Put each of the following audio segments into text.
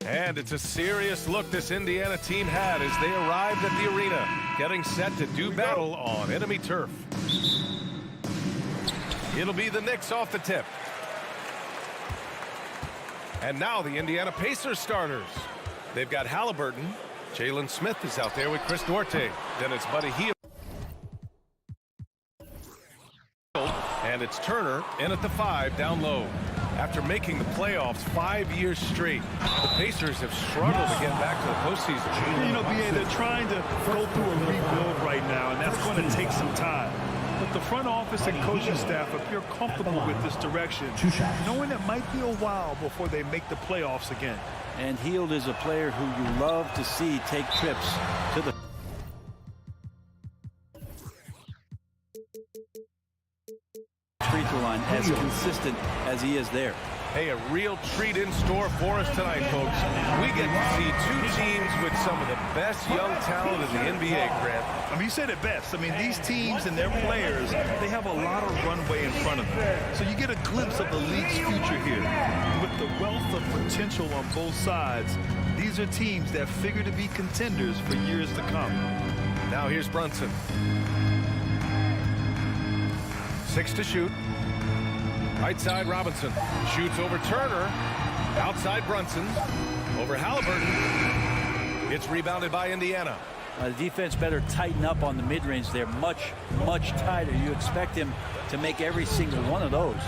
And it's a serious look this Indiana team had as they arrived at the arena, getting set to do battle on enemy turf. It'll be the Knicks off the tip. And now the Indiana Pacers starters. They've got Halliburton. Jalen Smith is out there with Chris Duarte. Then it's Buddy Hield. And it's Turner in at the 5 down low. After making the playoffs 5 years straight, the Pacers have struggled to get back to the postseason. You know, BA, they're trying to go through a rebuild right now, and that's going to take some time. But the front office and coaching staff appear comfortable with this direction, knowing it might be a while before they make the playoffs again. And Hield is a player who you love to see take trips to the free throw line as consistent as he is there. Hey, a real treat in store for us tonight, folks. We get to see two teams with some of the best young talent in the NBA, Grant. I mean, you said it best. I mean, these teams and their players, they have a lot of runway in front of them. So you get a glimpse of the league's future here. With the wealth of potential on both sides, these are teams that figure to be contenders for years to come. Now here's Brunson. 6 to shoot. Right side, Robinson. Shoots over Turner. Outside, Brunson. Over Halliburton. It's rebounded by Indiana. The defense better tighten up on the mid-range. They're much, much tighter. You expect him to make every single one of those.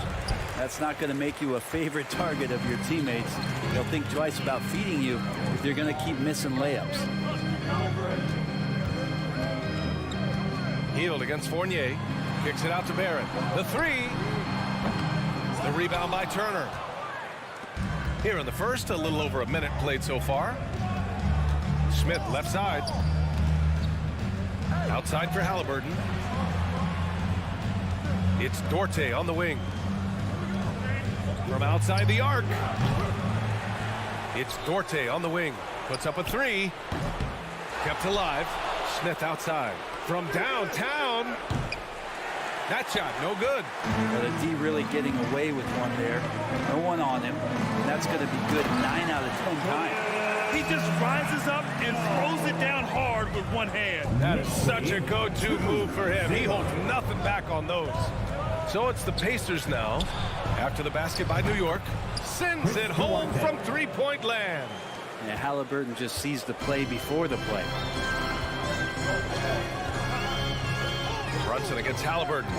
That's not going to make you a favorite target of your teammates. They'll think twice about feeding you if you're going to keep missing layups. Hield against Fournier. Kicks it out to Barrett. The 3. The rebound by Turner. Here in the first, a little over a minute played so far. Smith left side. Outside for Halliburton. It's Duarte on the wing. From outside the arc. It's Duarte on the wing. Puts up a 3. Kept alive. Smith outside. From downtown. That shot, no good. Well, the D really getting away with one there. No one on him. That's going to be good 9 out of 10 times. He just rises up and throws it down hard with one hand. That is such a go-to move for him. He holds nothing back on those. So it's the Pacers now. After the basket by New York. Sends it home from three-point land. Yeah, Halliburton just sees the play before the play. Brunson against Halliburton.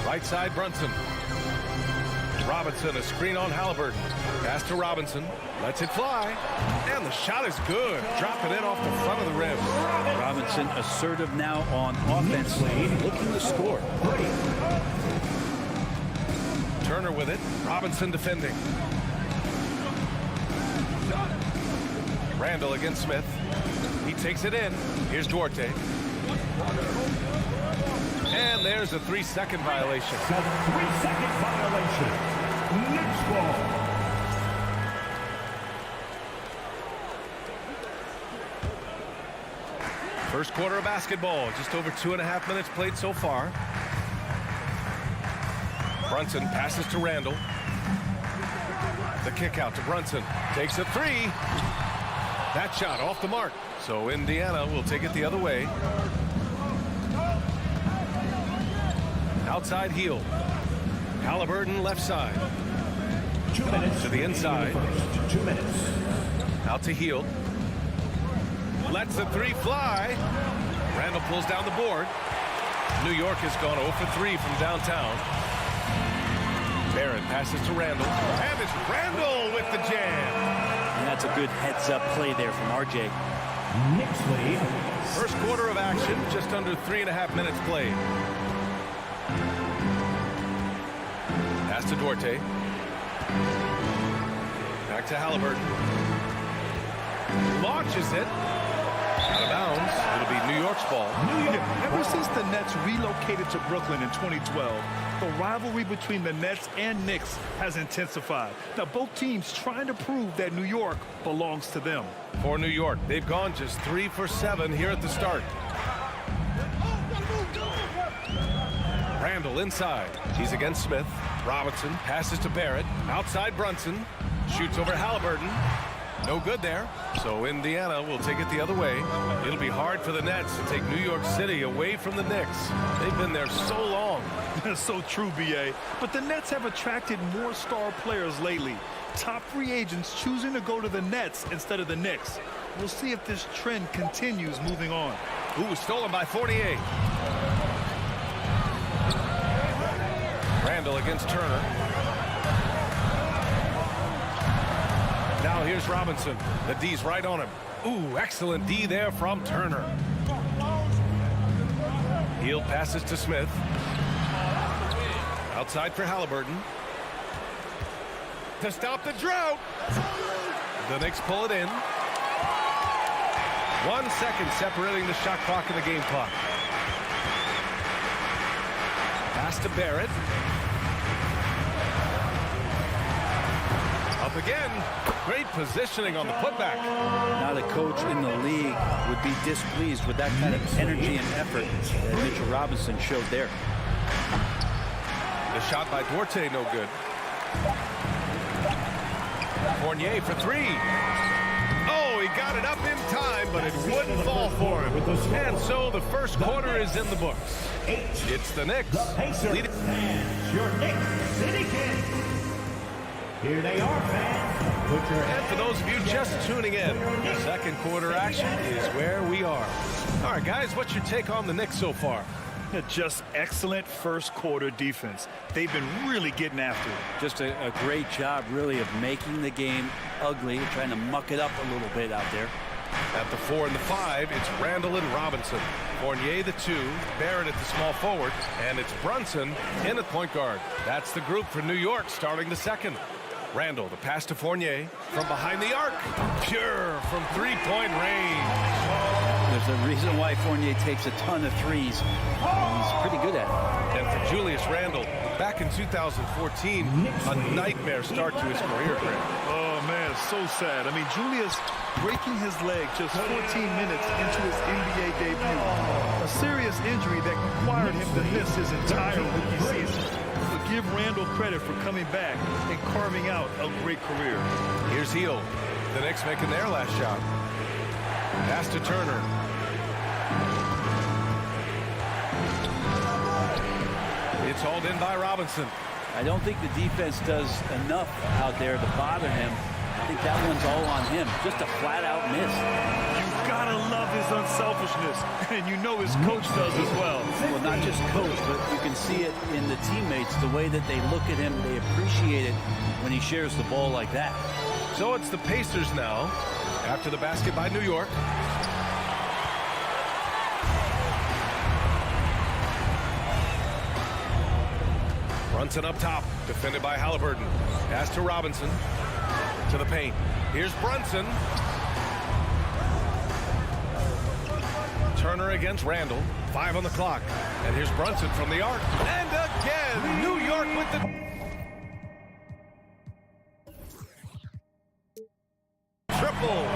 Right side, Brunson. Robinson, a screen on Halliburton. Pass to Robinson. Lets it fly. And the shot is good. Dropping it off the front of the rim. Robinson assertive now on offense. Looking to score. Turner with it. Robinson defending. Randall against Smith. He takes it in. Here's Duarte. And there's a 3-second violation. It's a 3-second violation. Knicks ball. First quarter of basketball. Just over 2.5 minutes played so far. Brunson passes to Randall. The kick out to Brunson. Takes a 3. That shot off the mark. So Indiana will take it the other way. Outside Hield. Halliburton left side. 2 minutes to the inside. 2 minutes. Out to Hield. Lets the 3 fly. Randall pulls down the board. New York has gone 0 for 3 from downtown. Barrett passes to Randall. And it's Randall with the jam. And that's a good heads-up play there from RJ. Knicks lead. First quarter of action, just under 3.5 minutes played. Pass to Duarte. Back to Halliburton. Launches it. Out of bounds. It'll be New York's ball. Ever since the Nets relocated to Brooklyn in 2012, the rivalry between the Nets and Knicks has intensified. Now, both teams trying to prove that New York belongs to them. For New York, they've gone just 3 for 7 here at the start. Randall inside. He's against Smith. Robinson passes to Barrett. Outside Brunson. Shoots over Halliburton. No good there. So Indiana will take it the other way. It'll be hard for the Nets to take New York City away from the Knicks. They've been there so long. That's so true, B.A. But the Nets have attracted more star players lately. Top free agents choosing to go to the Nets instead of the Knicks. We'll see if this trend continues moving on. Ooh, stolen by 48. Randall against Turner. Now here's Robinson. The D's right on him. Ooh, excellent D there from Turner. Hield passes to Smith. Outside for Halliburton. To stop the drought. The Knicks pull it in. 1 second separating the shot clock and the game clock. Pass to Barrett. Up again. Great positioning on the putback. Not a coach in the league would be displeased with that kind of energy and effort that Mitchell Robinson showed there. The shot by Duarte, no good. Fournier for three. Oh, he got it up in time, but it wouldn't fall for him. And so the first quarter is in the books. It's the Knicks. Pacers and your Knicks City Kings. Here they are, fans. Put your And for those of you just tuning in, second quarter action is where we are. All right, guys, what's your take on the Knicks so far? Just excellent first quarter defense. They've been really getting after it. Just a great job, really, of making the game ugly, trying to muck it up a little bit out there. At the 4 and the 5, it's Randall and Robinson. Fournier the 2, Barrett at the small forward, and it's Brunson in at point guard. That's the group for New York starting the second. Randall, the pass to Fournier from behind the arc. Pure from three-point range. There's a reason why Fournier takes a ton of threes. He's pretty good at it. And for Julius Randle, back in 2014, a nightmare start to his career. Oh, man, it's so sad. I mean, Julius breaking his leg just 14 minutes into his NBA debut. A serious injury that required him to miss his entire rookie season. But give Randall credit for coming back and carving out a great career. Here's Hield. The Knicks making their last shot. Pass to Turner. It's hauled in by Robinson. I don't think the defense does enough out there to bother him. I think that one's all on him. Just a flat-out miss. You gotta love his unselfishness, and you know his coach does as well. Well, not just coach, but you can see it in the teammates, the way that they look at him. They appreciate it when he shares the ball like that. So it's the Pacers now, after the basket by New York. Brunson up top, defended by Halliburton. Pass to Robinson. To the paint. Here's Brunson. Turner against Randall. 5 on the clock. And here's Brunson from the arc. And again, New York with the triple.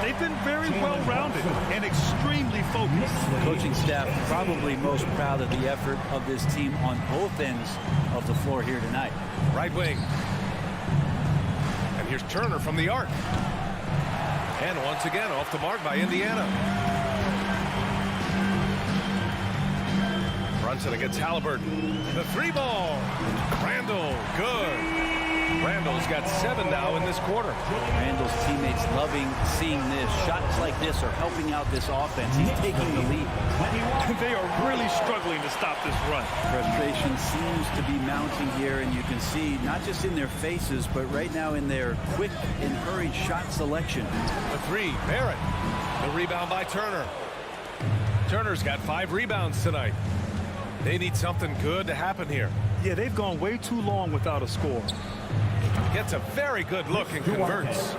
They've been very well-rounded and extremely focused. The coaching staff probably most proud of the effort of this team on both ends of the floor here tonight. Right wing. And here's Turner from the arc. And once again, off the mark by Indiana. Brunson against Halliburton. The three ball. Randall, good. Randall's got 7 now in this quarter. Randall's teammates loving seeing this. Shots like this are helping out this offense. He's taking the lead. They are really struggling to stop this run. Frustration seems to be mounting here, and you can see not just in their faces, but right now in their quick and hurried shot selection. The 3, Barrett. The rebound by Turner. Turner's got 5 rebounds tonight. They need something good to happen here. Yeah, they've gone way too long without a score. Gets a very good look and converts.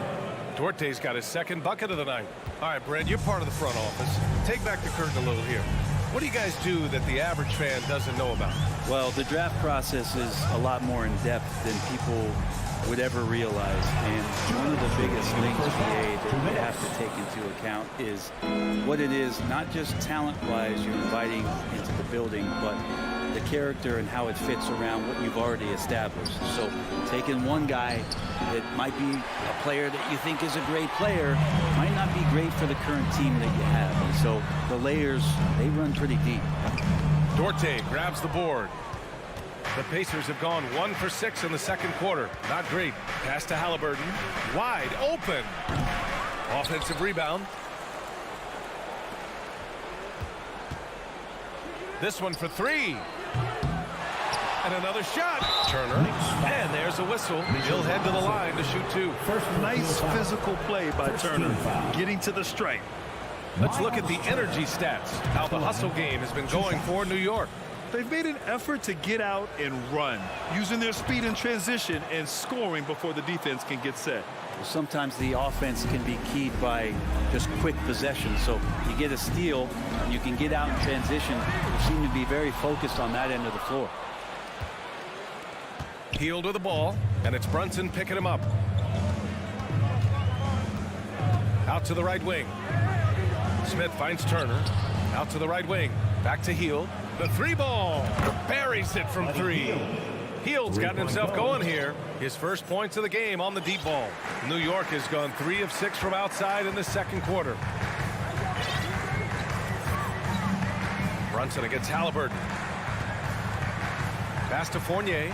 Duarte's got his second bucket of the night. All right, Brent, you're part of the front office. Take back the curtain a little here. What do you guys do that the average fan doesn't know about? Well, the draft process is a lot more in depth than people would ever realize. And one of the biggest things, BA, that you have to take into account is what it is, not just talent-wise you're inviting into the building, but the character and how it fits around what you've already established. So taking one guy that might be a player that you think is a great player might not be great for the current team that you have. And so the layers, they run pretty deep. Duarte grabs the board. The Pacers have gone 1 for 6 in the second quarter. Not great. Pass to Halliburton. Wide open. Offensive rebound. This one for 3. And another shot. Turner. And there's a whistle. He'll head to the line to shoot 2. Nice physical play by Turner, getting to the stripe. Let's look at the energy stats. How the hustle game has been going for New York. They've made an effort to get out and run, using their speed in transition and scoring before the defense can get set. Sometimes the offense can be keyed by just quick possession. So you get a steal, and you can get out in transition. They seem to be very focused on that end of the floor. Hield with the ball, and it's Brunson picking him up. Out to the right wing. Smith finds Turner. Out to the right wing. Back to Hield. The 3-ball. Buries it from 3. Hield's gotten himself going here. His first points of the game on the deep ball. New York has gone 3 of 6 from outside in the second quarter. Brunson against Halliburton. Pass to Fournier.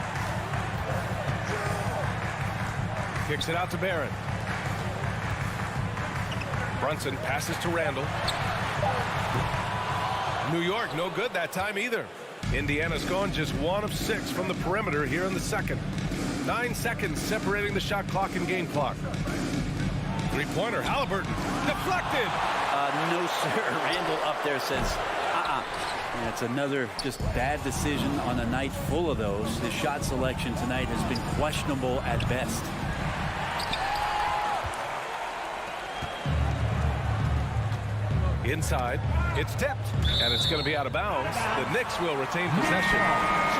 Kicks it out to Barrett. Brunson passes to Randall. New York no good that time either. Indiana's gone just 1 of 6 from the perimeter here in the second. 9 seconds separating the shot clock and game clock. 3-pointer, Halliburton, deflected. No, sir. Randall up there says, And it's another just bad decision on a night full of those. His shot selection tonight has been questionable at best. Inside, it's tipped, and it's going to be out of bounds. The Knicks will retain possession.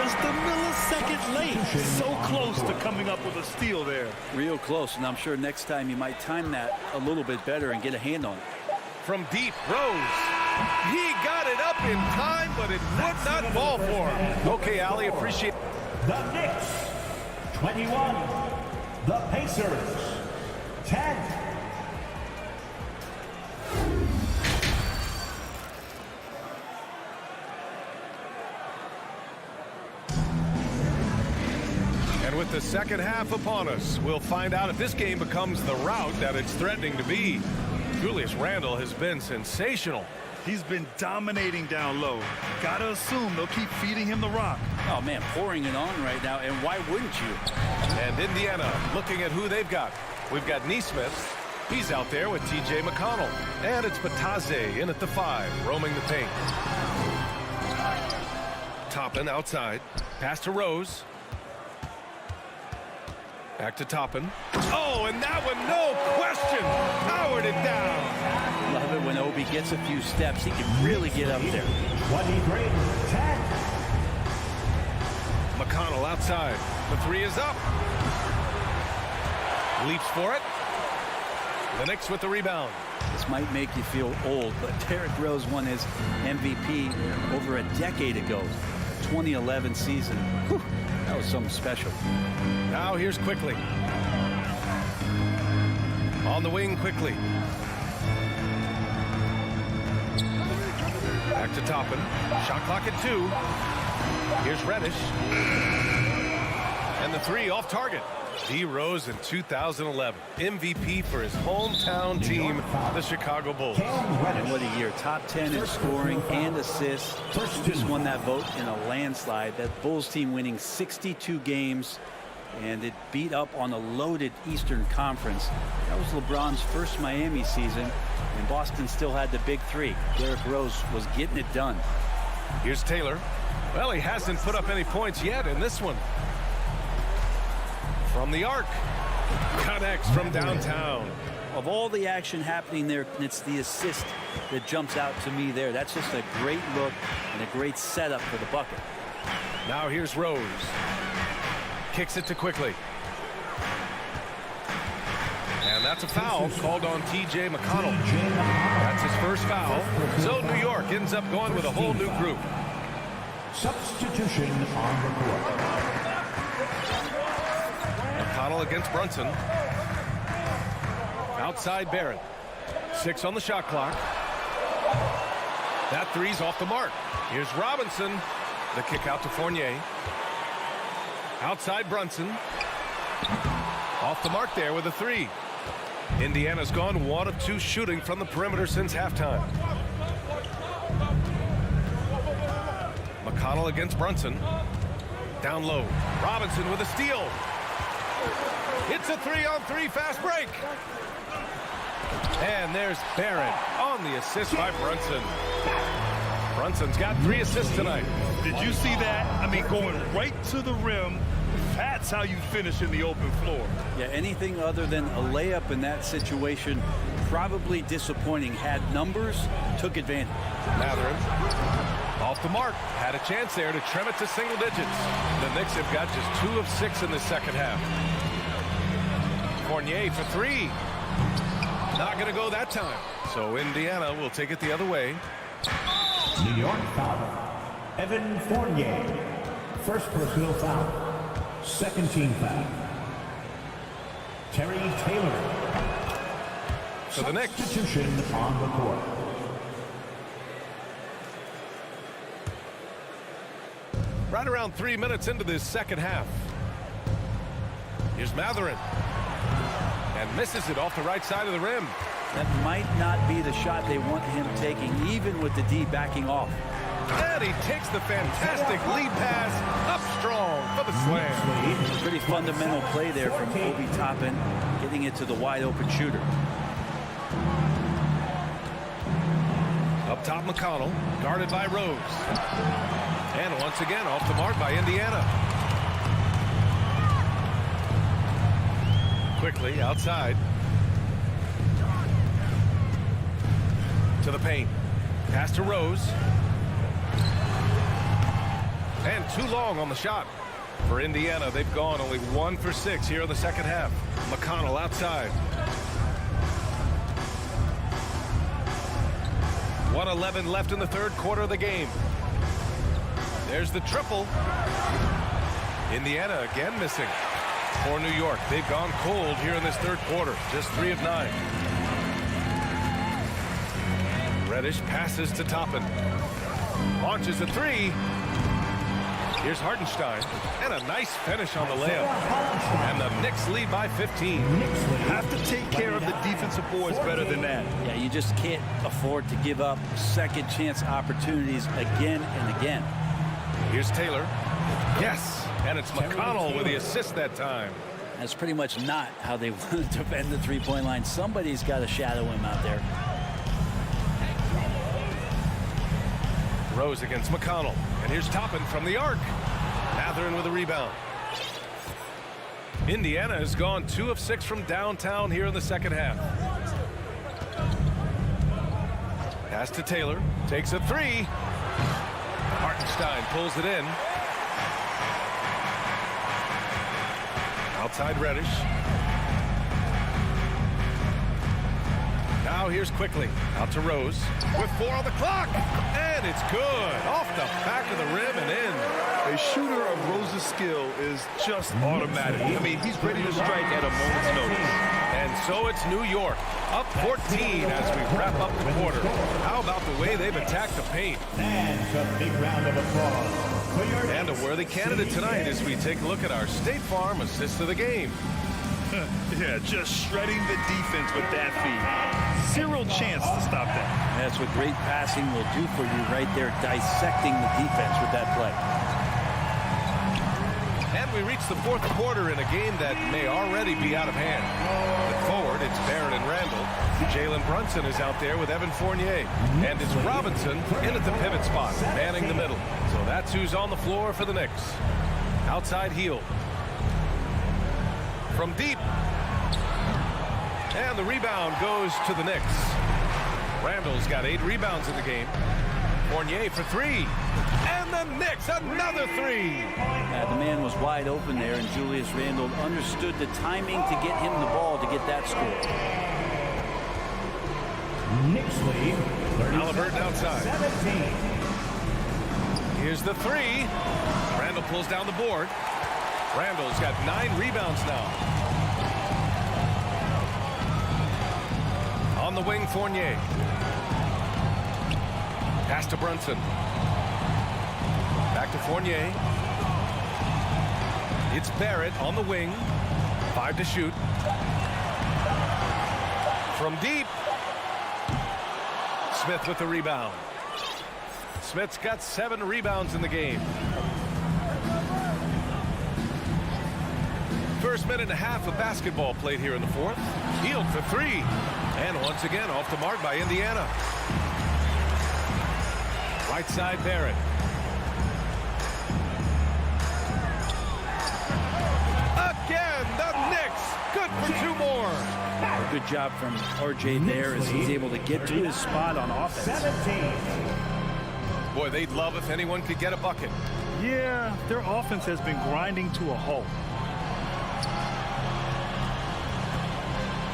Just a millisecond late. So close to coming up with a steal there. Real close, and I'm sure next time you might time that a little bit better and get a hand on it. From deep, Rose. He got it up in time, but it would not fall for him. Okay, Ali, appreciate it. The Knicks, 21. The Pacers, 10. And with the second half upon us, we'll find out if this game becomes the rout that it's threatening to be. Julius Randle has been sensational. He's been dominating down low. Gotta assume they'll keep feeding him the rock. Oh, man, pouring it on right now, and why wouldn't you? And Indiana looking at who they've got. We've got Nesmith. He's out there with T.J. McConnell. And it's Bataze in at the 5, roaming the paint. Toppin outside. Pass to Rose. Back to Toppin. Oh, and that one, no question, powered it down. Love it when Obi gets a few steps. He can really get up there. 23, 10. McConnell outside. The 3 is up. Leaps for it. The Knicks with the rebound. This might make you feel old, but Derrick Rose won his MVP over a decade ago. 2011 season. Whew, that was something special. Now here's Quickly. On the wing, Quickly. Back to Toppin. Shot clock at 2. Here's Reddish. And the 3 off target. D. Rose in 2011. MVP for his hometown team, the Chicago Bulls. And what a year. Top 10 in scoring and assists. Just won that vote in a landslide. That Bulls team winning 62 games. And it beat up on a loaded Eastern Conference. That was LeBron's first Miami season. And Boston still had the big 3. Derrick Rose was getting it done. Here's Taylor. Well, he hasn't put up any points yet in this one. From the arc. Connects from downtown. Of all the action happening there, it's the assist that jumps out to me there. That's just a great look and a great setup for the bucket. Now here's Rose. Kicks it to Quickly. And that's a foul called on T.J. McConnell. That's his first foul. So New York ends up going with a whole new group. Substitution on the court. McConnell against Brunson. Outside Barrett. 6 on the shot clock. That three's off the mark. Here's Robinson. The kick out to Fournier. Outside Brunson. Off the mark there with a 3. Indiana's gone 1 of 2 shooting from the perimeter since halftime. McConnell against Brunson. Down low. Robinson with a steal. It's a 3-on-3 fast break. And there's Barrett on the assist by Brunson. Brunson's got 3 assists tonight. Did you see that? I mean, going right to the rim. That's how you finish in the open floor. Yeah, anything other than a layup in that situation, probably disappointing. Had numbers, took advantage. Matherin off the mark. Had a chance there to trim it to single digits. The Knicks have got just 2 of 6 in the second half. Fournier for 3. Not going to go that time. So Indiana will take it the other way. New York foul. Evan Fournier. First personal foul. Second team foul. Terry Taylor. So the Knicks. Substitution on the court. Right around 3 minutes into this second half. Here's Matherin. And misses it off the right side of the rim. That might not be the shot they want him taking, even with the D backing off. And he takes the fantastic lead pass up strong for the slam. Pretty fundamental play there from Obi Toppin, getting it to the wide open shooter. Up top McConnell, guarded by Rose. And once again off the mark by Indiana. Quickly outside. To the paint. Pass to Rose. And too long on the shot. For Indiana, they've gone only 1 for 6 here in the second half. McConnell outside. 1:11 left in the third quarter of the game. There's the triple. Indiana again missing. For New York, they've gone cold here in this third quarter. Just 3 of 9. Reddish passes to Toppin. Launches a 3. Here's Hartenstein. And a nice finish on the layup. And the Knicks lead by 15. Have to take care of the defensive boards better than that. Yeah, you just can't afford to give up second chance opportunities again and again. Here's Taylor. Yes. And it's McConnell with the assist that time. That's pretty much not how they want to defend the three-point line. Somebody's got to shadow him out there. Rose against McConnell. And here's Toppin from the arc. Matherin with a rebound. Indiana has gone 2 of 6 from downtown here in the second half. Pass to Taylor. Takes a 3. Hartenstein pulls it in. Outside Reddish. Now here's Quickly. Out to Rose. With 4 on the clock. And it's good. Off the back of the rim and in. A shooter of Rose's skill is just automatic. I mean, he's ready to strike at a moment's notice. And so it's New York. Up 14 as we wrap up the quarter. How about the way they've attacked the paint? And a big round of applause for your And a worthy candidate tonight as we take a look at our State Farm assist of the game. Yeah, just shredding the defense with that feed. 0 chance to stop that. That's what great passing will do for you right there, dissecting the defense with that play. And we reach the fourth quarter in a game that may already be out of hand. At forward, it's Barrett and Randall. Jalen Brunson is out there with Evan Fournier. And it's Robinson in at the pivot spot, manning the middle. So that's who's on the floor for the Knicks. Outside Hield. From deep. And the rebound goes to the Knicks. Randall's got 8 rebounds in the game. Fournier for 3. And the Knicks, another 3. The man was wide open there, and Julius Randle understood the timing to get him the ball to get that score. Knicks lead. Halliburton outside. 17. Here's the three. Randall pulls down the board. Randall's got 9 rebounds now. On the wing, Fournier. Pass to Brunson. Back to Fournier. It's Barrett on the wing. 5 to shoot. From deep. Smith with the rebound. Smith's got 7 rebounds in the game. First minute and a half of basketball played here in the fourth. Hield for 3. And once again off the mark by Indiana. Right side Barrett. Again, the Knicks. Good for 2 more. A good job from RJ there as he's able to get to his spot on offense. 17. Boy, they'd love if anyone could get a bucket. Yeah, their offense has been grinding to a halt.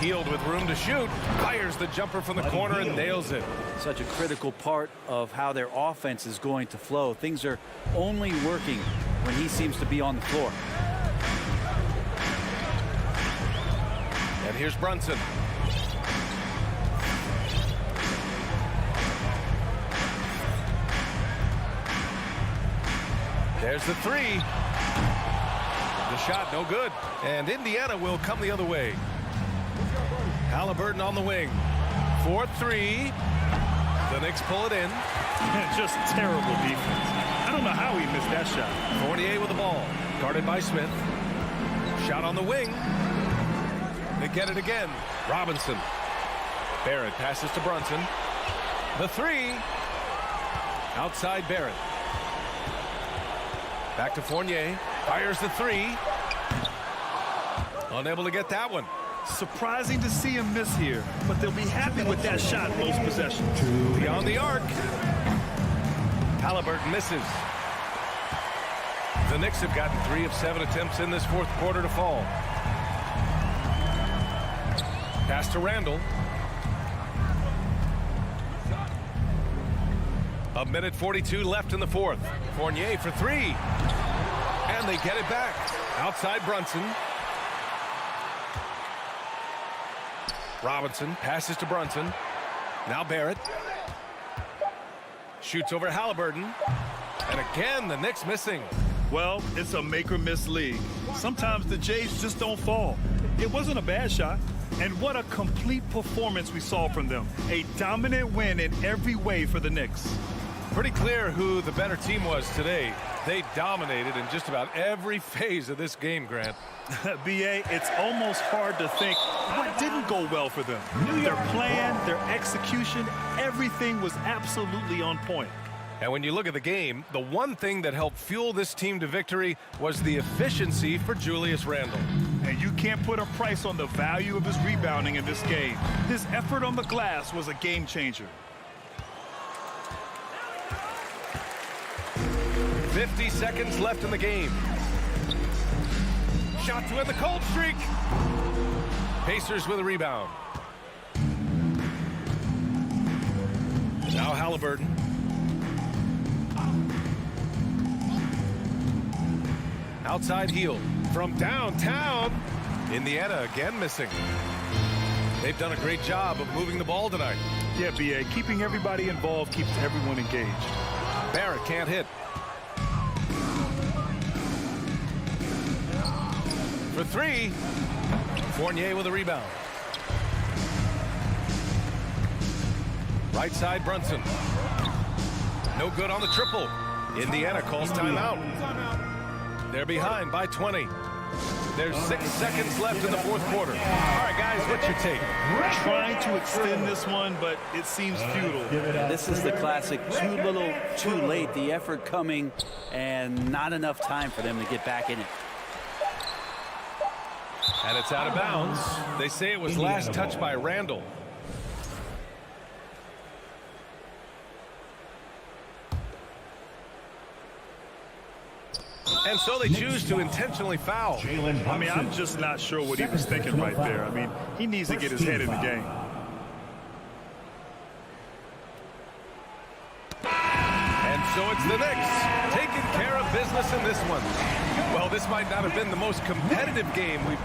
Hield with room to shoot. Fires the jumper from the corner and nails it. Such a critical part of how their offense is going to flow. Things are only working when he seems to be on the floor. And here's Brunson. There's the 3. The shot no good. And Indiana will come the other way. Halliburton on the wing. 4-3. The Knicks pull it in. Just terrible defense. I don't know how he missed that shot. Fournier with the ball. Guarded by Smith. Shot on the wing. They get it again. Robinson. Barrett passes to Brunson. The 3. Outside Barrett. Back to Fournier. Fires the 3. Unable to get that one. Surprising to see him miss here, but they'll be happy with that shot most possessions. Beyond the arc. Halliburton misses. The Knicks have gotten 3 of 7 attempts in this fourth quarter to fall. Pass to Randall. A minute 42 left in the fourth. Fournier for 3. And they get it back. Outside Brunson. Robinson passes to Brunson. Now Barrett. Shoots over Halliburton. And again, the Knicks missing. Well, it's a make or miss league. Sometimes the Jays just don't fall. It wasn't a bad shot. And what a complete performance we saw from them. A dominant win in every way for the Knicks. Pretty clear who the better team was today. They dominated in just about every phase of this game, Grant. B.A., it's almost hard to think what didn't go well for them. Their plan, their execution, everything was absolutely on point. And when you look at the game, the one thing that helped fuel this team to victory was the efficiency for Julius Randle. And you can't put a price on the value of his rebounding in this game. His effort on the glass was a game changer. 50 seconds left in the game. Shot to end the cold streak. Pacers with a rebound. Now Halliburton. Outside heel from downtown. Indiana again missing. They've done a great job of moving the ball tonight. Yeah, B.A., keeping everybody involved keeps everyone engaged. Barrett can't hit. For 3. Fournier with a rebound. Right side Brunson. No good on the triple. Indiana calls timeout. They're behind by 20. There's 6 seconds left in the fourth quarter. All right, guys, what's your take? Trying to extend this one, but it seems futile. This is the classic too little, too late. The effort coming and not enough time for them to get back in it. And it's out of bounds. They say it was last touched by Randall. And so they choose to intentionally foul. I mean, I'm just not sure what he was thinking right there. I mean, he needs to get his head in the game. And so it's the Knicks one. Well, this might not have been the most competitive game we've...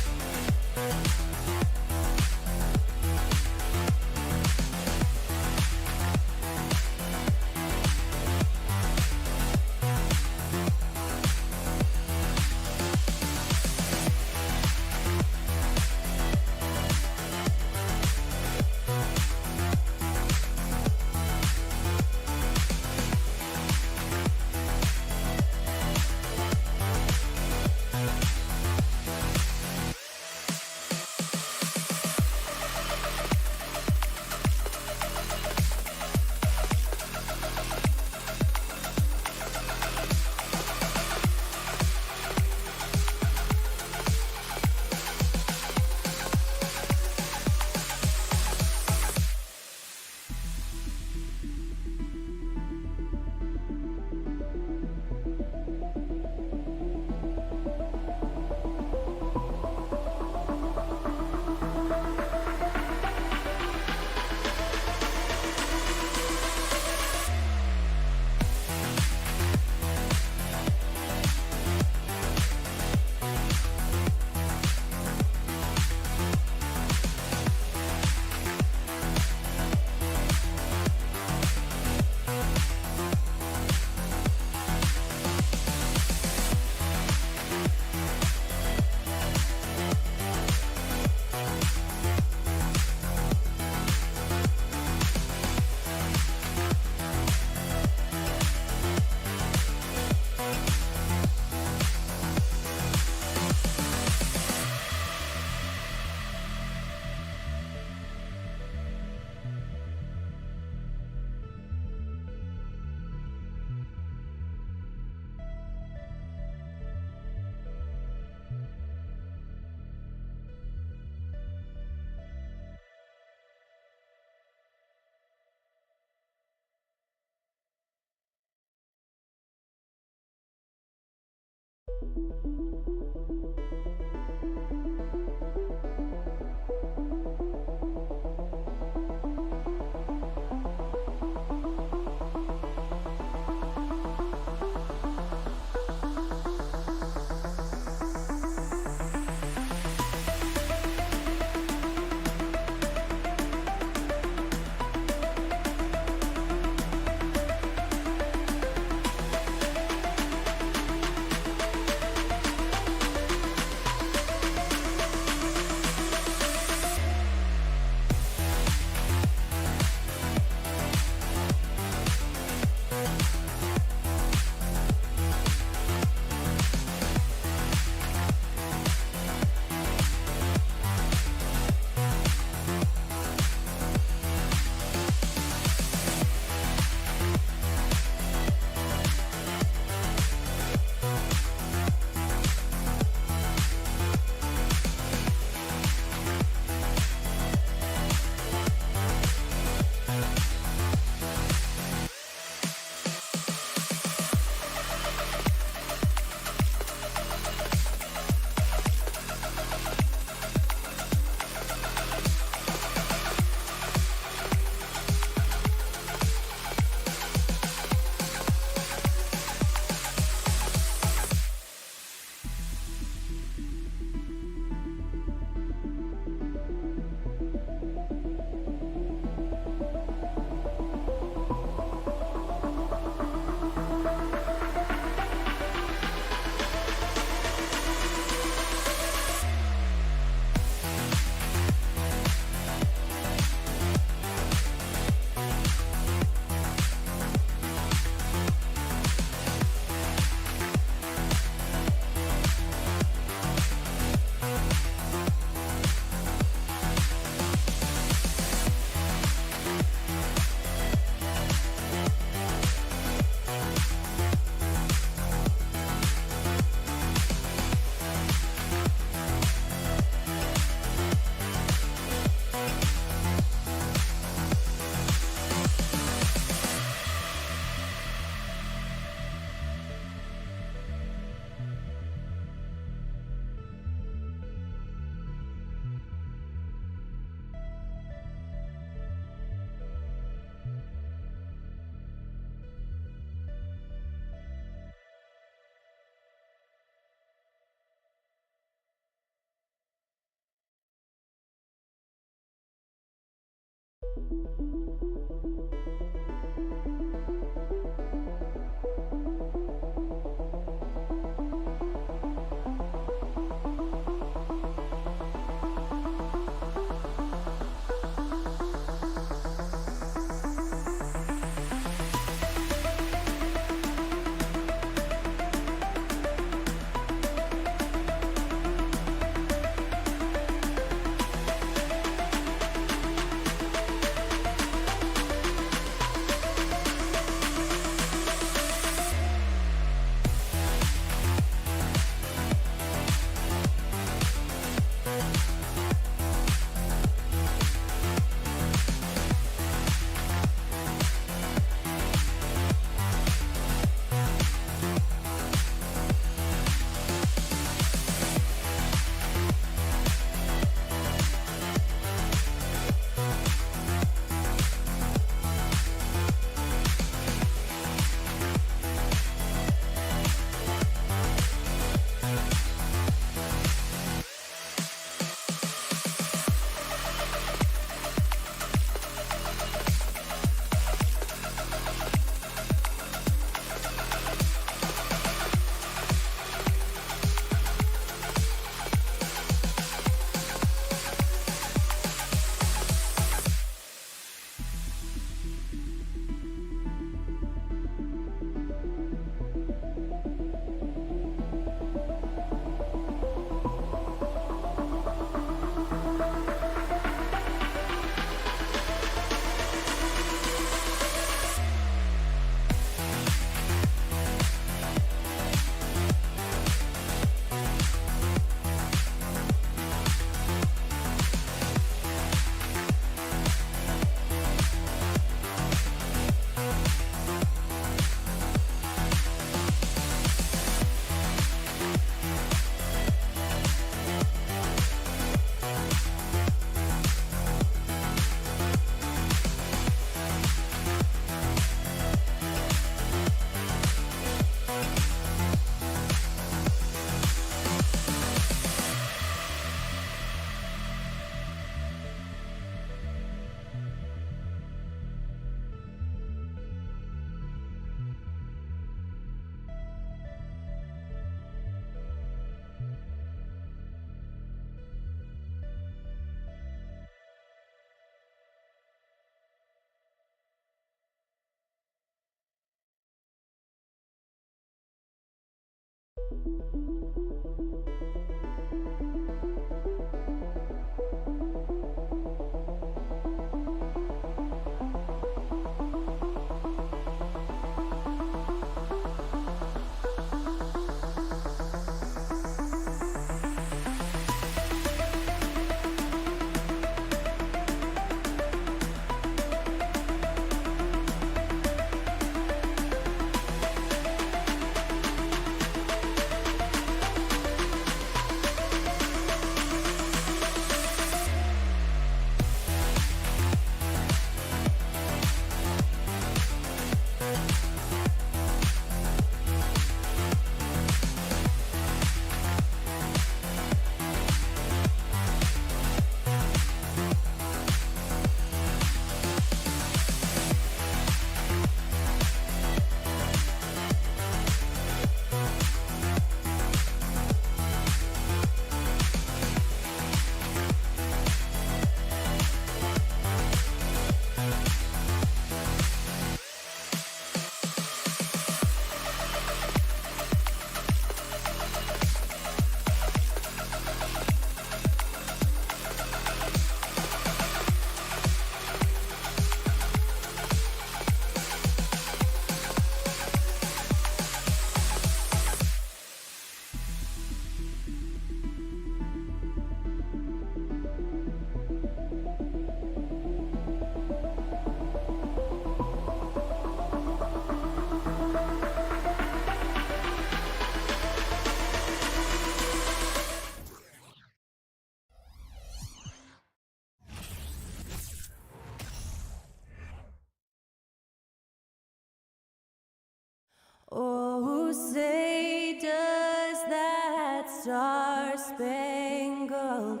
Oh, say does that star-spangled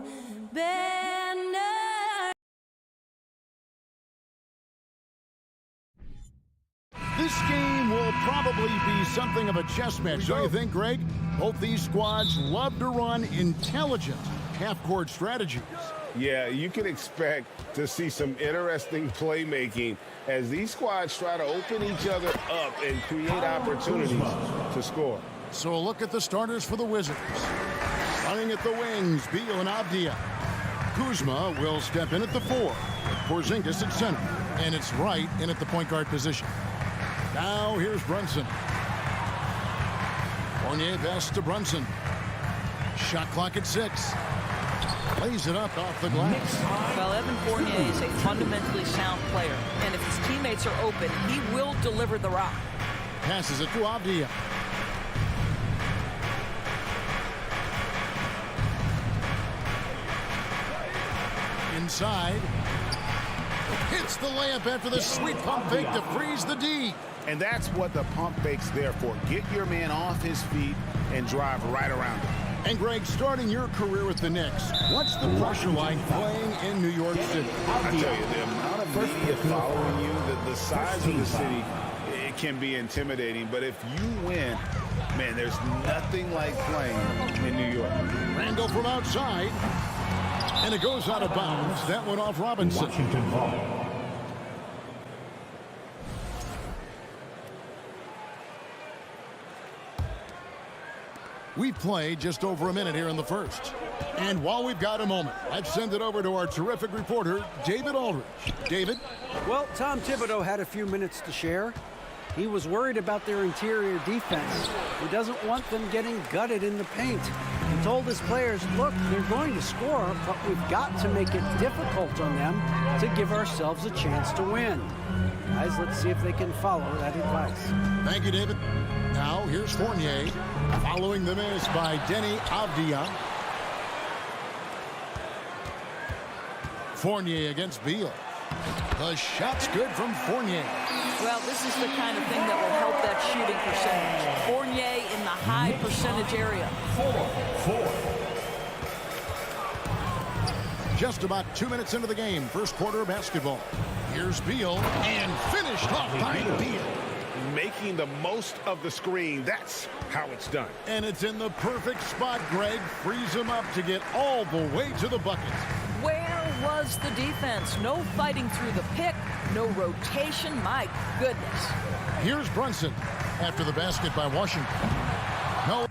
banner This game will probably be something of a chess match, don't you think, Greg? Both these squads love to run intelligent half-court strategies. Yeah, you can expect to see some interesting playmaking as these squads try to open each other up and create opportunities to score. So a look at the starters for the Wizards. Running at the wings, Beal and Avdia. Kuzma will step in at the 4. Porzingis at center. And it's Wright in at the point guard position. Now here's Brunson. Fournier pass to Brunson. Shot clock at 6. Lays it up off the glass. Well, Evan Fournier is a fundamentally sound player. And if his teammates are open, he will deliver the rock. Passes it to Avdia. Inside. Hits the layup after the sweet pump fake to freeze the D. And that's what the pump fake's there for. Get your man off his feet and drive right around him. And Greg, starting your career with the Knicks, what's the pressure like playing in New York City? I tell you, the amount of media following you, the size of the city, it can be intimidating. But if you win, man, there's nothing like playing in New York. Randall from outside. And it goes out of bounds. That went off Robinson. Washington ball. We've played just over a minute here in the first. And while we've got a moment, let's send it over to our terrific reporter, David Aldridge. David? Well, Tom Thibodeau had a few minutes to share. He was worried about their interior defense. He doesn't want them getting gutted in the paint. He told his players, look, they're going to score, but we've got to make it difficult on them to give ourselves a chance to win. Guys, let's see if they can follow that advice. Thank you, David. Now, here's Fournier, following the miss by Denny Avdia. Fournier against Beal. The shot's good from Fournier. Well, this is the kind of thing that will help that shooting percentage. Fournier in the high percentage area. 4. Just about 2 minutes into the game, first quarter of basketball. Here's Beal, and finished off by Beal. Making the most of the screen, that's how it's done. And it's in the perfect spot, Greg. Frees him up to get all the way to the bucket. Where was the defense? No fighting through the pick, no rotation. My goodness. Here's Brunson after the basket by Washington. No.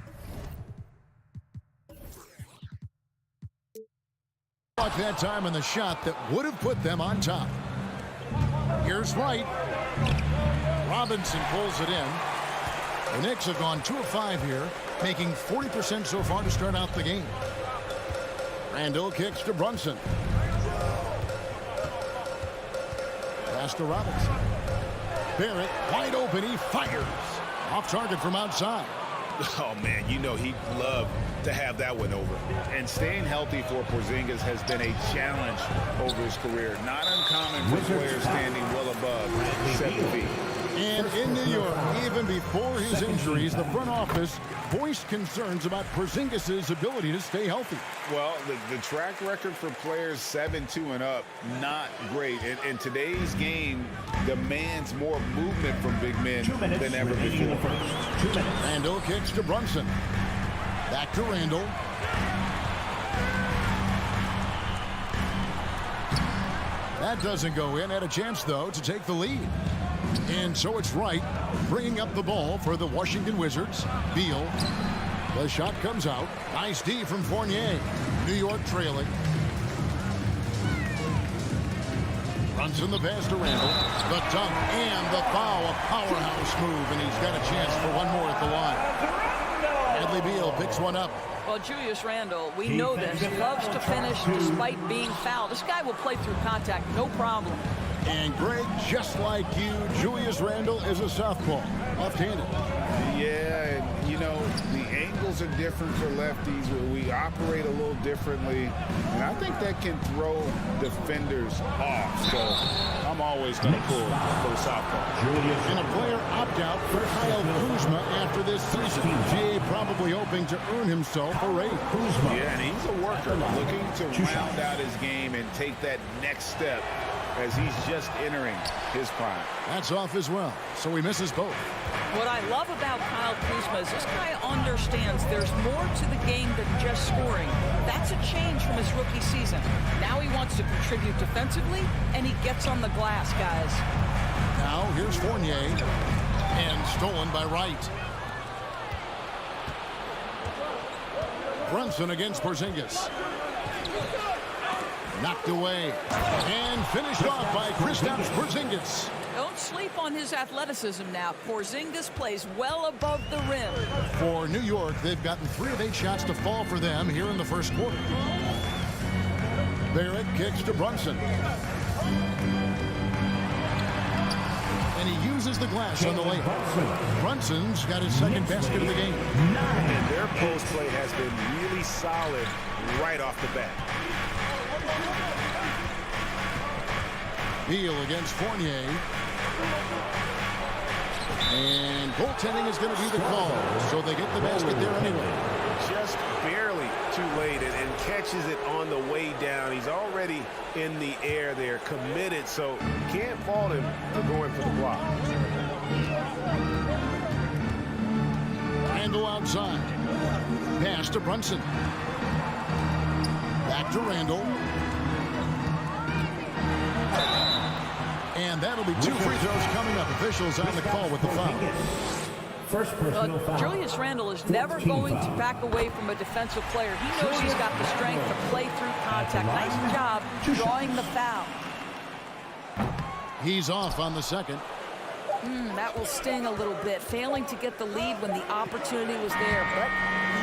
At that time in the shot that would have put them on top. Here's Wright. Robinson pulls it in. The Knicks have gone 2 of 5 here, making 40% so far to start out the game. Randall kicks to Brunson. Pass to Robinson. Barrett wide open. He fires. Off target from outside. Oh, man, you know he'd love to have that one over. And staying healthy for Porzingis has been a challenge over his career. Not uncommon for players standing well above 7 feet. And in New York, even before his injuries, the front office voiced concerns about Porzingis' ability to stay healthy. Well, the track record for players 7'2" and up, not great. And today's game demands more movement from big men than ever before. Randall kicks to Brunson. Back to Randall. That doesn't go in. Had a chance, though, to take the lead. And so it's Wright bringing up the ball for the Washington Wizards. Beal. The shot comes out. Nice D from Fournier. New York trailing. Runs in the pass to Randall. The dunk and the foul. A powerhouse move, and he's got a chance for one more at the line. Bradley Beal picks one up. Well, Julius Randle, we know this. He loves to finish despite being fouled. This guy will play through contact, no problem. And Greg, just like you, Julius Randle is a southpaw, left-handed. Yeah, and you know, the angles are different for lefties. We operate a little differently, and I think that can throw defenders off. So I'm always going to pull for the southpaw. And a player opt-out for Kyle Kuzma after this season. GA probably hoping to earn himself a raise. Yeah, and he's a worker looking to round out his game and take that next step as he's just entering his prime. That's off as well, so he misses both. What I love about Kyle Kuzma is this guy understands there's more to the game than just scoring. That's a change from his rookie season. Now he wants to contribute defensively, and he gets on the glass, guys. Now here's Fournier, and stolen by Wright. Brunson against Porzingis. Knocked away and finished off by Kristaps Porzingis. Don't sleep on his athleticism now. Porzingis plays well above the rim. For New York, they've gotten 3 of 8 shots to fall for them here in the first quarter. Barrett kicks to Brunson. And he uses the glass on the layup. Brunson's got his second basket of the game. And their post play has been really solid right off the bat. Beal against Fournier. And goaltending is going to be the call. So they get the basket there anyway. Just barely too late and catches it on the way down. He's already in the air there, committed, so can't fault him for going for the block. Randall outside. Pass to Brunson. Back to Randall. And that'll be 2 free throws coming up. Officials on the call with the foul. First personal foul. Julius Randle is never going to back away from a defensive player. He knows he's got the strength to play through contact. Nice job drawing the foul. He's off on the second. That will sting a little bit. Failing to get the lead when the opportunity was there, but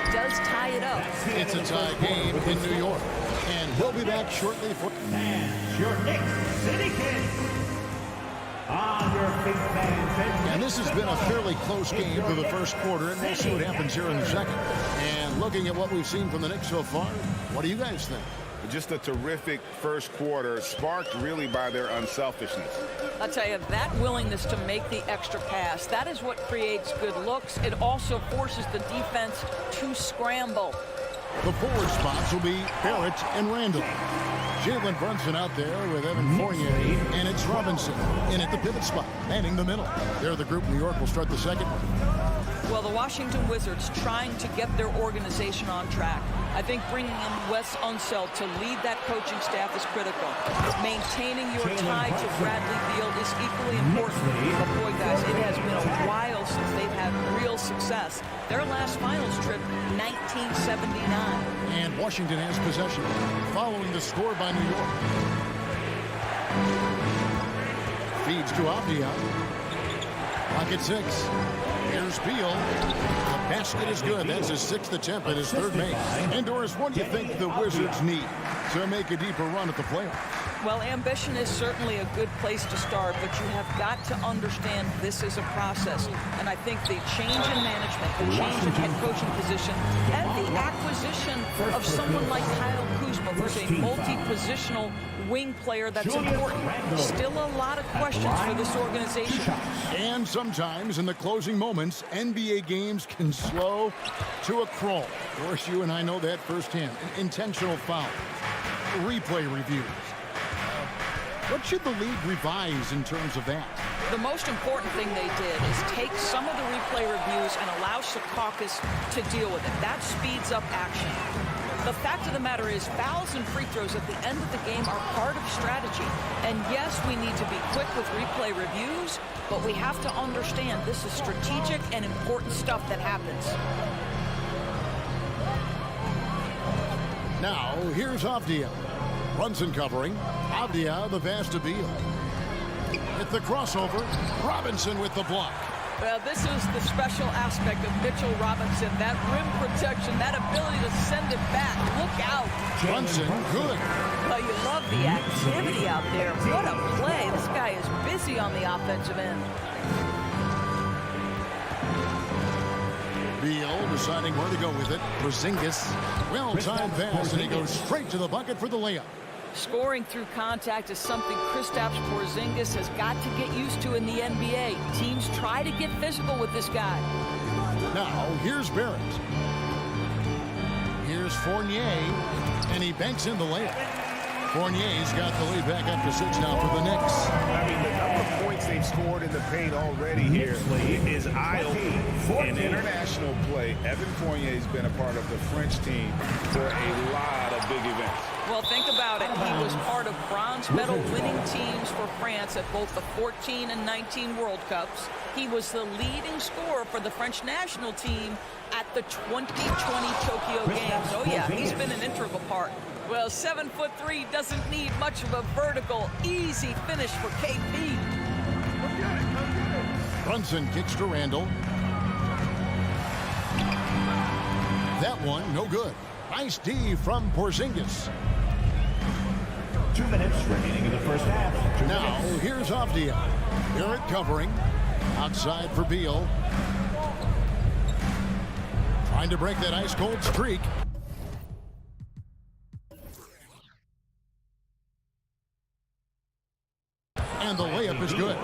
he does tie it up. It's a tie game in New York. And he'll be back shortly for... And your Knicks City Kings. On your big fans. And this has been a fairly close game for the first quarter, and we'll see what happens here in the second. And looking at what we've seen from the Knicks so far, what do you guys think? Just a terrific first quarter, sparked really by their unselfishness. I'll tell you, that willingness to make the extra pass, that is what creates good looks. It also forces the defense to scramble. The forward spots will be Barrett and Randall. Jalen Brunson out there with Evan Fournier, and it's Robinson in at the pivot spot, manning the middle. There, the group New York will start the second. Well, the Washington Wizards trying to get their organization on track. I think bringing in Wes Unseld to lead that coaching staff is critical. Maintaining your tie to Bradley Beal is equally important. But boy, guys, it has been a while since they've had real success. Their last finals trip, 1979. And Washington has possession, following the score by New York. Feeds to Avdia. Pocket 6. Here's Beal. The basket is good. That's his 6th attempt at his 3rd make. And Doris, what do you think the Wizards need to make a deeper run at the playoffs? Well, ambition is certainly a good place to start, but you have got to understand this is a process. And I think the change in management, the change in head coaching position, and the acquisition of someone like Kyle Kuzma, who's a multi-positional wing player that's important. Still a lot of questions for this organization. And sometimes in the closing moments, NBA games can slow to a crawl. Of course, you and I know that firsthand. An intentional foul. Replay reviews. What should the league revise in terms of that? The most important thing they did is take some of the replay reviews and allow Secaucus to deal with it. That speeds up action. The fact of the matter is fouls and free throws at the end of the game are part of strategy. And yes, we need to be quick with replay reviews, but we have to understand this is strategic and important stuff that happens. Now, here's Avdia. Brunson covering. Avdia, the pass to Beal. At the crossover, Robinson with the block. Well, this is the special aspect of Mitchell Robinson. That rim protection, that ability to send it back. Look out. Brunson, good. Well, you love the activity out there. What a play. This guy is busy on the offensive end. Beal deciding where to go with it. Porzingis, well-timed pass, and he goes straight to the bucket for the layup. Scoring through contact is something Kristaps Porzingis has got to get used to in the NBA. Teams try to get physical with this guy. Now, here's Barrett. Here's Fournier, and he banks in the layup. Fournier's got the lead back up to 6 now for the Knicks. I mean, the number of points they've scored in the paint already here is eye-opening. In international play, Evan Fournier's been a part of the French team for a lot of big events. Well, think about it. He was part of bronze medal winning teams for France at both the 14 and 19 World Cups. He was the leading scorer for the French national team at the 2020 Tokyo Games. Oh, yeah, he's been an integral part. Well, 7'3" doesn't need much of a vertical, easy finish for KP. Brunson kicks to Randall. That one, no good. Nice D from Porzingis. 2 minutes remaining in the first half. Now, here's Avdia. Barrett covering. Outside for Beal. Trying to break that ice-cold streak. And the layup is good.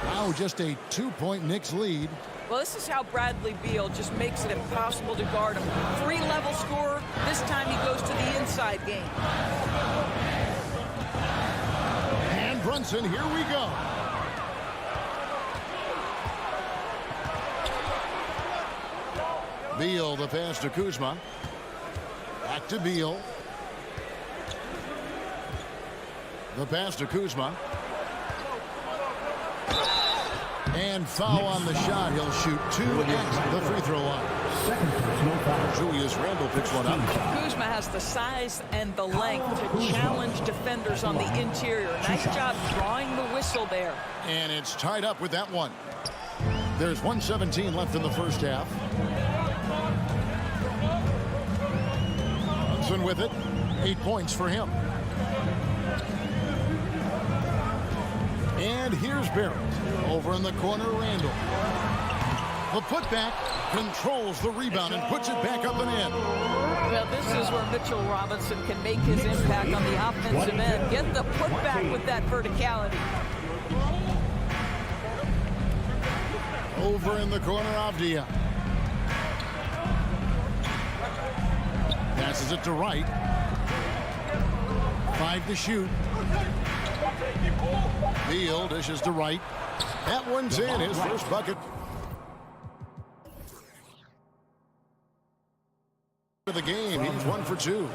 Now just a 2-point Knicks lead. Well, this is how Bradley Beal just makes it impossible to guard him. 3-level scorer. This time he goes to the inside game. And Brunson, here we go. Beal, the pass to Kuzma. Back to Beal. The pass to Kuzma. And foul on the shot. He'll shoot 2 at the free throw line. Julius Randle picks one up. Kuzma has the size and the length to challenge defenders on the interior. Nice job drawing the whistle there. And it's tied up with that one. There's 1:17 left in the first half. Brunson with it. 8 points for him. And here's Barrett. Over in the corner, Randall. The putback controls the rebound and puts it back up and in. Well, this is where Mitchell Robinson can make his impact on the offensive end. Get the putback with that verticality. Over in the corner, Avdia. Passes it to Wright. 5 to shoot. Beal dishes to Wright. That one's in, his first bucket. For the game, he's 1 for 2.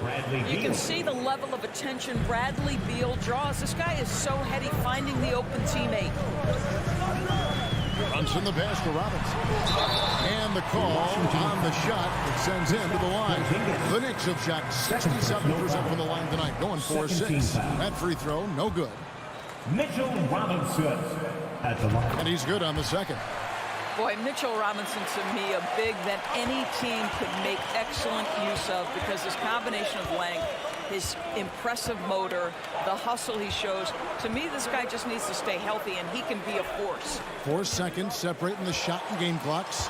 You can see the level of attention Bradley Beal draws. This guy is so heady finding the open teammate. Brunson the pass to Robinson. And the call on the shot that sends him to the line. The Knicks have shot 67% from the line tonight, going 4-6. That free throw, no good. Mitchell Robinson at the line. And he's good on the second. Boy, Mitchell Robinson, to me, a big that any team could make excellent use of because his combination of length, his impressive motor, the hustle he shows. To me, this guy just needs to stay healthy, and he can be a force. 4 seconds separating the shot and game clocks.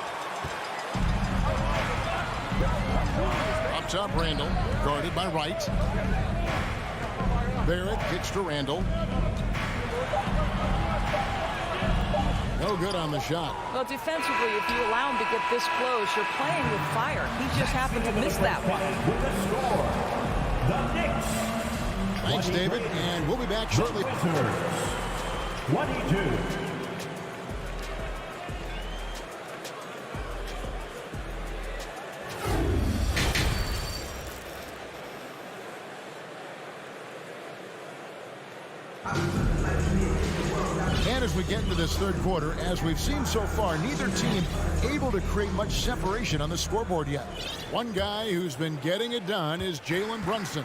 Up top, Randall, guarded by Wright. Barrett kicks to Randall. No good on the shot. Well, defensively, if you allow him to get this close, you're playing with fire. He just happened to miss that one. The Knicks. Thanks, David, and we'll be back shortly. 22. And as we get into this third quarter, as we've seen so far, neither team able to create much separation on the scoreboard yet. One guy who's been getting it done is Jalen Brunson.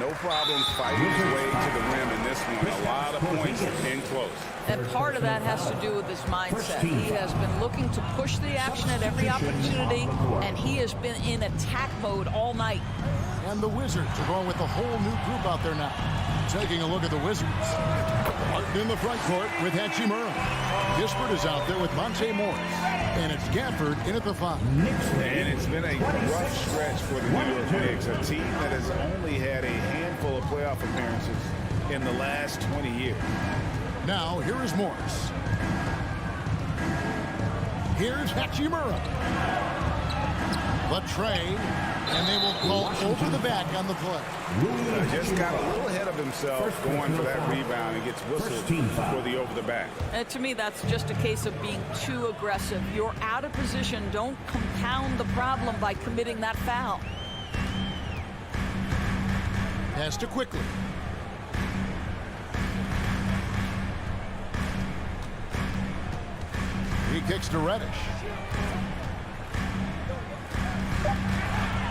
No problem fighting his way to the rim in this one. A lot of points in close. And part of that has to do with his mindset. He has been looking to push the action at every opportunity, and he has been in attack mode all night. And the Wizards are going with a whole new group out there now. Taking a look at the Wizards. Martin in the front court with Hachimura. Gispert is out there with Monte Morris. And it's Gafford in at the 5. And it's been a rough stretch for the New York Knicks, a team that has only had a handful of playoff appearances in the last 20 years. Now, here is Morris. Here's Hachimura. The tray, and they will call over the back on the play. Just got a little ahead of himself going for that rebound and gets whistled for the over the back. And to me, that's just a case of being too aggressive. You're out of position. Don't compound the problem by committing that foul. Pass to Quickly. He kicks to Reddish.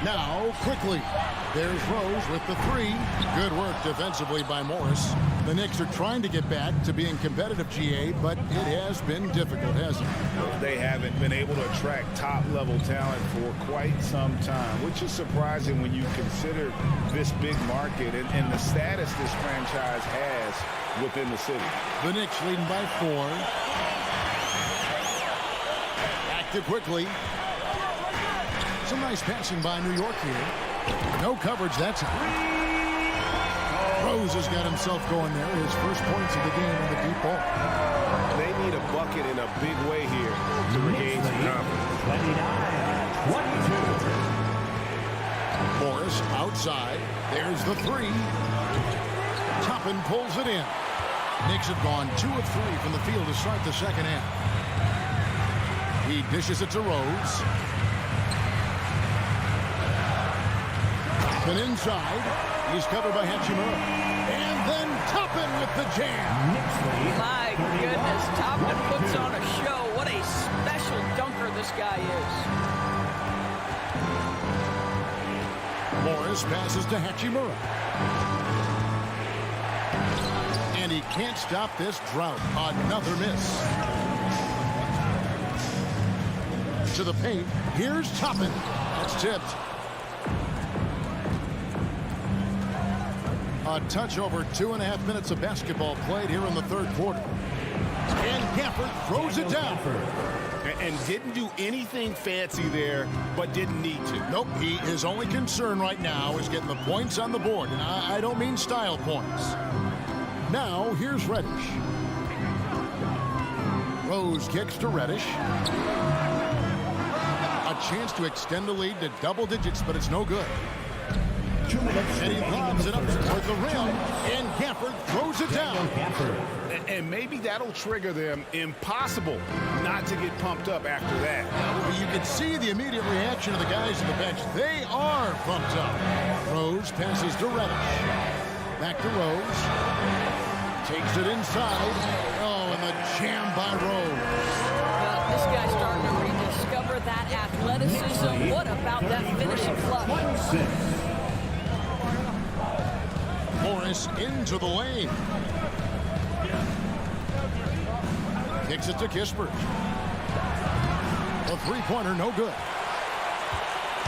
Now, Quickly. There's Rose with the three. Good work defensively by Morris. The Knicks are trying to get back to being competitive, GA, but it has been difficult, hasn't it? They haven't been able to attract top-level talent for quite some time, which is surprising when you consider this big market and the status this franchise has within the city. The Knicks leading by 4. Back to Quickly. Some nice passing by New York here. No coverage that time. Rose has got himself going there. His first points of the game in the deep ball. They need a bucket in a big way here to regain some confidence. 29-22. Morris outside. There's the three. Toppin pulls it in. Knicks have gone 2 of 3 from the field to start the second half. He dishes it to Rose. And inside, he's covered by Hachimura. And then Toppin with the jam. My goodness, Toppin puts on a show. What a special dunker this guy is. Morris passes to Hachimura. And he can't stop this drought. Another miss. To the paint. Here's Toppin. That's tipped. A touch over 2.5 minutes of basketball played here in the third quarter. And Gafford throws it down. And didn't do anything fancy there, but didn't need to. Nope, his only concern right now is getting the points on the board. And I don't mean style points. Now, here's Reddish. Rose kicks to Reddish. A chance to extend the lead to double digits, but it's no good. And he lobs it up toward the rim, and Gafford throws it down. And maybe that'll trigger them. Impossible not to get pumped up after that. You can see the immediate reaction of the guys on the bench. They are pumped up. Rose passes to Reddish. Back to Rose. Takes it inside. Oh, and the jam by Rose. Well, this guy's starting to rediscover that athleticism. What about that finishing flush? Morris into the lane. Kicks it to Kispert. A three-pointer, no good.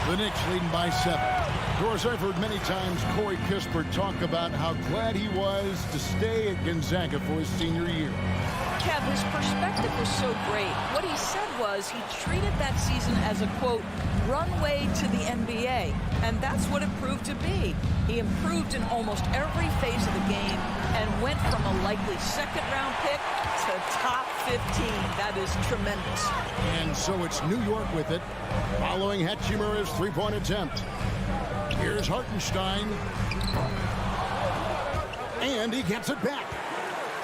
The Knicks leading by 7. Of course, I've heard many times Corey Kispert talk about how glad he was to stay at Gonzaga for his senior year. Kev, his perspective was so great. What he said was he treated that season as a, quote, runway to the NBA. And that's what it proved to be. He improved in almost every phase of the game and went from a likely second-round pick to top 15. That is tremendous. And so it's New York with it, following Hachimura's three-point attempt. Here's Hartenstein. And he gets it back.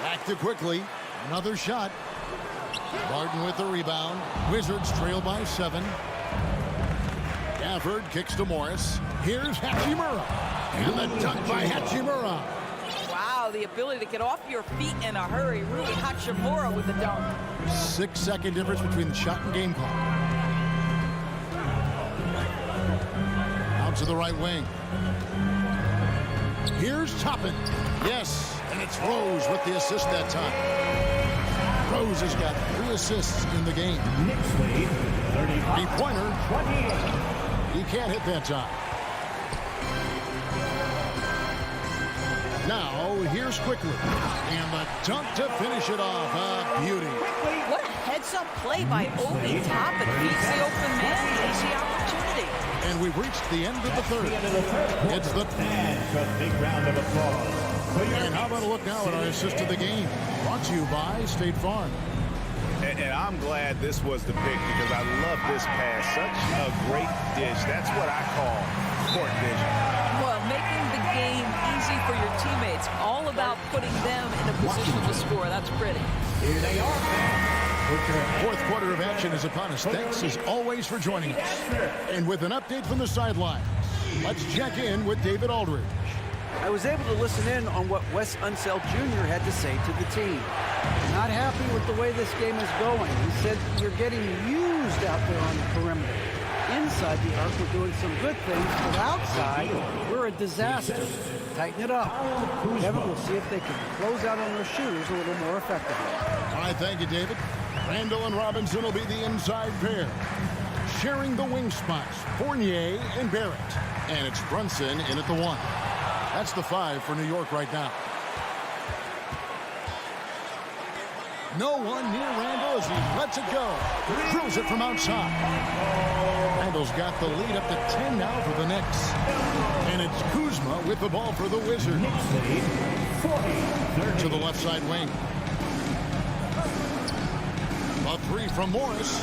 Back to Quickly. Another shot. Barton with the rebound. Wizards trail by 7. Gafford kicks to Morris. Here's Hachimura. And the dunk by Hachimura. Wow, the ability to get off your feet in a hurry. Rui Hachimura with the dunk. 6-second difference between the shot and game clock. Out to the right wing. Here's Toppin. Yes, and it's Rose with the assist that time. Rose has got 3 assists in the game. Knicks lead 35. Three-pointer. 28. He can't hit that time. Now, here's Quickly. And the dunk to finish it off. A beauty. What a heads-up play by Obi Toppin. He's the open man. Easy opportunity. And we've reached the end of the third. It's the... And a big round of applause. And how about a look now at our assist of the game? Brought to you by State Farm. And I'm I'm glad this was the pick because I love this pass. Such a great dish. That's what I call court vision. Well, making the game easy for your teammates. All about putting them in a position to score. That's pretty. Here they are, fans. Fourth quarter of action is upon us. Thanks as always for joining us. And with an update from the sidelines, let's check in with David Aldridge. I was able to listen in on what Wes Unseld Jr. had to say to the team. Not happy with the way this game is going. He said you're getting used out there on the perimeter. Inside the arc, we're doing some good things, but outside, we're a disaster. Tighten it up. Kevin will see if they can close out on their shooters a little more effectively. All right, thank you, David. Randall and Robinson will be the inside pair. Sharing the wing spots, Fournier and Barrett. And it's Brunson in at the 1. That's the 5 for New York right now. No one near Randall as he lets it go. Throws it from outside. Randall's got the lead up to 10 now for the Knicks. And it's Kuzma with the ball for the Wizards. To the left side wing. A 3 from Morris.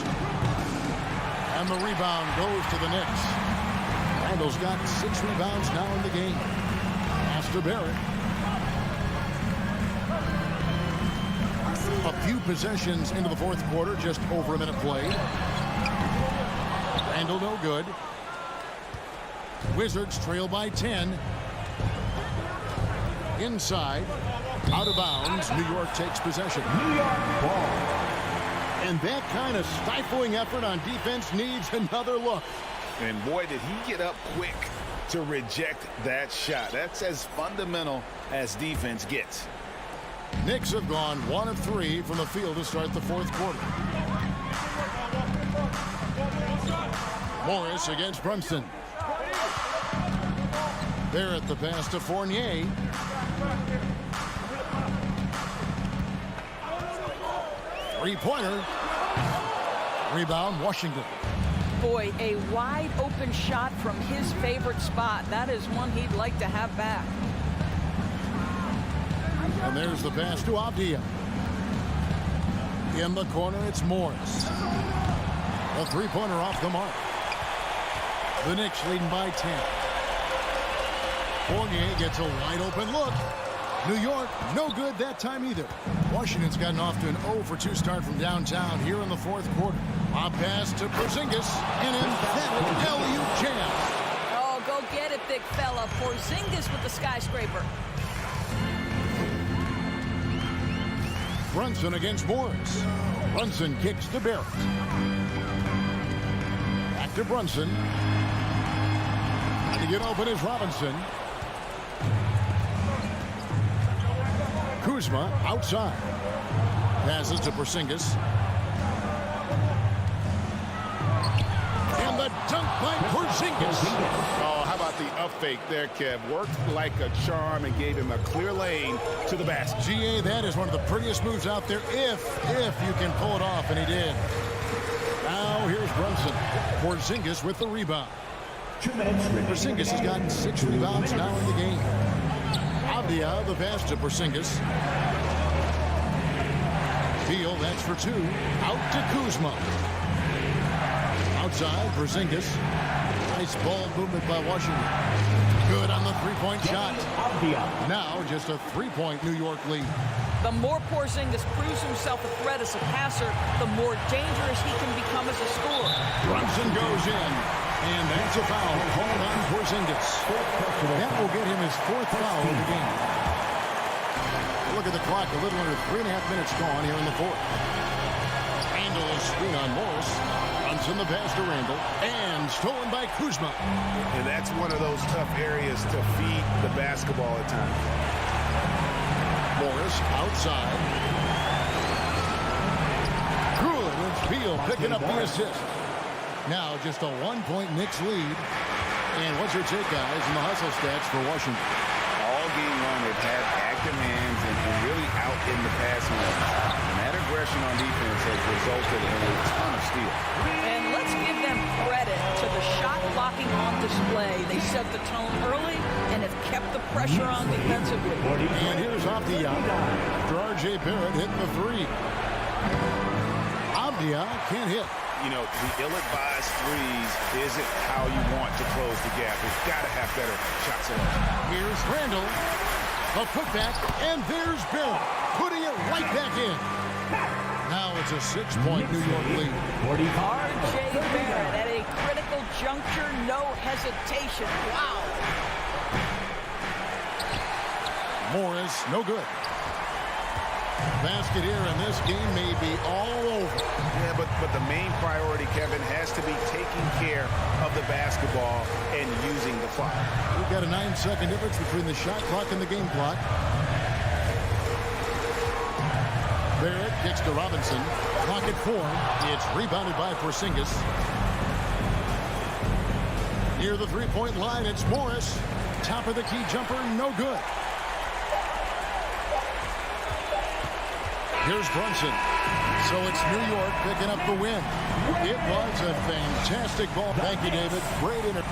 And the rebound goes to the Knicks. Randall's got 6 rebounds now in the game. Master Barrett. A few possessions into the fourth quarter, just over a minute played. Randall no good. Wizards trail by 10. Inside, out of bounds, New York takes possession. New York ball. And that kind of stifling effort on defense needs another look. And boy, did he get up quick to reject that shot. That's as fundamental as defense gets. Knicks have gone 1 of 3 from the field to start the fourth quarter. Morris against Brunson. Barrett the pass to Fournier. Three-pointer. Rebound, Washington. Boy, a wide open shot from his favorite spot. That is one he'd like to have back. And there's the pass to Avdia. In the corner, it's Morris. A three-pointer off the mark. The Knicks leading by 10. Fournier gets a wide open look. New York, no good that time either. Washington's gotten off to an 0 for 2 start from downtown here in the fourth quarter. A pass to Porzingis. An emphatic LU jam. Oh, go get it, big fella. Porzingis with the skyscraper. Brunson against Morris. Brunson kicks to Barrett. Back to Brunson. To get open is Robinson. Kuzma outside. Passes to Porzingis. And the dunk by Porzingis. Oh, how about the up fake there, Kev? Worked like a charm and gave him a clear lane to the basket. GA, that is one of the prettiest moves out there if you can pull it off, and he did. Now here's Brunson. Porzingis with the rebound. Porzingis has gotten 6 rebounds now in the game. Avdia, the pass to Porzingis. Deal, that's for 2. Out to Kuzma. Outside, Porzingis. Nice ball movement by Washington. Good on the three-point shot. Now just a 3-point New York lead. The more Porzingis proves himself a threat as a passer, the more dangerous he can become as a scorer. Brunson goes in, and that's a foul called on Porzingis. That will get him his 4th foul of the game. Look at the clock, a little under 3.5 minutes gone here in the fourth. Randall is screen on Morris. Brunson the pass to Randall, and stolen by Kuzma. And that's one of those tough areas to feed the basketball at times. Morris outside. Gruen and Beal picking up the assist. Now just a 1-point Knicks lead. And what's your take, guys, in the hustle stats for Washington? All game long, they've had active hands and really out in the passing lane. And that aggression on defense has resulted in a ton of steals. And let's give them credit to the shot blocking on display. They set the tone early and have kept the pressure on defensively. And here's Avdia after R.J. Barrett hitting the 3. Yeah, can't hit. You know, the ill-advised threes isn't how you want to close the gap. You've got to have better shot selection. Here's Randall. A putback, and there's Bill putting it right back in. Now it's a 6-point New York lead. R.J. Barrett at a critical juncture, no hesitation. Wow. Morris, no good. Basket here, and this game may be all over. Yeah, but the main priority, Kevin, has to be taking care of the basketball and using the clock. We've got a 9-second difference between the shot clock and the game clock. Barrett kicks to Robinson. Clock at 4. It's rebounded by Porzingis. Near the three-point line, it's Morris. Top of the key jumper, no good. Here's Brunson. So it's New York picking up the win. It was a fantastic ball. Thank you, David. Great interview.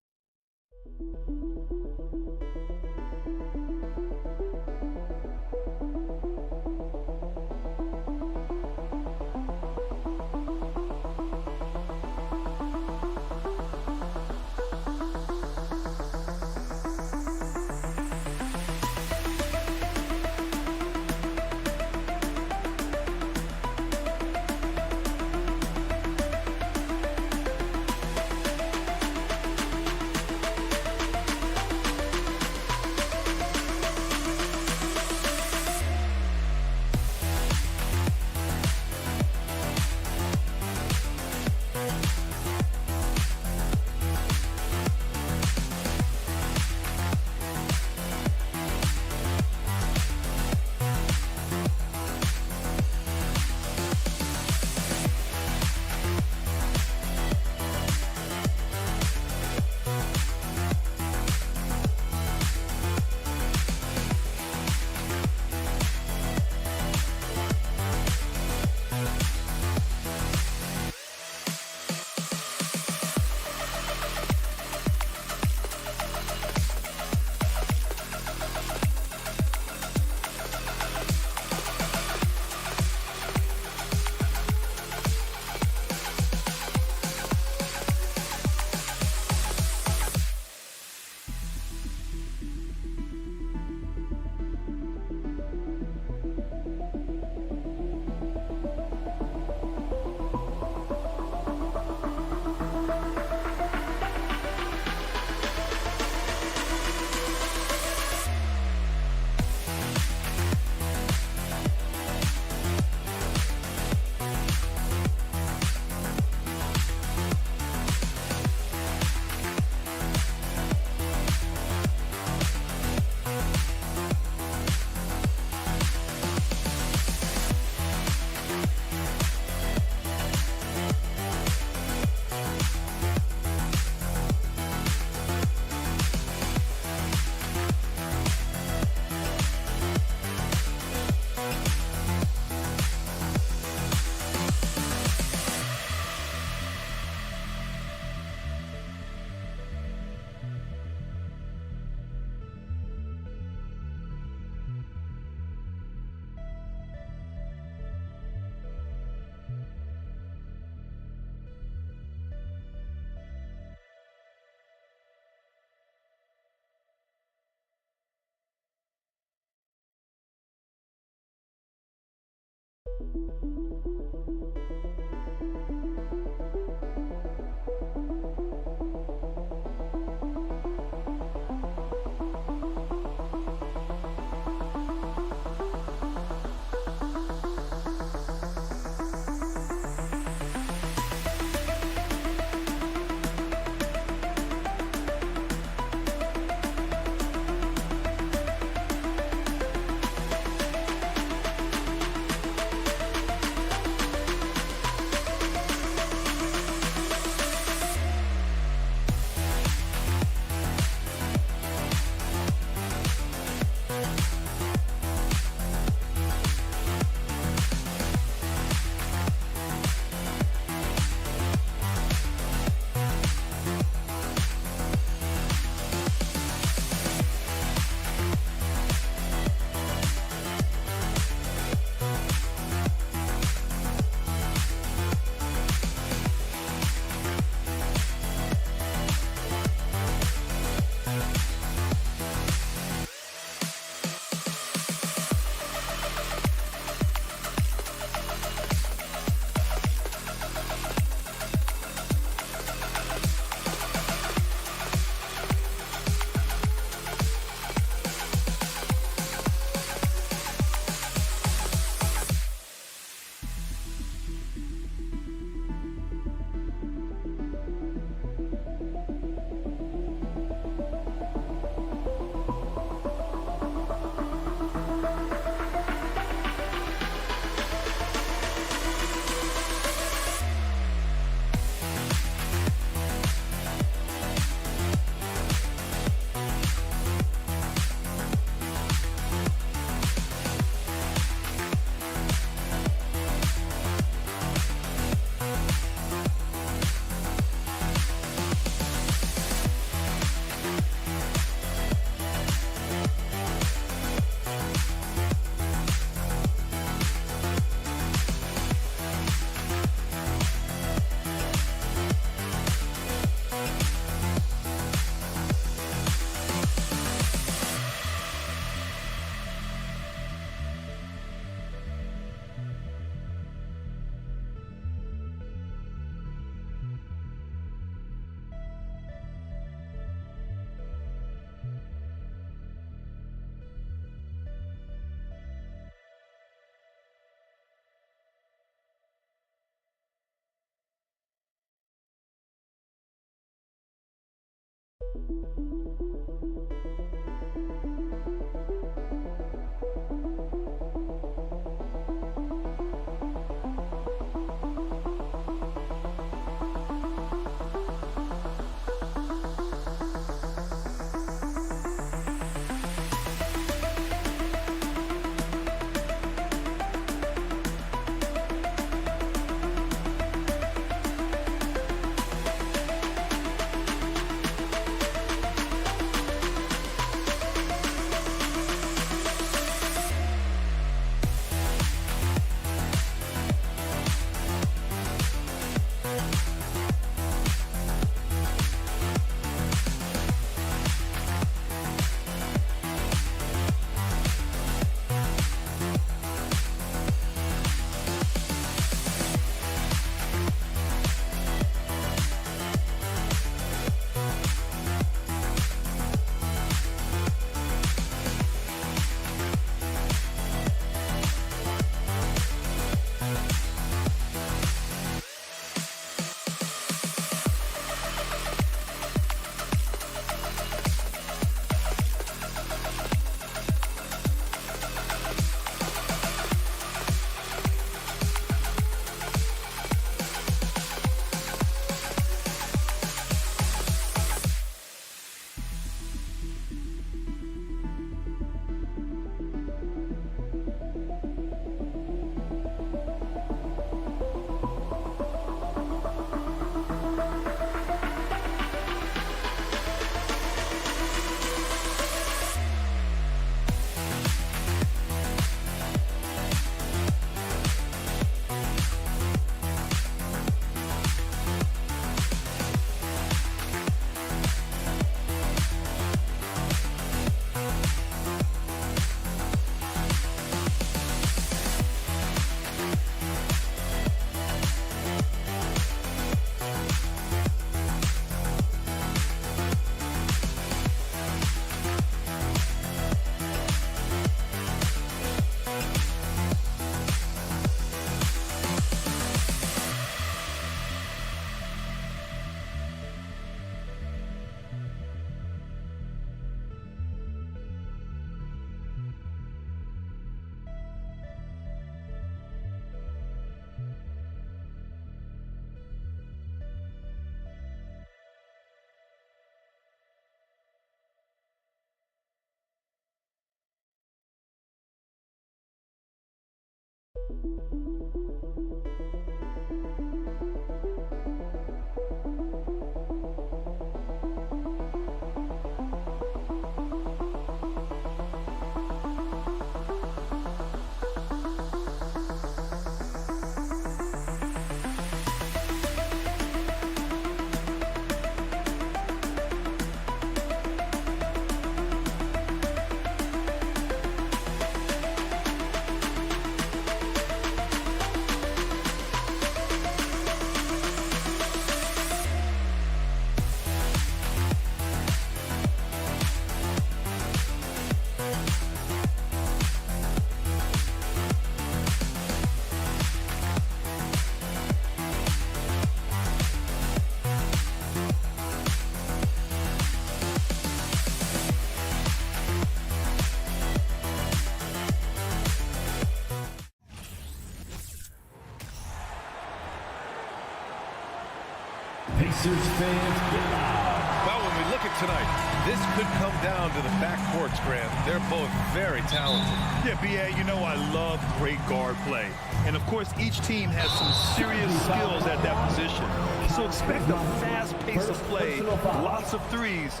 Pacers fans, get loud. Well, when we look at tonight, this could come down to the backcourts, Grant. They're both very talented. Yeah, B.A., you know I love great guard play. And, of course, each team has some serious skills at that position. So expect a fast pace of play, lots of threes.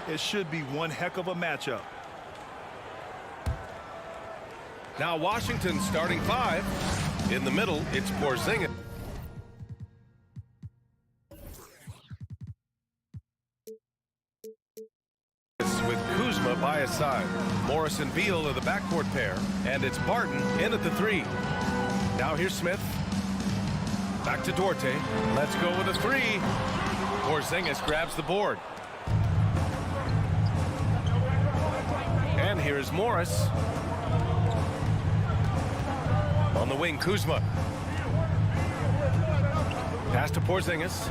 It should be one heck of a matchup. Now Washington starting 5. In the middle, it's Porzingis. With Kuzma by his side. Morris and Beal are the backcourt pair. And it's Barton in at the 3. Now here's Smith. Back to Duarte. Let's go with a 3. Porzingis grabs the board. And here is Morris. On the wing, Kuzma. Pass to Porzingis.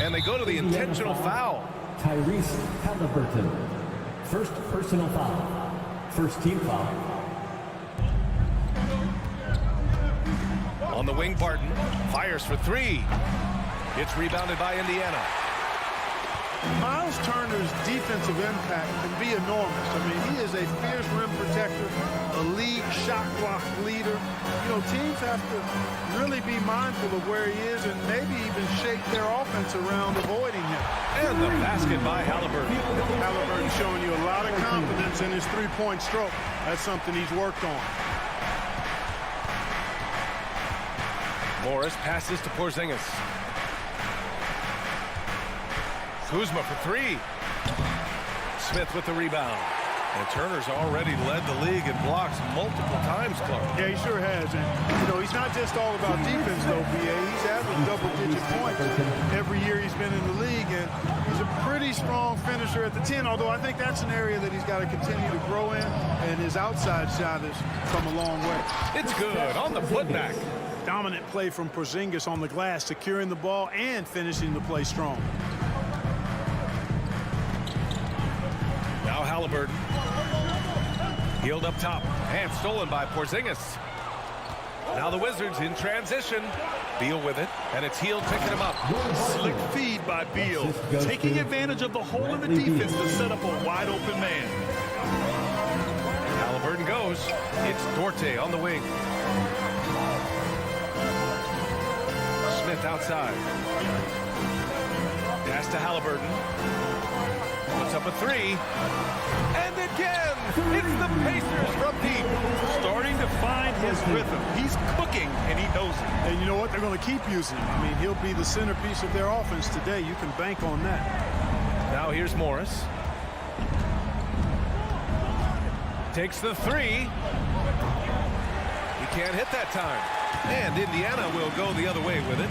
And they go to the intentional foul. Tyrese Halliburton. First personal foul. First team foul. On the wing, Barton fires for 3. It's rebounded by Indiana. Miles Turner's defensive impact can be enormous. I mean, he is a fierce rim protector, a league shot block leader. You know, teams have to really be mindful of where he is and maybe even shape their offense around avoiding him. And the basket by Halliburton. Halliburton showing you a lot of confidence in his three-point stroke. That's something he's worked on. Morris passes to Porzingis. Kuzma for 3. Smith with the rebound. And Turner's already led the league in blocks multiple times, Clark. Yeah, he sure has. And, you know, he's not just all about defense, though, B.A. He's averaged double-digit points every year he's been in the league. And he's a pretty strong finisher at the 10, although I think that's an area that he's got to continue to grow in. And his outside shot has come a long way. It's good on the putback. Dominant play from Porzingis on the glass, securing the ball and finishing the play strong. Now Halliburton. Healed up top. And stolen by Porzingis. Now the Wizards in transition. Beal with it. And it's Hield picking him up. Slick feed by Beal. Taking advantage of the hole in the defense to set up a wide open man. Halliburton goes. It's Duarte on the wing. Smith outside. Pass to Halliburton. Puts up a 3. And again, it's the Pacers from deep. Starting to find his rhythm. He's cooking, and he knows it. And you know what? They're going to keep using him. I mean, he'll be the centerpiece of their offense today. You can bank on that. Now here's Morris. Takes the 3. He can't hit that time. And Indiana will go the other way with it.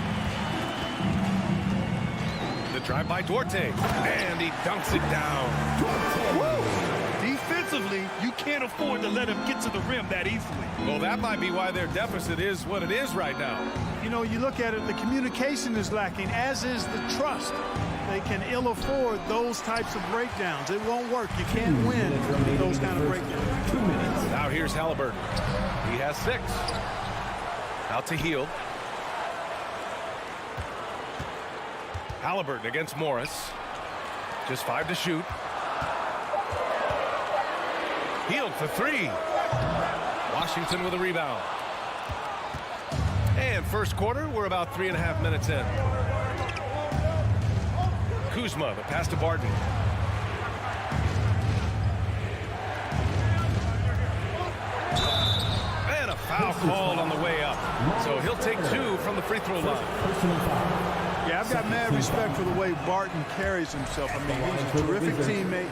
The drive by Duarte. And he dunks it down. Woo! Defensively, you can't afford to let him get to the rim that easily. Well, that might be why their deficit is what it is right now. You know, you look at it, the communication is lacking, as is the trust. They can ill afford those types of breakdowns. It won't work. You can't win those kind of breakdowns. 2 minutes. Now here's Halliburton. He has 6. Out to Hield. Halliburton against Morris. Just 5 to shoot. Hield for 3. Washington with a rebound. And first quarter, we're about 3.5 minutes in. Kuzma, the pass to Barton. And a foul called on the way up. So he'll take 2 from the free throw line. Yeah, I've got mad respect for the way Barton carries himself. I mean, he's a terrific teammate.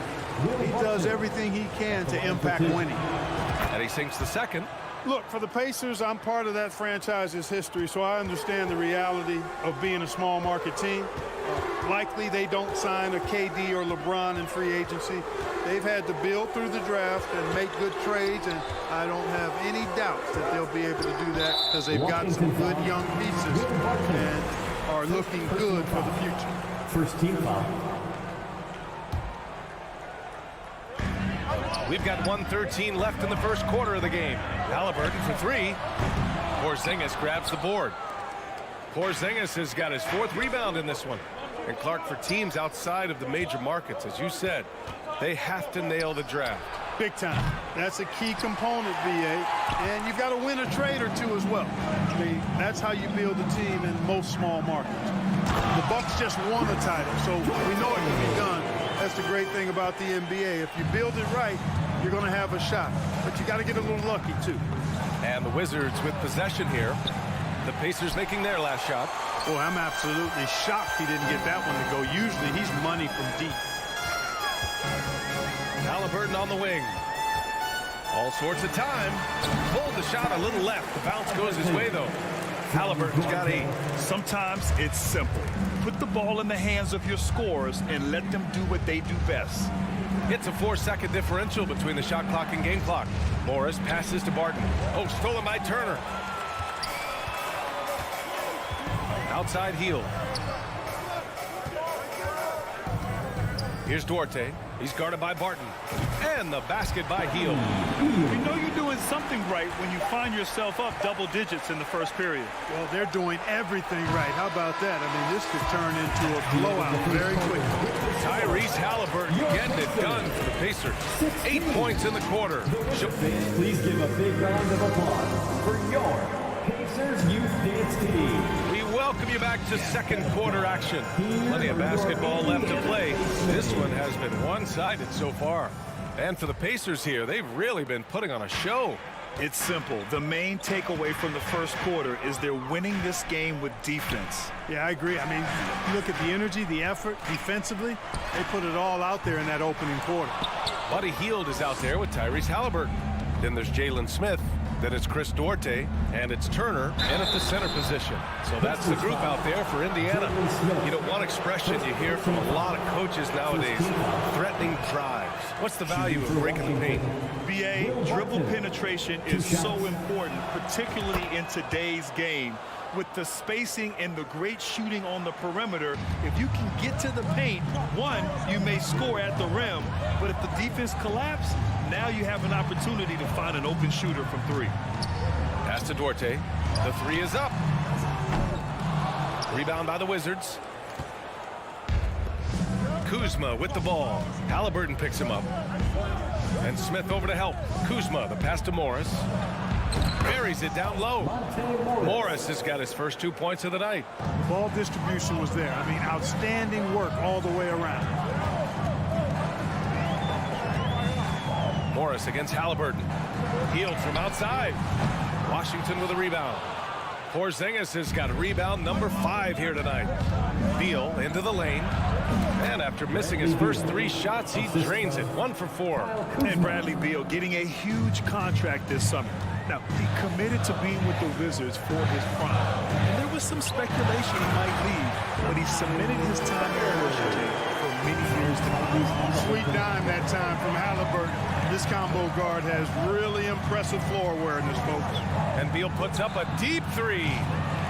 He does everything he can to impact winning. And he sinks the second. Look, for the Pacers, I'm part of that franchise's history, so I understand the reality of being a small market team. Likely they don't sign a KD or LeBron in free agency. They've had to build through the draft and make good trades, and I don't have any doubts that they'll be able to do that because they've got some good young pieces and are looking good for the future. First team foul. We've got 1:13 left in the first quarter of the game. Halliburton for 3. Porzingis grabs the board. Porzingis has got his 4th rebound in this one. And Clark, for teams outside of the major markets, as you said, they have to nail the draft. Big time. That's a key component, BA. And you've got to win a trade or 2 as well. I mean, that's how you build a team in most small markets. The Bucks just won a title, so we know it can be done. That's the great thing about the NBA. If you build it right, you're going to have a shot. But you got to get a little lucky, too. And the Wizards with possession here. The Pacers making their last shot. Boy, I'm absolutely shocked he didn't get that one to go. Usually he's money from deep. Halliburton on the wing. All sorts of time. Pulled the shot a little left. The bounce goes his way, though. Halliburton's got 8. Sometimes it's simple. Put the ball in the hands of your scorers and let them do what they do best. It's a 4-second differential between the shot clock and game clock. Morris passes to Barton. Oh, stolen by Turner. Outside heel. Here's Duarte. He's guarded by Barton. And the basket by Heel. You know you're doing something right when you find yourself up double digits in the first period. Well, they're doing everything right. How about that? I mean, this could turn into a blowout very quickly. Tyrese Halliburton getting it done for the Pacers. 8 points in the quarter. Please give a big round of applause for your Pacers Youth Dance Team. We welcome you back to second quarter action. Plenty of basketball left to play. This one has been one-sided so far. And for the Pacers here, they've really been putting on a show. It's simple. The main takeaway from the first quarter is they're winning this game with defense. Yeah, I agree. I mean, look at the energy, the effort defensively. They put it all out there in that opening quarter. Buddy Hield is out there with Tyrese Halliburton. Then there's Jalen Smith. Then it's Chris Duarte, and it's Turner in at the center position. So that's the group out there for Indiana. You know, one expression you hear from a lot of coaches nowadays, threatening drives. What's the value of breaking the paint? BA, dribble penetration is so important, particularly in today's game. With the spacing and the great shooting on the perimeter, if you can get to the paint, one, you may score at the rim, but if the defense collapses, now you have an opportunity to find an open shooter from 3. Pass to Duarte. The 3 is up. Rebound by the Wizards. Kuzma with the ball. Halliburton picks him up. And Smith over to help. Kuzma, the pass to Morris. Buries it down low. Morris has got his first 2 points of the night. Ball distribution was there. I mean, outstanding work all the way around. Morris against Halliburton. Hield from outside. Washington with a rebound. Porzingis has got rebound number 5 here tonight. Beal into the lane. And after missing his first 3 shots, he drains it. 1 for 4. And Bradley Beal getting a huge contract this summer. Now, he committed to being with the Wizards for his prime. And there was some speculation he might leave, but he cemented his time in Washington for many years to come. Sweet dime that time from Halliburton. This combo guard has really impressive floor awareness, folks. And Beal puts up a deep 3.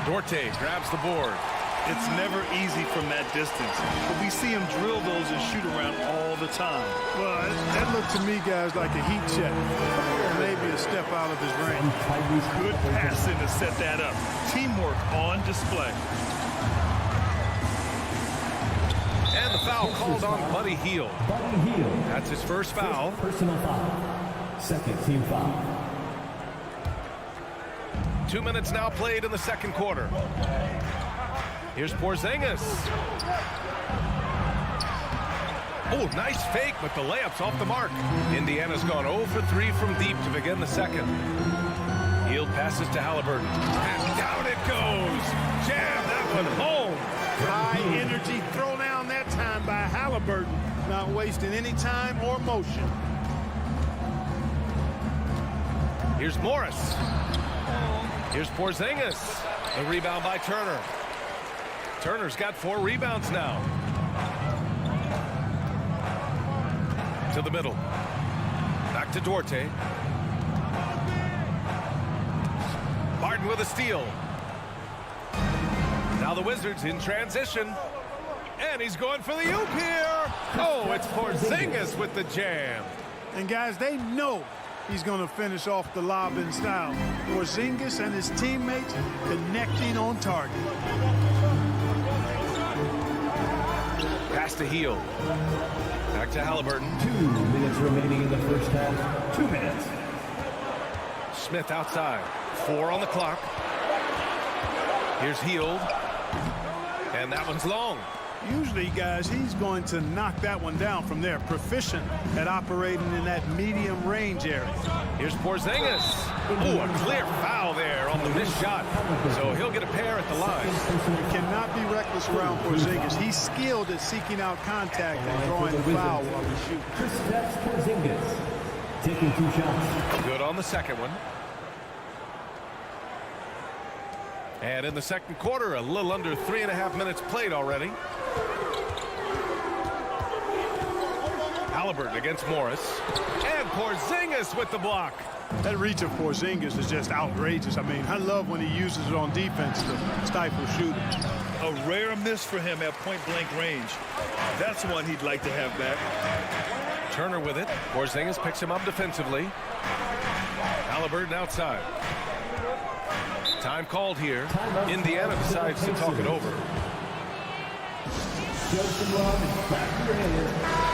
Duarte grabs the board. It's never easy from that distance, but we see him drill those and shoot around all the time. Well, that looked to me, guys, like a heat check. Maybe a step out of his range. Good passing to set that up. Teamwork on display. And the foul called on Buddy Hield. That's his first foul. Personal foul. Second team foul. 2 minutes now played in the second quarter. Here's Porzingis. Oh, nice fake, but the layup's off the mark. Indiana's gone 0 for 3 from deep to begin the second. Hield passes to Halliburton. And down it goes. Jam that one home. High energy throw down that time by Halliburton. Not wasting any time or motion. Here's Morris. Here's Porzingis. The rebound by Turner. Turner's got 4 rebounds now. To the middle. Back to Duarte. Martin with a steal. Now the Wizards in transition. And he's going for the oop here. Oh, it's Porzingis with the jam. And guys, they know he's going to finish off the lob in style. Porzingis and his teammates connecting on target. Pass to Hield. Back to Halliburton. 2 minutes remaining in the first half. 2 minutes. Smith outside. 4 on the clock. Here's Hield. And that one's long. Usually, guys, he's going to knock that one down from there. Proficient at operating in that medium range area. Here's Porzingis. Oh, a clear foul there on the missed shot. So he'll get a pair at the line. You cannot be reckless around Porzingis. He's skilled at seeking out contact and drawing the foul while he shoots. Kristaps Porzingis taking 2 shots. Good on the second one. And in the second quarter, a little under 3.5 minutes played already. Halliburton against Morris. And Porzingis with the block. That reach of Porzingis is just outrageous. I mean, I love when he uses it on defense to stifle shooting. A rare miss for him at point-blank range. That's one he'd like to have back. Turner with it. Porzingis picks him up defensively. Halliburton outside. Time called here. Indiana decides to talk it over. Justin Robbins, clap your hands.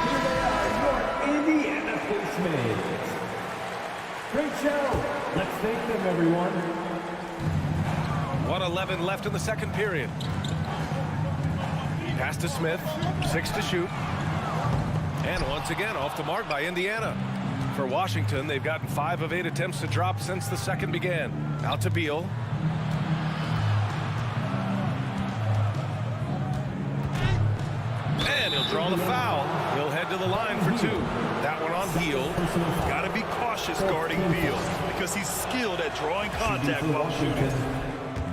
Here they are, your Indiana Pacemates. Great show. Let's thank them, everyone. 1:11 left in the second period. Pass to Smith. 6 to shoot. And once again, off the mark by Indiana. For Washington, they've gotten 5 of 8 attempts to drop since the second began. Out to Beal. And he'll draw the foul. He'll head to the line for 2. That one on Hield. Got to be cautious guarding Beal because he's skilled at drawing contact while shooting.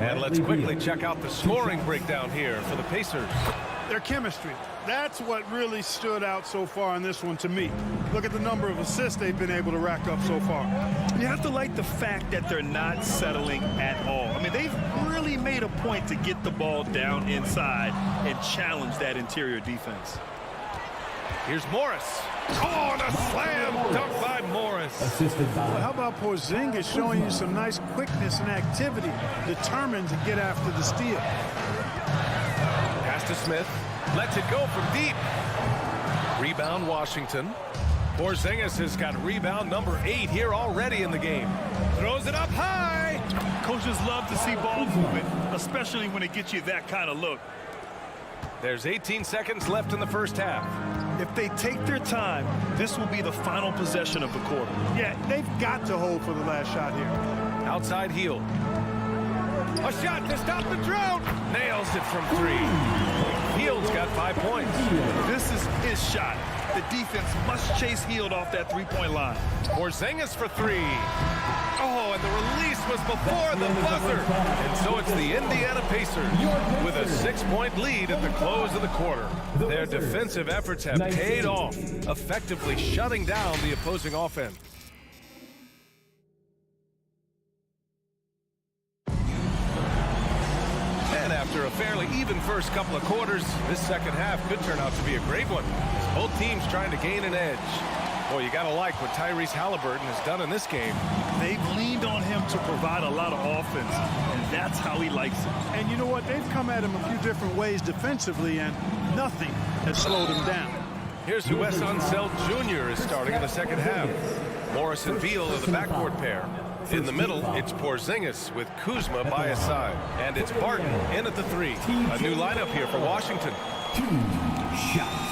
And let's quickly check out the scoring breakdown here for the Pacers. Their chemistry. That's what really stood out so far in this one to me. Look at the number of assists they've been able to rack up so far. You have to like the fact that they're not settling at all. I mean, they've really made a point to get the ball down inside and challenge that interior defense. Here's Morris. Oh, and a slam dunk by Morris. Assisted by. Well, how about Porzingis showing you some nice quickness and activity, determined to get after the steal. Pass to Smith. Lets it go from deep. Rebound Washington. Porzingis has got rebound number 8 here already in the game. Throws it up high. Coaches love to see ball movement, especially when it gets you that kind of look. There's 18 seconds left in the first half. If they take their time, this will be the final possession of the quarter. Yeah, they've got to hold for the last shot here. Outside Hield. A shot to stop the drought. Nails it from 3. Hield's got 5 points. This is his shot. The defense must chase Hield off that 3-point line. Porzingis for 3. Oh, and the release was before the buzzer. And so it's the Indiana Pacers with a 6-point lead at the close of the quarter. Their defensive efforts have paid off, effectively shutting down the opposing offense. And after a fairly even first couple of quarters, this second half could turn out to be a great one. Both teams trying to gain an edge. Boy, you got to like what Tyrese Halliburton has done in this game. They've leaned on him to provide a lot of offense, and that's how he likes it. And you know what? They've come at him a few different ways defensively, and nothing has slowed him down. Here's who Wes Unseld Jr. is starting in the second half. Morris and Beal are the backcourt pair. In the middle, it's Porzingis with Kuzma by his side. And it's Barton in at the 3. A new lineup here for Washington. 2 shots.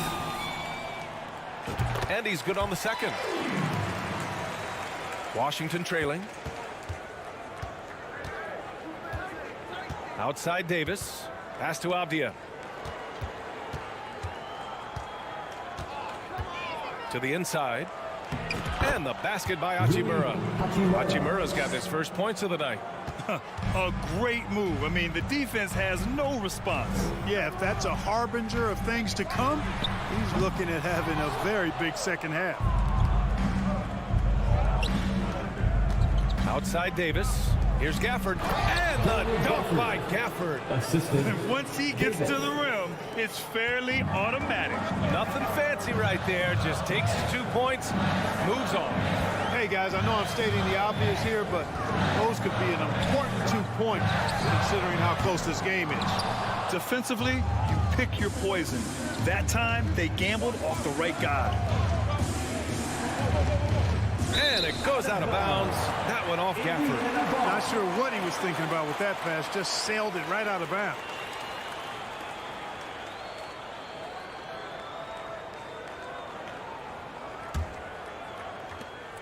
And he's good on the second. Washington trailing. Outside Davis. Pass to Avdia. To the inside. And the basket by Hachimura. Hachimura's got his first points of the night. A great move. I mean, the defense has no response. Yeah, if that's a harbinger of things to come, he's looking at having a very big second half. Outside Davis. Here's Gafford. And the dunk by Gafford. And once he gets to the rim, it's fairly automatic. Nothing fancy right there. Just takes his 2 points, moves on. Hey, guys, I know I'm stating the obvious here, but those could be an important 2 points considering how close this game is. Defensively, you pick your poison. That time, they gambled off the right guy. And it goes out of bounds. That went off Gafford. Not sure what he was thinking about with that pass. Just sailed it right out of bounds.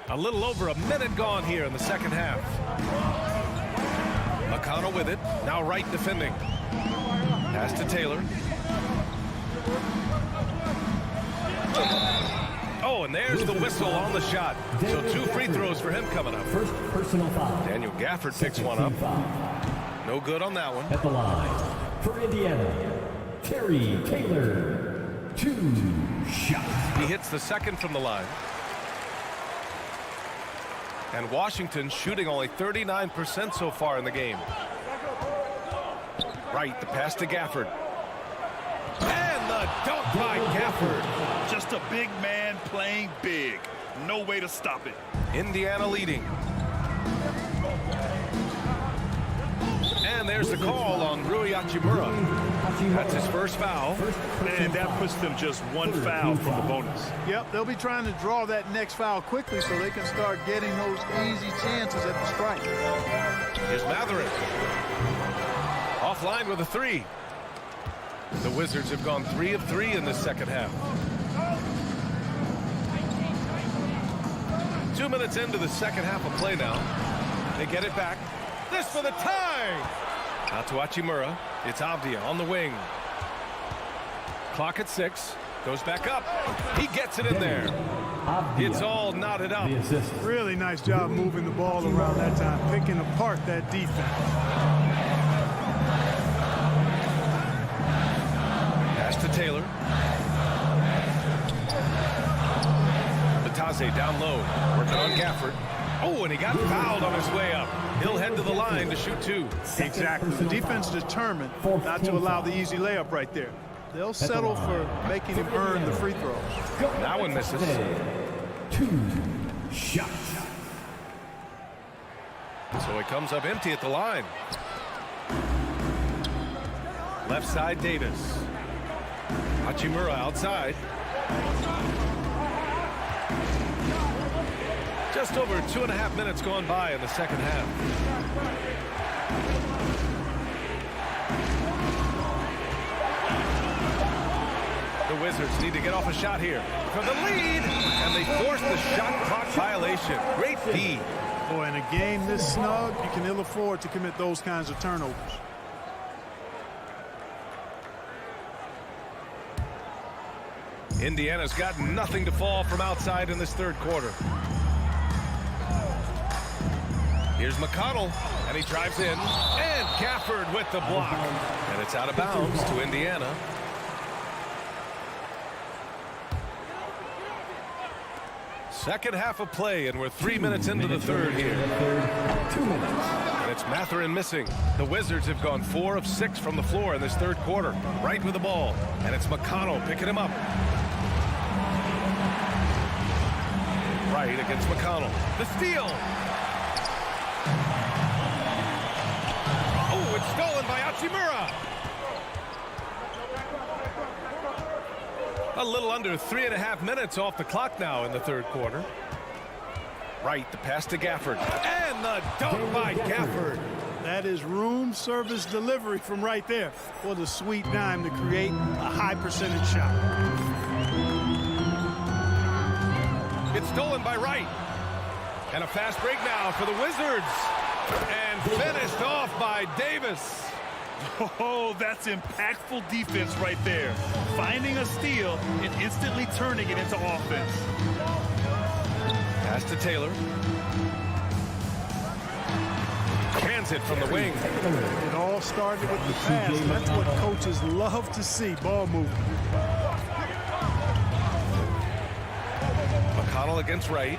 A little over a minute gone here in the second half. McConnell with it. Now Wright defending. Pass to Taylor. Oh, and there's the whistle on the shot. So 2 free throws for him coming up. First personal foul. Daniel Gafford picks one up. No good on that one. At the line for Indiana, Terry Taylor. 2 shots. He hits the second from the line. And Washington shooting only 39% so far in the game. Right, the pass to Gafford. And the dunk by Gafford. Just a big man playing big. No way to stop it. Indiana leading. And there's the call on Rui Hachimura. That's his first foul. And that puts them just 1 foul from the bonus. Yep, they'll be trying to draw that next foul quickly so they can start getting those easy chances at the strike. Here's Matherin. Offline with a 3. The Wizards have gone 3 of 3 in this second half. 2 minutes into the second half of play now. They get it back. This for the tie. Out to Hachimura. It's Avdia on the wing. Clock at 6. Goes back up. He gets it in there. It's all knotted up. Really nice job moving the ball around that time, picking apart that defense. Pass to Taylor. Batase down low. Working on Gafford. Oh, and he got fouled on his way up. He'll head to the line to shoot 2. Exactly. The defense determined not to allow the easy layup right there. They'll settle for making him earn the free throws. That one misses. 2 shots. So he comes up empty at the line. Left side, Davis. Hachimura outside. Just over 2.5 minutes gone by in the second half. The Wizards need to get off a shot here for the lead, and they force the shot clock violation. Great D. Boy, in a game this snug, you can ill afford to commit those kinds of turnovers. Indiana's got nothing to fall from outside in this third quarter. Here's McConnell, and he drives in, and Gafford with the block. And it's out of bounds to Indiana. Second half of play, and we're 3 minutes into the third here. 2 minutes. And it's Matherin missing. The Wizards have gone 4 of 6 from the floor in this third quarter. Right with the ball, and it's McConnell picking him up. Right against McConnell. The steal. Oh, it's stolen by Hachimura. A little under 3.5 minutes off the clock now in the third quarter. Right, the pass to Gafford. And And the dunk by Gafford. That is room service delivery from right there. What a sweet dime to create a high percentage shot. It's stolen by Wright. And a fast break now for the Wizards. And finished off by Davis. Oh, that's impactful defense right there. Finding a steal and instantly turning it into offense. Pass to Taylor. Hands it from the wing. It all started with the pass. That's what coaches love to see, ball movement. McConnell against Wright.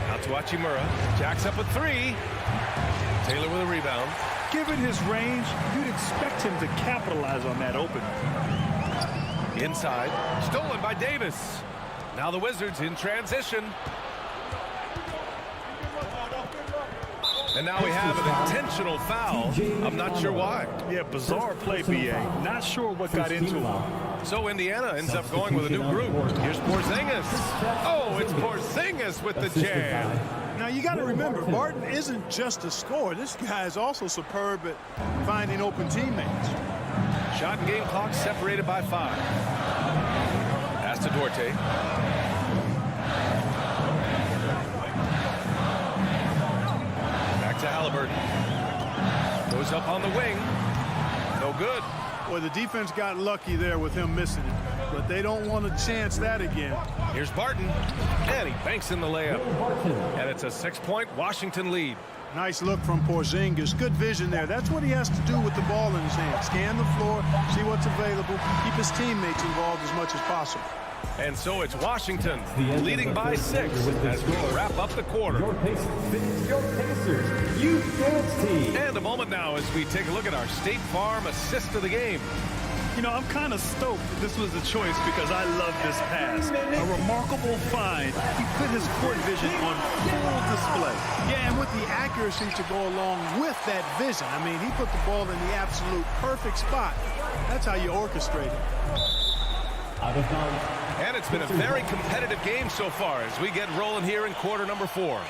Out to Hachimura. Jacks up with 3. Taylor with a rebound. Given his range, you'd expect him to capitalize on that opening. Inside. Stolen by Davis. Now the Wizards in transition. And now we have an intentional foul. I'm not sure why. Yeah, bizarre play, B.A. Not sure what got into him. So Indiana ends up going with a new group. Here's Porzingis. Oh, it's Porzingis with the jam. Now, you got to remember, Barton isn't just a scorer. This guy is also superb at finding open teammates. Shot and game clock separated by 5. Pass to Duarte. Back to Halliburton. Goes up on the wing. No good. Boy, the defense got lucky there with him missing it, but they don't want to chance that again. Here's Barton, and he banks in the layup. And it's a 6-point Washington lead. Nice look from Porzingis. Good vision there. That's what he has to do with the ball in his hand. Scan the floor, see what's available, keep his teammates involved as much as possible. And so it's Washington leading by 6 as we wrap up the quarter. Your Pacers, you dance team. And a moment now as we take a look at our State Farm assist of the game. You know, I'm kind of stoked that this was a choice because I love this pass. A remarkable find. He put his court vision on full display. Yeah, and with the accuracy to go along with that vision. I mean, he put the ball in the absolute perfect spot. That's how you orchestrate it. Out of bounds. And it's been a very competitive game so far as we get rolling here in quarter number 4.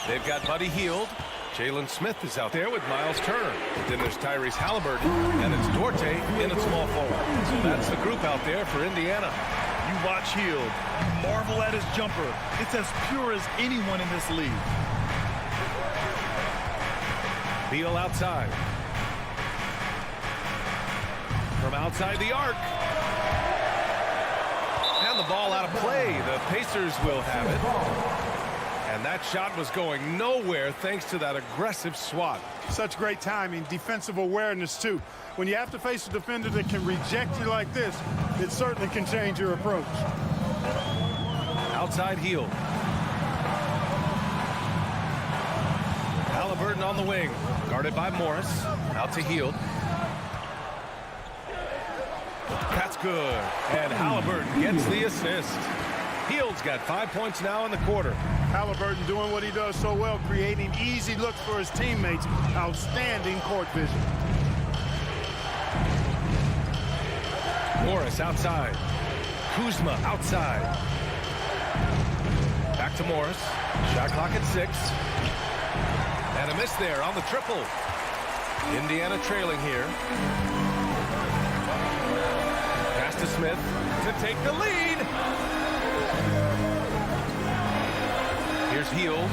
They've got Buddy Hield. Jalen Smith is out there with Miles Turner. Then there's Tyrese Halliburton, and it's Duarte in at small forward. So that's the group out there for Indiana. You watch Hield. Marvel at his jumper. It's as pure as anyone in this league. Beal outside. From outside the arc. And the ball out of play. The Pacers will have it. And that shot was going nowhere thanks to that aggressive swat. Such great timing, defensive awareness, too. When you have to face a defender that can reject you like this, it certainly can change your approach. Outside Hield. Halliburton on the wing. Guarded by Morris. Out to Hield. That's good. And Halliburton gets the assist. Hield's got 5 points now in the quarter. Halliburton doing what he does so well, creating easy looks for his teammates. Outstanding court vision. Morris outside. Kuzma outside. Back to Morris. Shot clock at 6. And a miss there on the triple. Indiana trailing here. Pass to Smith to take the lead. Here's Hield.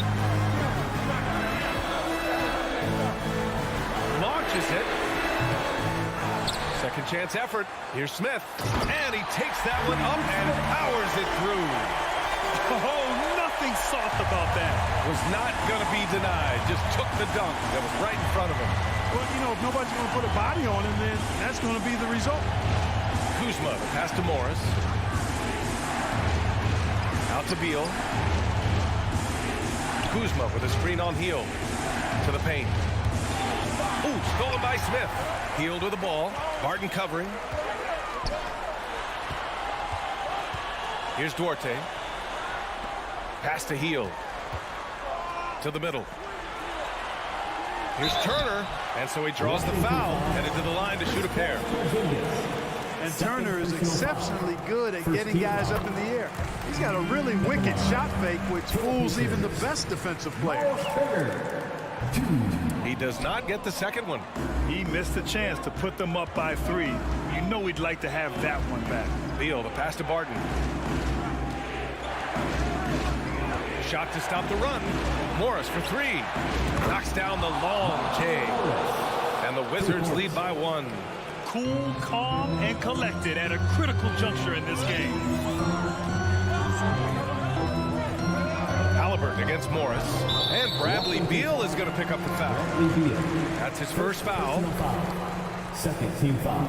Launches it. Second chance effort. Here's Smith. And he takes that one up and powers it through. Oh, nothing soft about that. Was not going to be denied. Just took the dunk that was right in front of him. Well, you know, if nobody's going to put a body on him, then that's going to be the result. Kuzma, pass to Morris. Out to Beal. Kuzma with a screen on Hield. To the paint. Ooh, stolen by Smith. Hield with the ball. Barton covering. Here's Duarte. Pass to Hield. To the middle. Here's Turner. And so he draws the foul. Headed to the line to shoot a pair. And Turner is exceptionally good at getting guys up in the air. He's got a really wicked shot fake, which fools even the best defensive players. He does not get the second one. He missed a chance to put them up by 3. You know he'd like to have that one back. Beal, the pass to Barton. Shot to stop the run. Morris for 3. Knocks down the long J. And the Wizards lead by 1. Cool, calm, and collected at a critical juncture in this game. Halliburton against Morris. And Bradley Beal is going to pick up the foul. That's his first foul. Second team foul.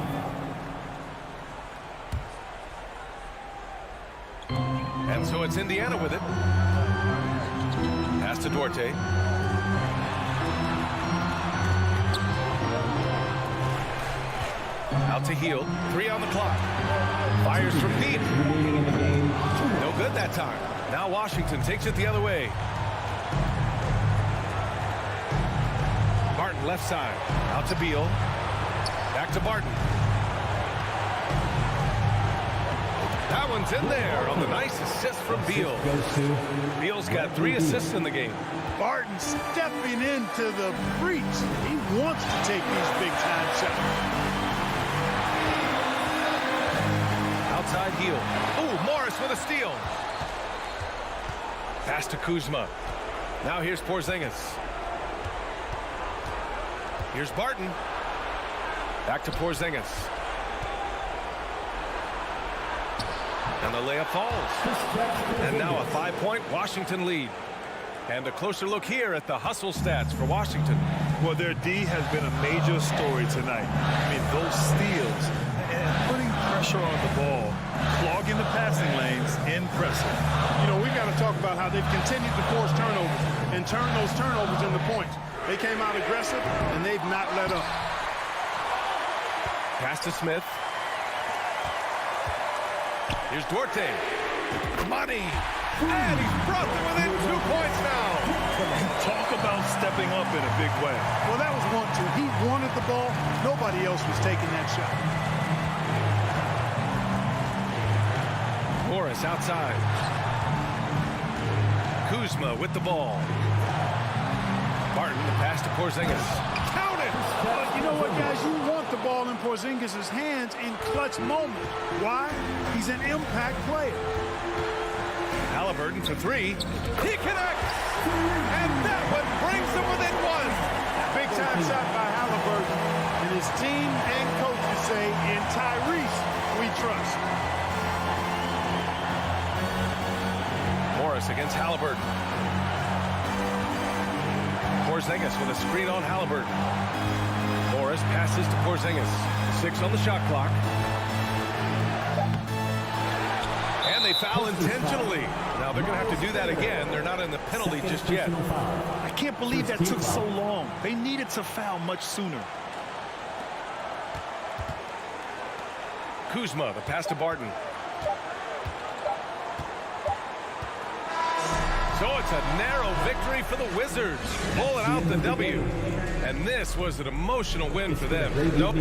And so it's Indiana with it. Pass to Duarte. Out to Hield. 3 on the clock. Fires from deep. No good that time. Now Washington takes it the other way. Barton left side. Out to Beal. Back to Barton. That one's in there on the nice assist from Beal. Beal's got 3 assists in the game. Barton stepping into the breach. He wants to take these big-time shots. Outside Hield. Ooh, Morris with a steal. Pass to Kuzma. Now here's Porzingis. Here's Barton. Back to Porzingis. And the layup falls. And now a 5-point Washington lead. And a closer look here at the hustle stats for Washington. Well, their D has been a major story tonight. I mean, those steals and putting pressure on the ball, clogging the passing lanes, impressive. You know, we've got to talk about how they've continued to force turnovers and turn those turnovers into points. They came out aggressive, and they've not let up. Pass to Smith. Here's Duarte. Money. And he's brought them within 2 points now. Talk about stepping up in a big way. Well, that was 1-2. He wanted the ball. Nobody else was taking that shot. Morris outside. Kuzma with the ball. Barton, the pass to Porzingis. Count it! But you know what, guys? You want the ball in Porzingis' hands in clutch moments. Why? He's an impact player. Halliburton for 3. He connects! And that one brings them within 1. Big-time shot by Halliburton. And his team and coaches say, in Tyrese, we trust. Morris against Halliburton. Porzingis with a screen on Halliburton. Morris passes to Porzingis. 6 on the shot clock. And they foul intentionally. Now they're going to have to do that again. They're not in the penalty just yet. I can't believe that took so long. They needed to foul much sooner. Kuzma, the pass to Barton. So it's a narrow victory for the Wizards, pulling out the W. And this was an emotional win for them. Nope.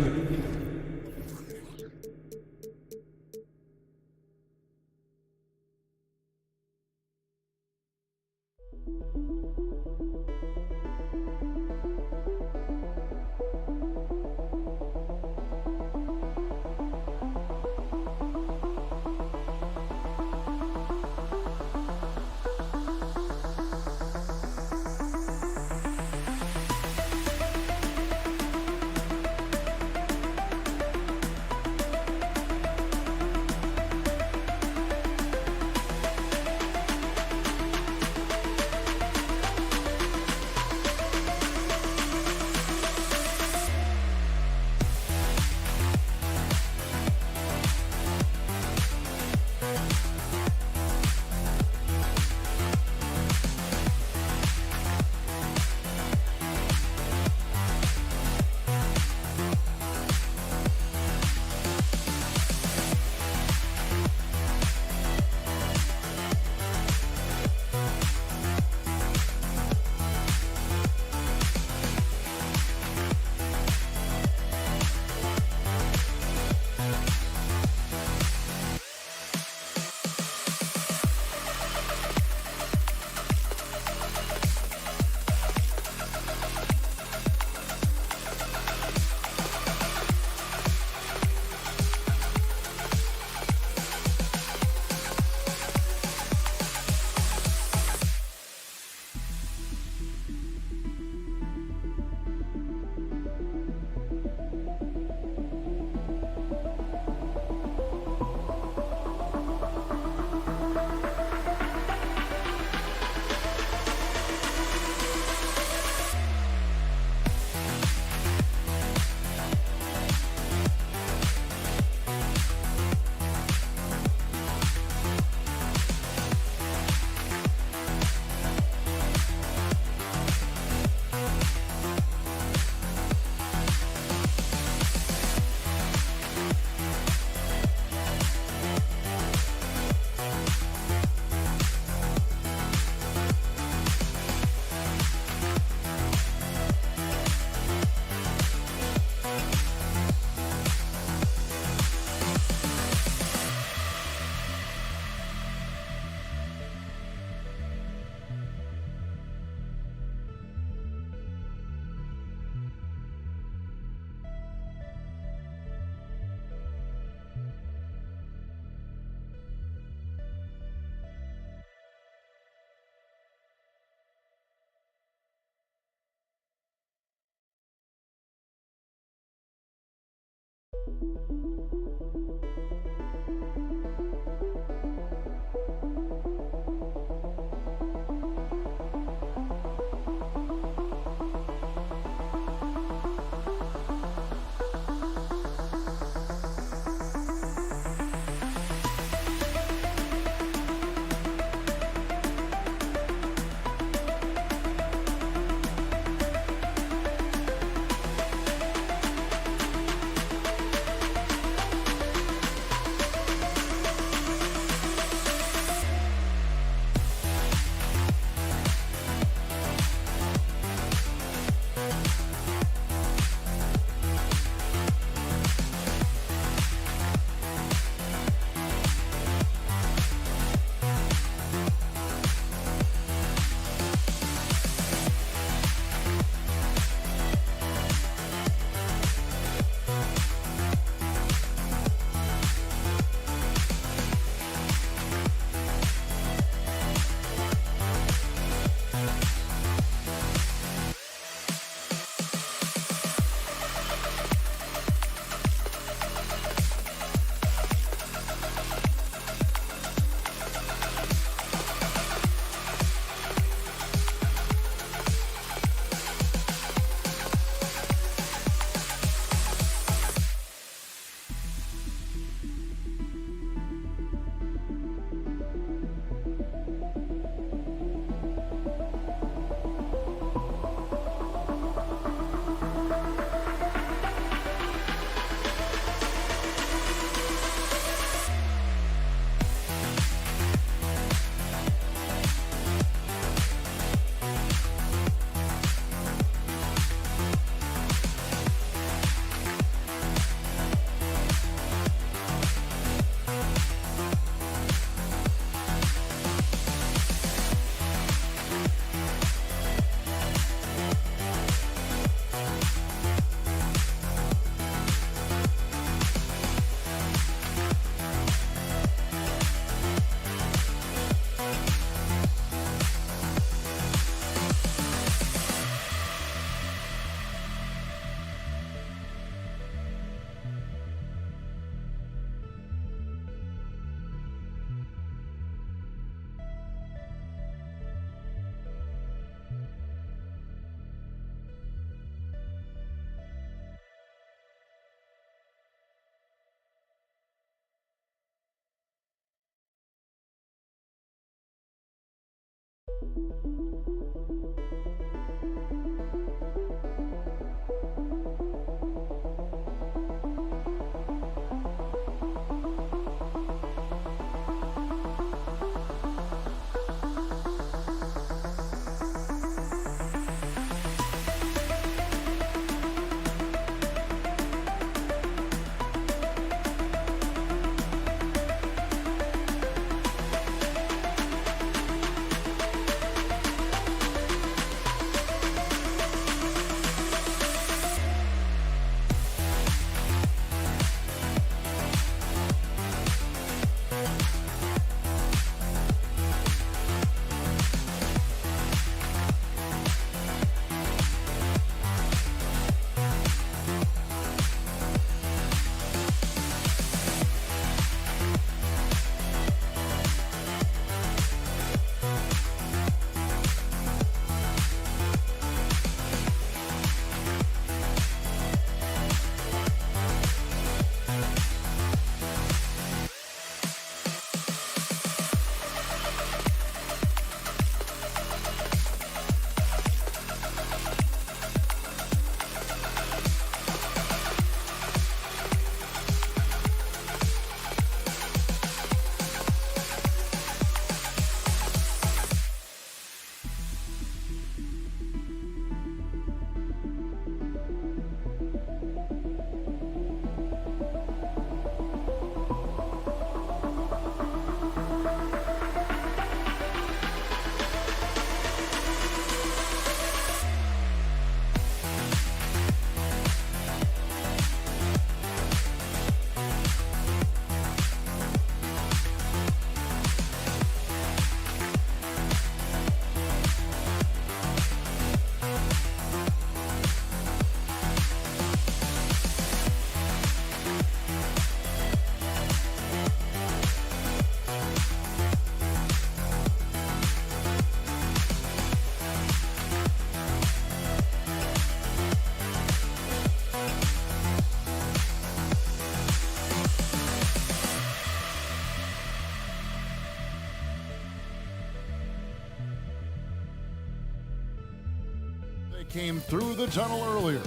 They came through the tunnel earlier.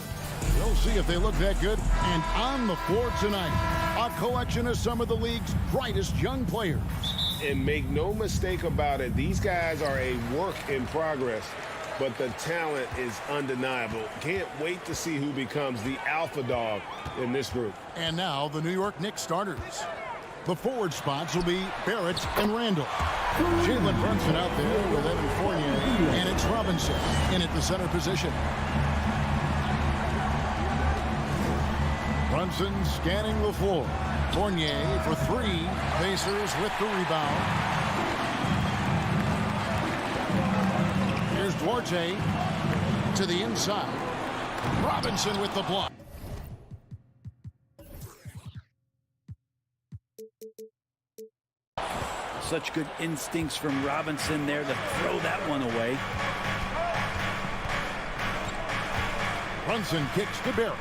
We'll see if they look that good. And on the floor tonight, a collection of some of the league's brightest young players. And make no mistake about it, these guys are a work in progress, but the talent is undeniable. Can't wait to see who becomes the alpha dog in this group. And now the New York Knicks starters. The forward spots will be Barrett and Randall. Jalen Brunson out there with Evan Fournier, and it's Robinson in at the center position. Brunson scanning the floor. Fournier for three. Pacers with the rebound. Here's Duarte to the inside. Robinson with the block. Such good instincts from Robinson there to throw that one away. Brunson kicks to Barrett.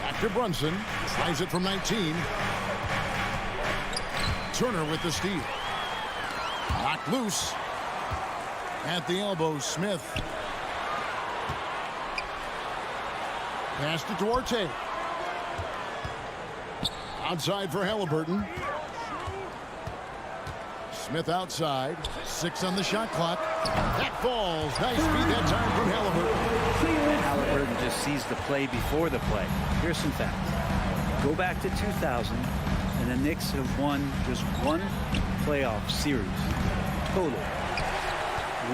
After Brunson, slides it from 19. Turner with the steal. Knocked loose. At the elbow, Smith. Pass to Duarte. Outside for Halliburton. Smith outside. 6 on the shot clock. That falls. Nice feed that time from Halliburton. Halliburton just sees the play before the play. Here's some facts. Go back to 2000, and the Knicks have won just one playoff series. Total.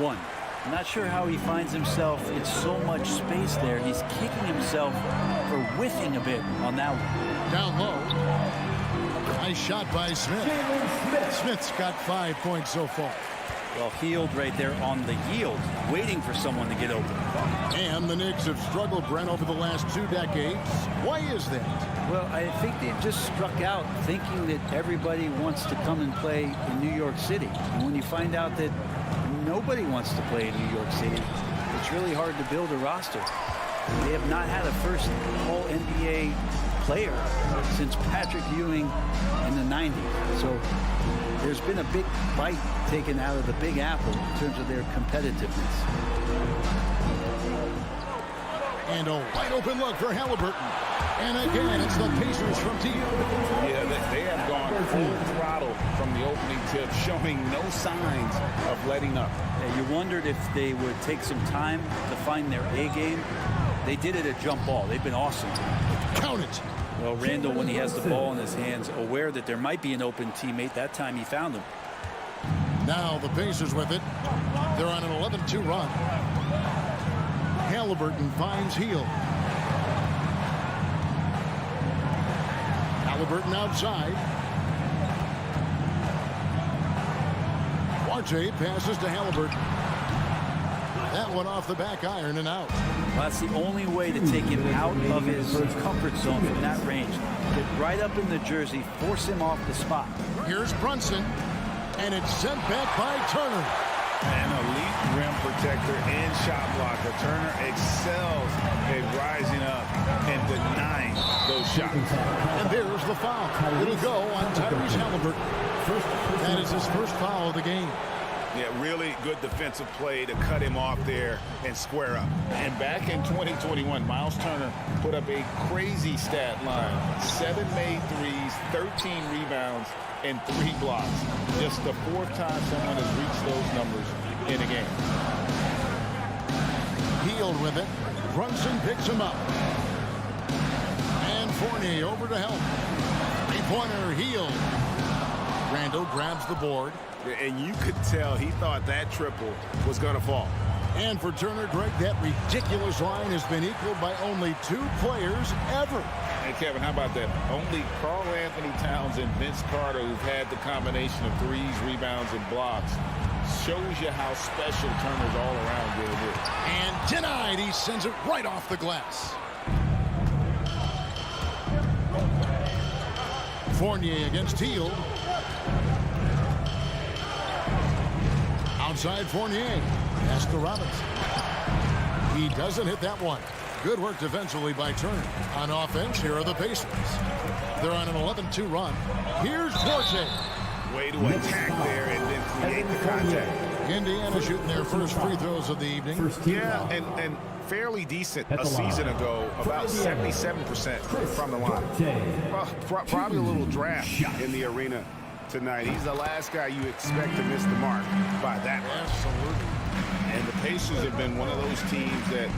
One. I'm not sure how he finds himself in so much space there. He's kicking himself for whiffing a bit on that one. Down low. Nice shot by Smith. Smith's got 5 points so far. Well, Hield right there on the yield, waiting for someone to get open. And the Knicks have struggled, Brent, over the last 2 decades. Why is that? Well, I think they've just struck out thinking that everybody wants to come and play in New York City. And when you find out that nobody wants to play in New York City, it's really hard to build a roster. They have not had a first All-NBA player since Patrick Ewing in the 90s. So there's been a big bite taken out of the Big Apple in terms of their competitiveness. And a wide open look for Halliburton. And again, it's the Pacers from Teal. Yeah, they have gone full throttle from the opening tip, showing no signs of letting up. Yeah, you wondered if they would take some time to find their A game. They did it at jump ball. They've been awesome. Count it. Well, Randall, when he has the ball in his hands, aware that there might be an open teammate, that time he found him. Now the Pacers with it. They're on an 11-2 run. Halliburton finds Hield. Halliburton outside. Duarte passes to Halliburton. That one off the back iron and out. Well, that's the only way to take him out of his comfort zone from that range. Get right up in the jersey, force him off the spot. Here's Brunson, and it's sent back by Turner. An elite rim protector and shot blocker. Turner excels at rising up and denying those shots. And there's the foul. It'll go on Tyrese Halliburton. That is his first foul of the game. Yeah, really good defensive play to cut him off there and square up. And back in 2021, Miles Turner put up a crazy stat line. 7 made threes, 13 rebounds, and 3 blocks. Just the 4th time someone has reached those numbers in a game. Hield with it. Brunson picks him up. And Fournier over to help. 3-pointer Hield. Randall grabs the board. And you could tell he thought that triple was going to fall. And for Turner, Greg, that ridiculous line has been equaled by only 2 players ever. Hey, Kevin, how about that? Only Karl Anthony Towns and Vince Carter, who've had the combination of threes, rebounds, and blocks. Shows you how special Turner's all around really is. And denied. He sends it right off the glass. Fournier against Hield. Outside Fournier. Pass to Robinson. He doesn't hit that one. Good work defensively by Turner. On offense, here are the Pacers. They're on an 11-2 run. Here's Duarte. Way to attack there and then create the contact. Indiana shooting their first free throws of the evening. Yeah, and fairly decent a season ago, about 77% from the line. Well, probably a little draft in the arena tonight. He's the last guy you expect to miss the mark by that much. Absolutely. And the Pacers have been one of those teams that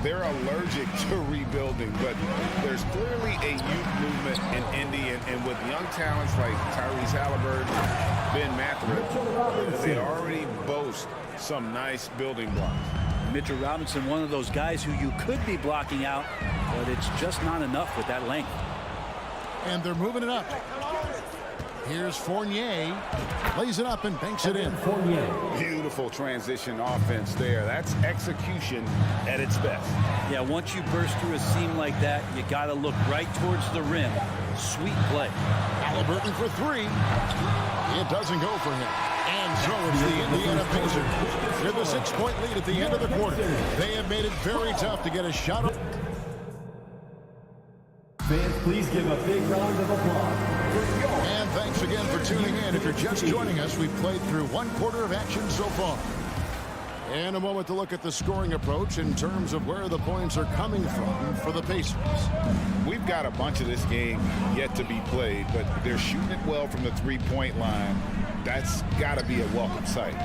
they're allergic to rebuilding, but there's clearly a youth movement in Indy, and with young talents like Tyrese Halliburton, Ben Mathurin, they already boast some nice building blocks. Mitchell Robinson, one of those guys who you could be blocking out, but it's just not enough with that length. And they're moving it up. Here's Fournier. Lays it up and banks it in. Beautiful transition offense there. That's execution at its best. Yeah, once you burst through a seam like that, you got to look right towards the rim. Sweet play. Halliburton for three. It doesn't go for him. And so it's the Indiana Pacers with a 6-point lead at the end of the quarter. They have made it very tough to get a shot up. Fans, please give a big round of applause. And thanks again for tuning in. If you're just joining us, we've played through one quarter of action so far. And a moment to look at the scoring approach in terms of where the points are coming from for the Pacers. We've got a bunch of this game yet to be played, but they're shooting it well from the three-point line. That's got to be a welcome sight.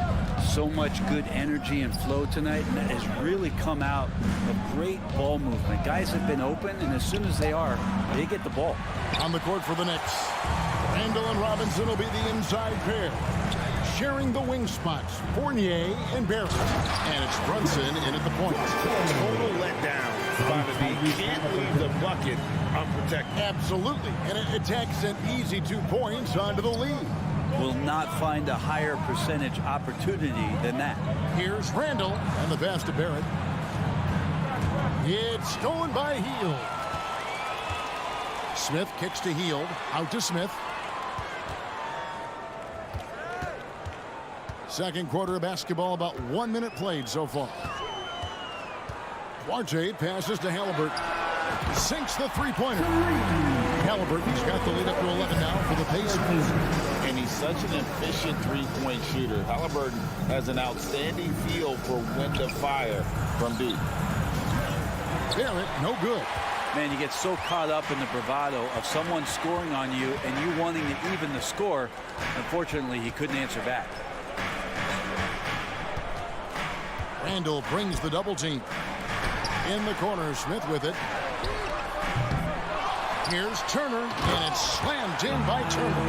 So much good energy and flow tonight, and that has really come out of great ball movement. Guys have been open, and as soon as they are, they get the ball. On the court for the Knicks, Randall and Robinson will be the inside pair. Sharing the wing spots, Fournier and Barrett. And it's Brunson in at the point. Total letdown by the D. Can't leave the bucket unprotected. Absolutely. And it attacks an easy 2 points onto the lead. Will not find a higher percentage opportunity than that. Here's Randall and the pass to Barrett. It's stolen by Hield. Smith kicks to Hield. Out to Smith. Second quarter of basketball, about 1 minute played so far. Duarte passes to Halliburton. Sinks the three-pointer. Halliburton's got the lead up to 11 now for the Pacers. And he's such an efficient three-point shooter. Halliburton has an outstanding feel for when to fire from deep. Barrett, no good. Man, you get so caught up in the bravado of someone scoring on you and you wanting to even the score. Unfortunately, he couldn't answer back. Randall brings the double team. In the corner, Smith with it. Here's Turner, and it's slammed in by Turner.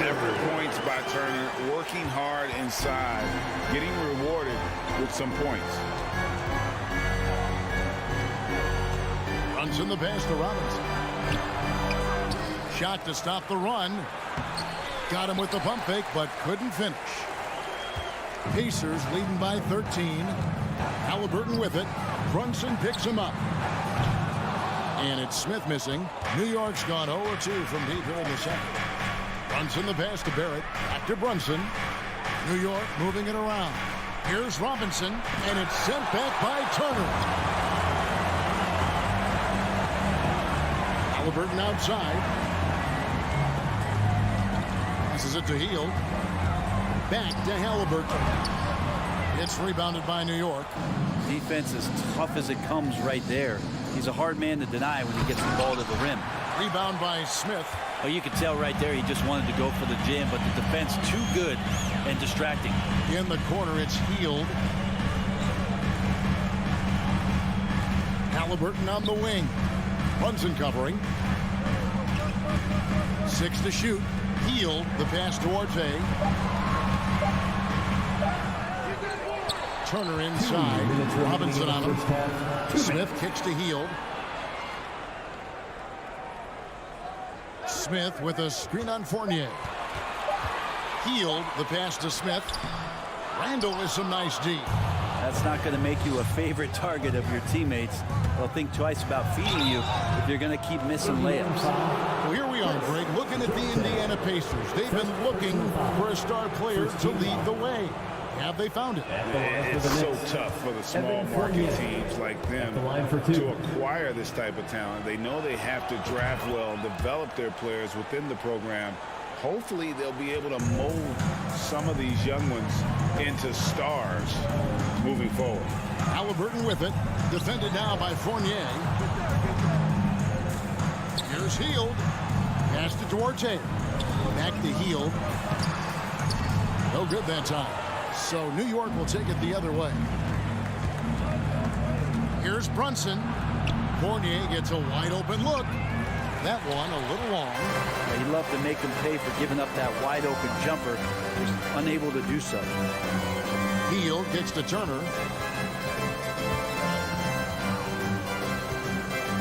Every points by Turner, working hard inside, getting rewarded with some points. Runs in the pass to Robinson. Shot to stop the run. Got him with the pump fake, but couldn't finish. Pacers leading by 13. Halliburton with it. Brunson picks him up. And it's Smith missing. New York's gone 0-2 from deep here in the second. Brunson the pass to Barrett. Back to Brunson. New York moving it around. Here's Robinson, and it's sent back by Turner. Halliburton outside. Passes it to Hield. Back to Halliburton. It's rebounded by New York. Defense as tough as it comes right there. He's a hard man to deny when he gets the ball to the rim. Rebound by Smith. Oh, you could tell right there he just wanted to go for the jam, but the defense too good and distracting. In the corner, it's Hield. Halliburton on the wing. Brunson covering. 6 to shoot. Hield, the pass towards A. Turner inside. Robinson on him. Smith kicks to Hield. Smith with a screen on Fournier. Hield, the pass to Smith. Randall with some nice D. That's not going to make you a favorite target of your teammates. They'll think twice about feeding you if you're going to keep missing layups. Well, here we are, Greg, looking at the Indiana Pacers. They've been looking for a star player to lead the way. Have they found it? It's so tough for the small market teams like them to acquire this type of talent. They know they have to draft well and develop their players within the program. hopefully they'll be able to mold some of these young ones into stars moving forward. Halliburton with it. Defended now by Fournier. Here's Hield. Pass to Duarte. Back to Hield. No good that time. So New York will take it the other way. Here's Brunson. Fournier gets a wide open look. That one a little long. He'd love to make them pay for giving up that wide open jumper. He's unable to do so. Hield gets to Turner.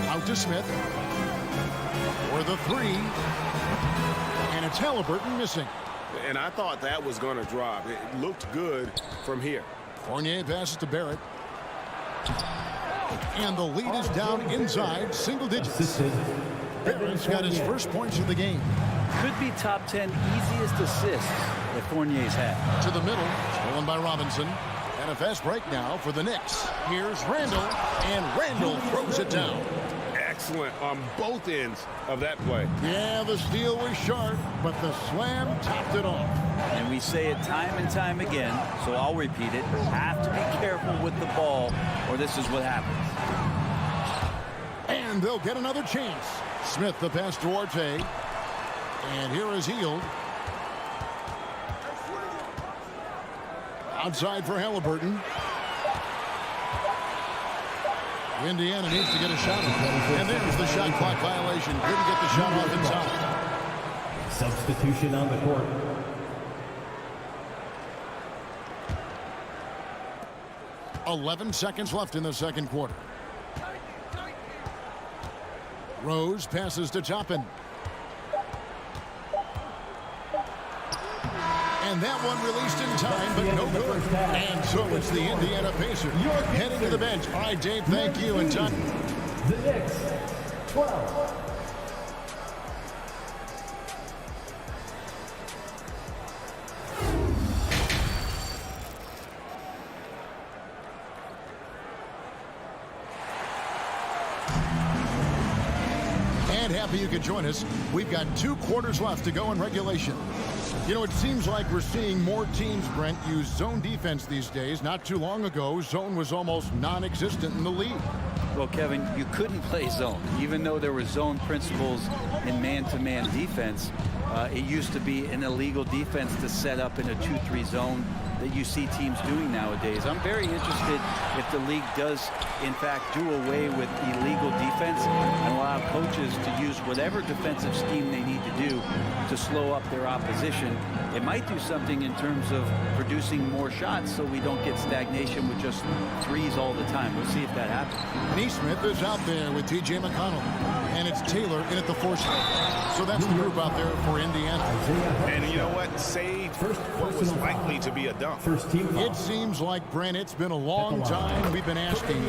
Out to Smith. For the three. And it's Halliburton missing. And I thought that was going to drop. It looked good from here. Fournier passes to Barrett. And the lead is down inside single digits. Barrett's got his first points of the game. Could be top 10 easiest assists that Fournier's had. To the middle, stolen by Robinson. And a fast break now for the Knicks. Here's Randall, and Randall throws it down. Excellent on both ends of that play. Yeah, the steal was sharp, but the slam topped it off. And we say it time and time again, so I'll repeat it. Have to be careful with the ball, or this is what happens. And they'll get another chance. Smith the pass to Duarte. And here is Hield. Outside for Halliburton. Indiana needs to get a shot off. And there's the shot clock violation. Couldn't get the shot off in time. Substitution on the court. .11 seconds left in the second quarter. Rose passes to Toppin. And that one released in time, but no good. And so it's the Indiana Pacers heading to the bench. All right, Dave, thank you. And time. The Knicks, 12. And happy you could join us. We've got 2 quarters left to go in regulation. You know, it seems like we're seeing more teams, Brent, use zone defense these days. Not too long ago, zone was almost non-existent in the league. Well, Kevin, you couldn't play zone. Even though there were zone principles in man-to-man defense, it used to be an illegal defense to set up in a 2-3 zone that you see teams doing nowadays. I'm very interested if the league does, in fact, do away with illegal defense and allow coaches to use whatever defensive scheme they need to do to slow up their opposition. It might do something in terms of producing more shots so we don't get stagnation with just threes all the time. We'll see if that happens. Neesmith is out there with T.J. McConnell. And it's Taylor in at the 4 spot. So that's the group out there for Indiana. And you know what? Saved what was likely to be a dunk. It seems like, Brent, it's been a long time we've been asking,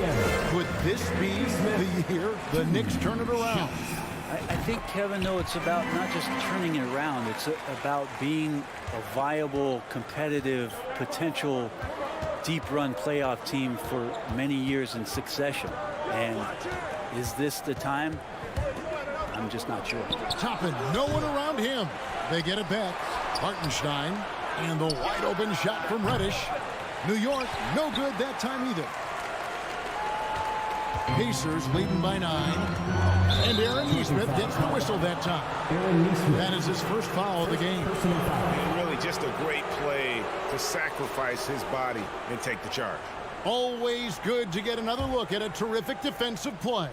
could this be the year the Knicks turn it around? I think, Kevin, though, it's about not just turning it around. It's about being a viable, competitive, potential deep run playoff team for many years in succession. And is this the time? I'm just not sure. Toppin, no one around him. They get it back. Hartenstein, and the wide open shot from Reddish. New York, no good that time either. Pacers leading by 9. And Aaron Neesmith gets the whistle that time. That is his first foul of the game. And really just a great play to sacrifice his body and take the charge. Always good to get another look at a terrific defensive play.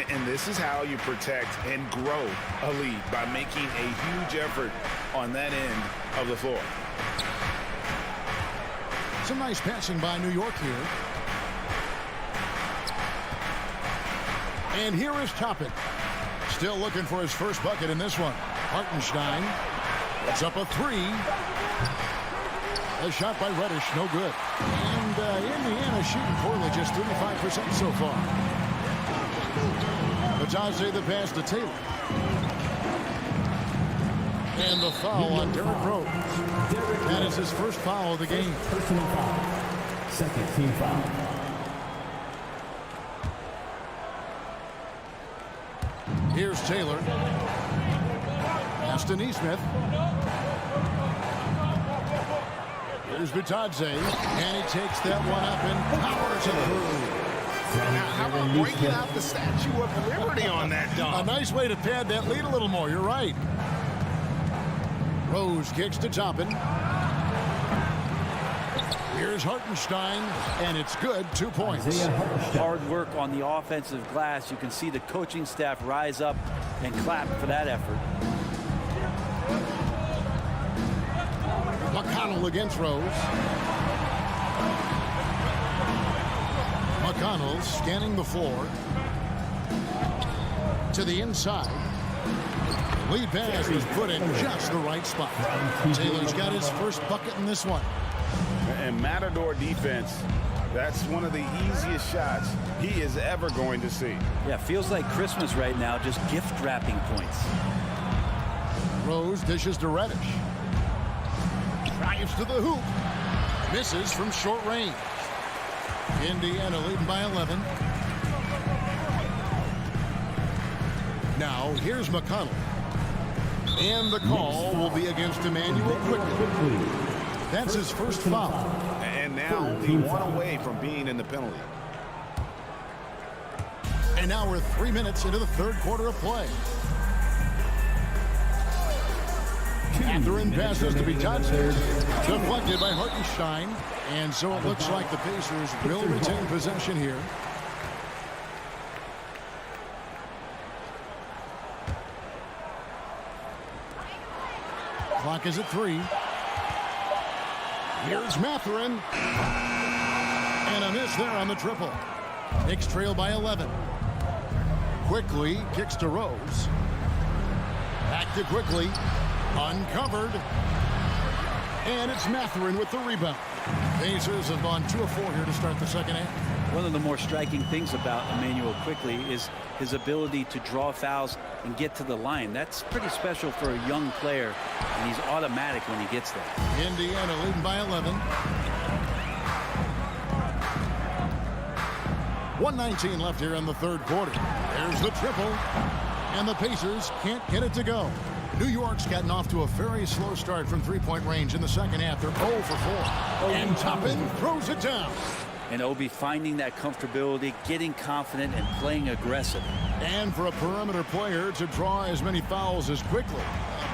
And this is how you protect and grow a lead, by making a huge effort on that end of the floor. Some nice passing by New York here. And here is Toppin. Still looking for his first bucket in this one. Hartenstein. It's up a 3. A shot by Reddish, no good. And Indiana shooting poorly, just 35% so far. Bataze the pass to Taylor. And the foul on Derrick Rose. That is his first foul of the game. Personal foul. Second team foul. Here's Taylor. Pass to Neesmith. Here's Vitadze, and he takes that one up and powers it through. Now, how about breaking out the Statue of Liberty on that dunk? A nice way to pad that lead a little more. You're right. Rose kicks to Toppin. Here's Hartenstein, and it's good. 2 points. Hard work on the offensive glass. You can see the coaching staff rise up and clap for that effort. McConnell against Rose. McConnell scanning the floor. To the inside. Lead pass was put in just the right spot. Taylor's got his first bucket in this one. And Matador defense, that's one of the easiest shots he is ever going to see. Yeah, feels like Christmas right now, just gift wrapping points. Rose dishes to Reddish. Drives to the hoop. Misses from short range. Indiana leading by 11. Now, here's McConnell. And the call will be against Emmanuel Quickly. That's his first foul. And now only one away from being in the penalty. And now we're 3 minutes into the third quarter of play. Catherine passes to Vitadze. Deflected by Hartenstein. And so it looks like the Pacers will retain possession here. Clock is at 3. Here's Mathurin. And a miss there on the triple. Knicks trail by 11. Quickly kicks to Rose. Back to Quickly. Uncovered. And it's Mathurin with the rebound. Pacers have gone 2 of 4 here to start the second half. One of the more striking things about Emmanuel Quickly is his ability to draw fouls and get to the line. That's pretty special for a young player, and he's automatic when he gets there. Indiana leading by 11. 1:19 left here in the third quarter. There's the triple, and the Pacers can't get it to go. New York's gotten off to a very slow start from three-point range in the second half. They're 0 for 4. And Toppin throws it down. And Obi finding that comfortability, getting confident, and playing aggressive. And for a perimeter player to draw as many fouls as quickly.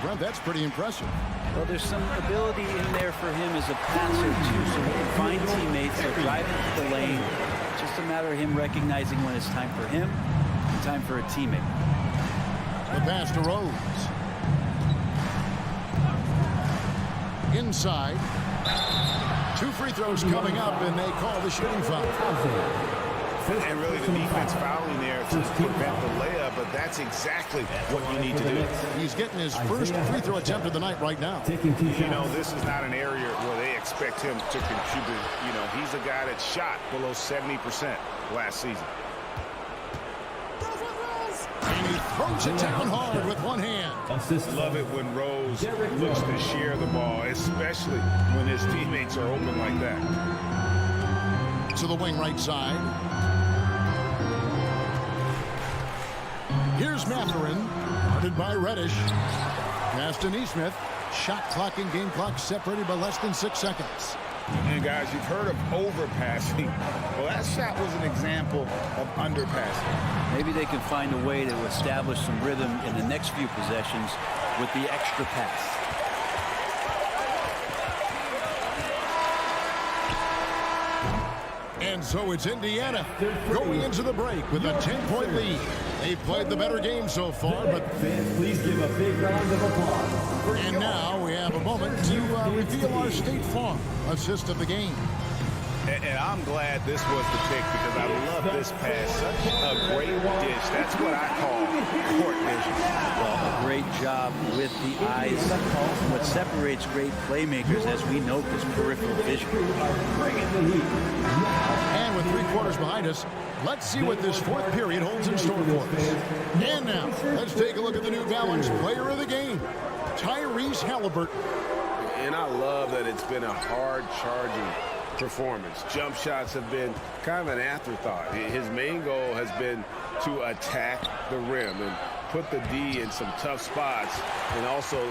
Brent, that's pretty impressive. Well, there's some ability in there for him as a passer, too, so he can find teammates. They're driving to the lane. It's just a matter of him recognizing when it's time for him and time for a teammate. The pass to Rose. Inside. 2 free throws coming up, and they call the shooting foul. And really the defense fouling there to prevent the layup, but that's exactly what you need to do. He's getting his first free throw attempt of the night right now. You know, this is not an area where they expect him to contribute. You know, he's a guy that shot below 70% last season. And he throws it down hard with one hand. Love it when Rose looks to share the ball, especially when his teammates are open like that. To the wing right side. Here's Mathurin, guarded by Reddish. Pass to Neesmith. Shot clock and game clock separated by less than 6 seconds. And guys, you've heard of overpassing. Well, that shot was an example of underpassing. Maybe they can find a way to establish some rhythm in the next few possessions with the extra pass. And so it's Indiana going into the break with a 10-point lead. They've played the better game so far, but please give a big round of applause. And now we have a moment to reveal our State Farm assist of the game. And I'm glad this was the pick because I love this pass. Such a great dish. That's what I call court vision. Well, a great job with the eyes. What separates great playmakers, as we note, is peripheral vision. And with 3 quarters behind us, let's see what this fourth period holds in store for us. And now, let's take a look at the New Balance player of the game, Tyrese Halliburton. And I love that it's been a hard-charging performance. Jump shots have been kind of an afterthought. His main goal has been to attack the rim and put the D in some tough spots and also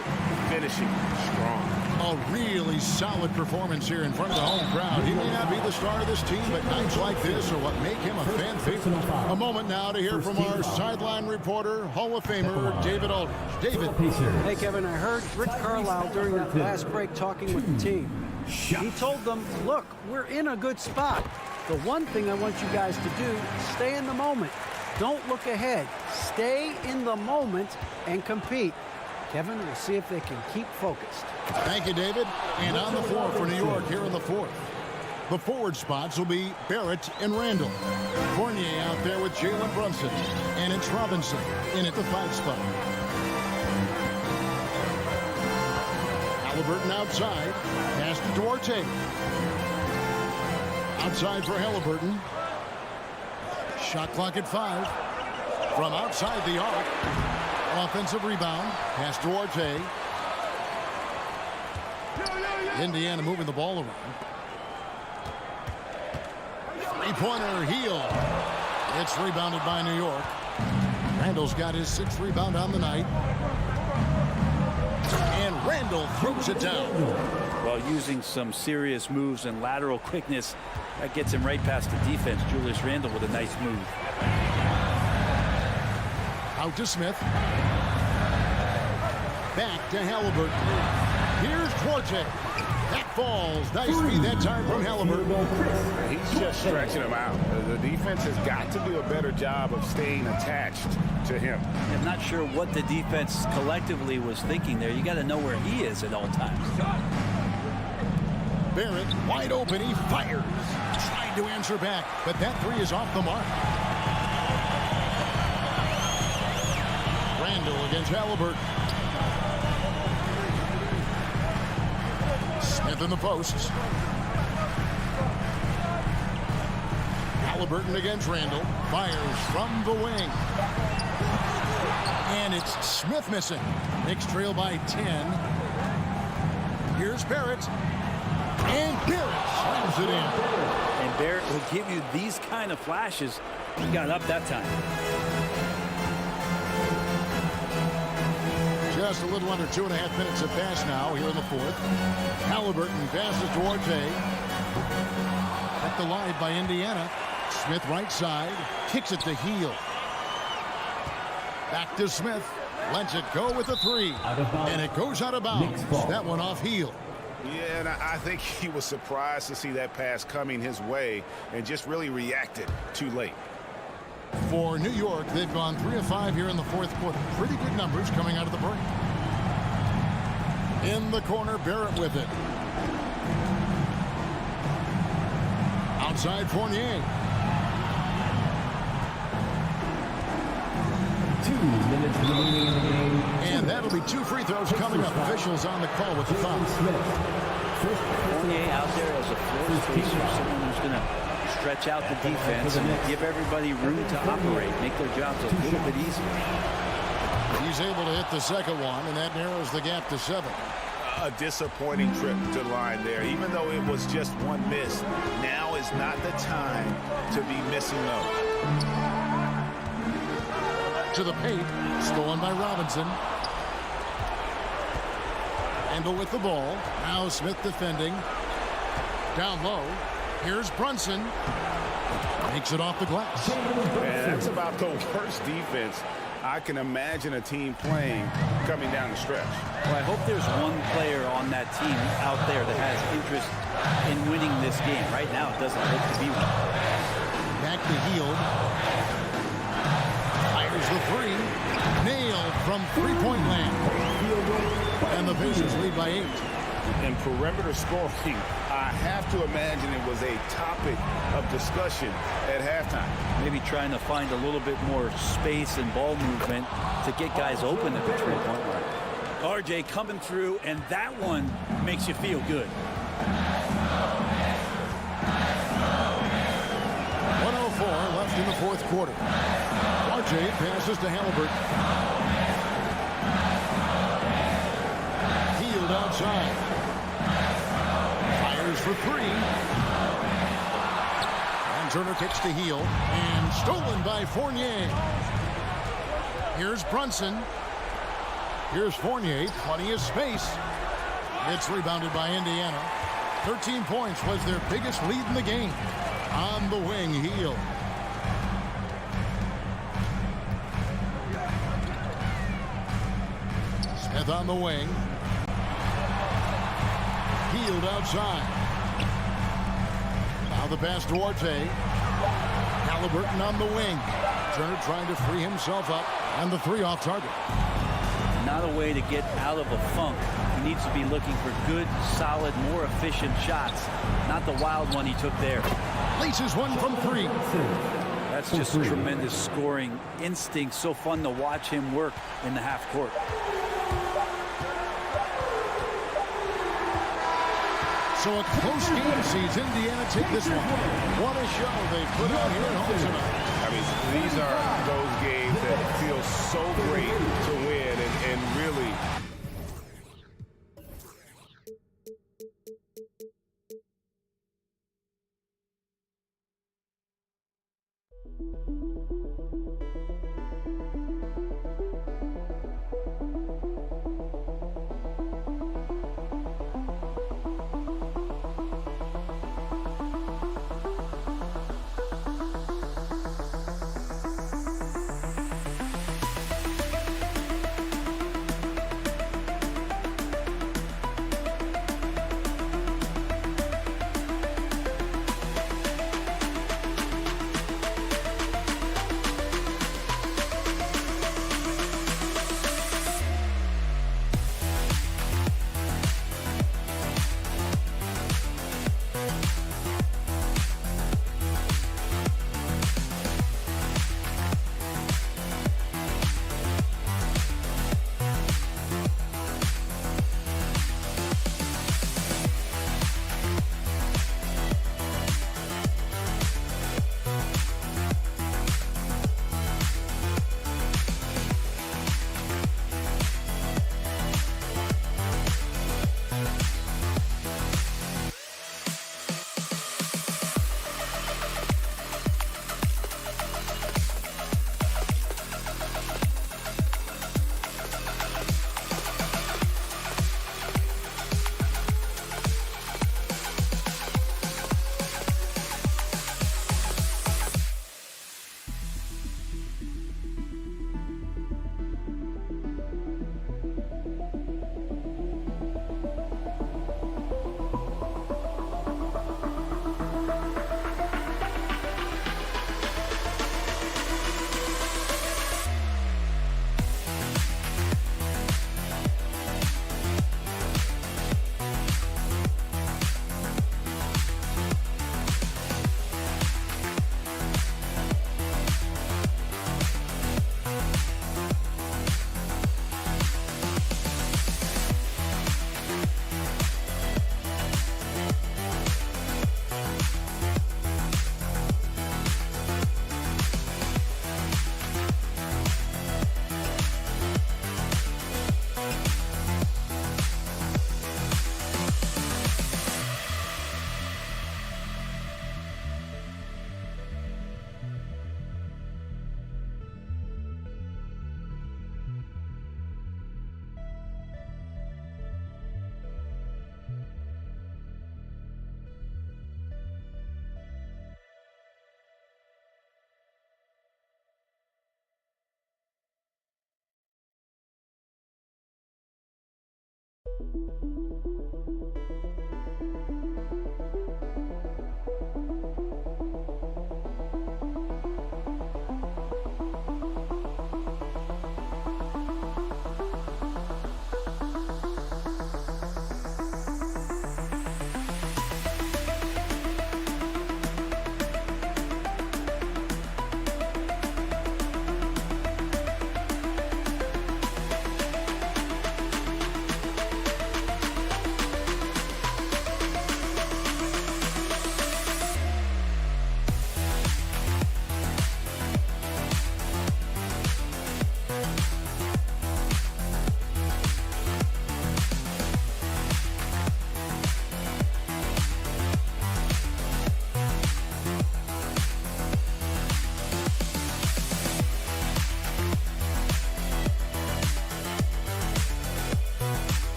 finishing strong. A really solid performance here in front of the home crowd. He may not be the star of this team, but nights like this are what make him a fan favorite. A moment now to hear from our sideline reporter, Hall of Famer David Aldridge. David. Hey, Kevin, I heard Rick Carlisle during that last break talking with the team. He told them, look, we're in a good spot. The one thing I want you guys to do, stay in the moment. Don't look ahead. Stay in the moment and compete. Kevin, we'll see if they can keep focused. Thank you, David. And on the floor for New York here in the fourth. The forward spots will be Barrett and Randall. Fournier out there with Jalen Brunson. And it's Robinson in at the 5 spot. Halliburton outside. Pass to Duarte. Outside for Halliburton. Shot clock at 5. From outside the arc. Offensive rebound. Pass to Duarte. Indiana moving the ball around. Three-pointer, Heel. It's rebounded by New York. Randall's got his 6th rebound on the night. And Randall throws it down. Well, using some serious moves and lateral quickness, that gets him right past the defense. Julius Randle with a nice move. Out to Smith. Back to Halliburton. Here's Duarte. That falls. Nice feed that time from Halliburton. He's just stretching him out. The defense has got to do a better job of staying attached to him. I'm not sure what the defense collectively was thinking there. You got to know where he is at all times. Barrett wide open. He fires. Trying to answer back, but that 3 is off the mark. Randall against Halliburton. Smith in the posts. Halliburton against Randall. Fires from the wing. And it's Smith missing. Knicks trail by 10. Here's Barrett. And Barrett slams it in. And Barrett will give you these kind of flashes. He got up that time. Just a little under 2.5 minutes of pass now here in the fourth. Halliburton passes to Duarte. Kept alive by Indiana. Smith right side. Kicks it to Heel. Back to Smith. Lets it go with a 3. And it goes out of bounds. That one off Heel. Yeah, and I think he was surprised to see that pass coming his way and just really reacted too late. For New York, they've gone 3 of 5 here in the fourth quarter. Pretty good numbers coming out of the break. In the corner, Barrett with it. Outside Fournier. 2 minutes remaining in the game. And that'll be 2 free throws coming up. Officials on the call with the foul. Fournier out there as a floor spacer, someone who's going to stretch out the defense and give everybody room to operate, make their jobs a little bit easier. He's able to hit the second one, and that narrows the gap to 7. A disappointing trip to the line there. Even though it was just one miss, now is not the time to be missing those. To the paint, stolen by Robinson. Randall with the ball. Now Smith defending. Down low. Here's Brunson. Makes it off the glass. Man, that's about the worst defense I can imagine a team playing coming down the stretch. Well, I hope there's one player on that team out there that has interest in winning this game. Right now, it doesn't look to be one. Back to Heel. Fires the 3. Nailed from three-point land. And the Pacers lead by 8. In perimeter scoring, I have to imagine it was a topic of discussion at halftime. Maybe trying to find a little bit more space and ball movement to get guys open at the three-point line. RJ coming through, and that one makes you feel good. 1:04 left in the fourth quarter. RJ passes to Halliburton. Healed outside. Fires for 3. And Turner kicks to Heel. And stolen by Fournier. Here's Brunson. Here's Fournier. Plenty of space. It's rebounded by Indiana. 13 points was their biggest lead in the game. On the wing, Heel. Smith on the wing. Healed outside. Now the pass to Orte. Halliburton on the wing. Turner trying to free himself up. And the three off target. Not a way to get out of a funk. He needs to be looking for good, solid, more efficient shots. Not the wild one he took there. Laces one from three. That's just tremendous scoring instinct. So fun to watch him work in the half court. So a close game sees Indiana take this one. What a show they put out here at home tonight. I mean, these are those games that feel so great to win and really.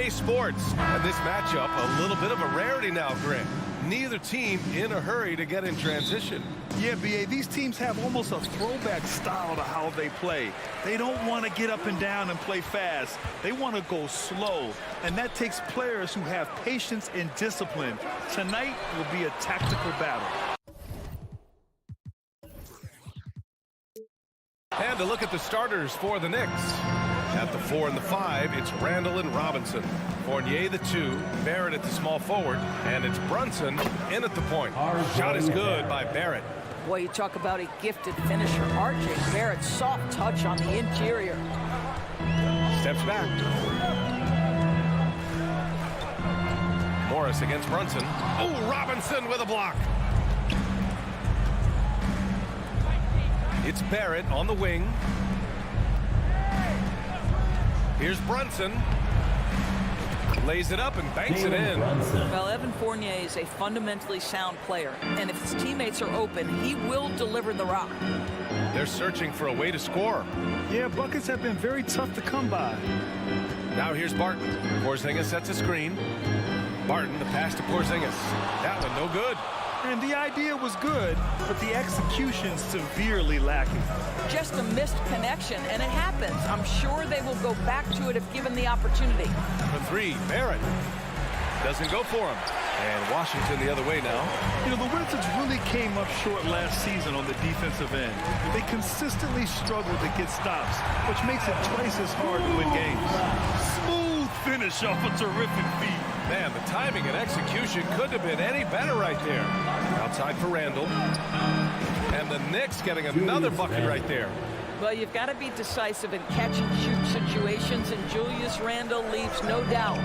Sports, and this matchup a little bit of a rarity now, Grant. Neither team in a hurry to get in transition. Yeah, B.A., these teams have almost a throwback style to how they play. They don't want to get up and down and play fast. They want to go slow, and that takes players who have patience and discipline. Tonight will be a tactical battle. And to look at the starters for the Knicks. At the 4 and the 5, it's Randall and Robinson. Fournier the 2, Barrett at the small forward, and it's Brunson in at the point. Shot is good by Barrett. Boy, you talk about a gifted finisher. R.J. Barrett, soft touch on the interior. Steps back. Morris against Brunson. Oh, Robinson with a block. It's Barrett on the wing. Here's Brunson. Lays it up and banks it in. Well, Evan Fournier is a fundamentally sound player, and if his teammates are open, he will deliver the rock. They're searching for a way to score. Yeah, buckets have been very tough to come by. Now here's Barton. Porzingis sets a screen. Barton, the pass to Porzingis. That one no good. And the idea was good, but the execution severely lacking. Just a missed connection, and it happens. I'm sure they will go back to it if given the opportunity. The 3, Barrett. Doesn't go for him. And Washington the other way now. You know, the Wizards really came up short last season on the defensive end. They consistently struggled to get stops, which makes it twice as hard to win games. Smooth finish off a terrific feed. Man, the timing and execution couldn't have been any better right there. Outside for Randall. And the Knicks getting another bucket right there. Well, you've got to be decisive in catch-and-shoot situations, and Julius Randle leaves no doubt.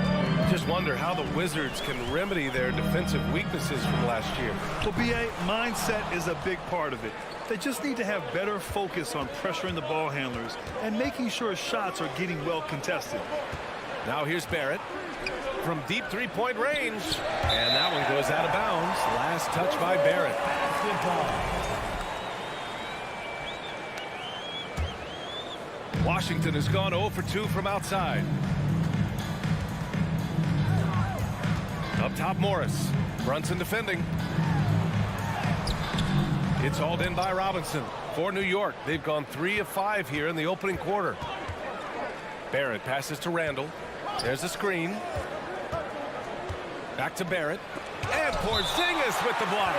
Just wonder how the Wizards can remedy their defensive weaknesses from last year. Well, B.A., mindset is a big part of it. They just need to have better focus on pressuring the ball handlers and making sure shots are getting well contested. Now here's Barrett from deep three-point range. And that one goes out of bounds. Last touch by Barrett. Washington has gone 0 for 2 from outside. Up top, Morris. Brunson defending. It's hauled in by Robinson for New York. They've gone 3 of 5 here in the opening quarter. Barrett passes to Randall. There's a screen. Back to Barrett. And Porzingis with the block.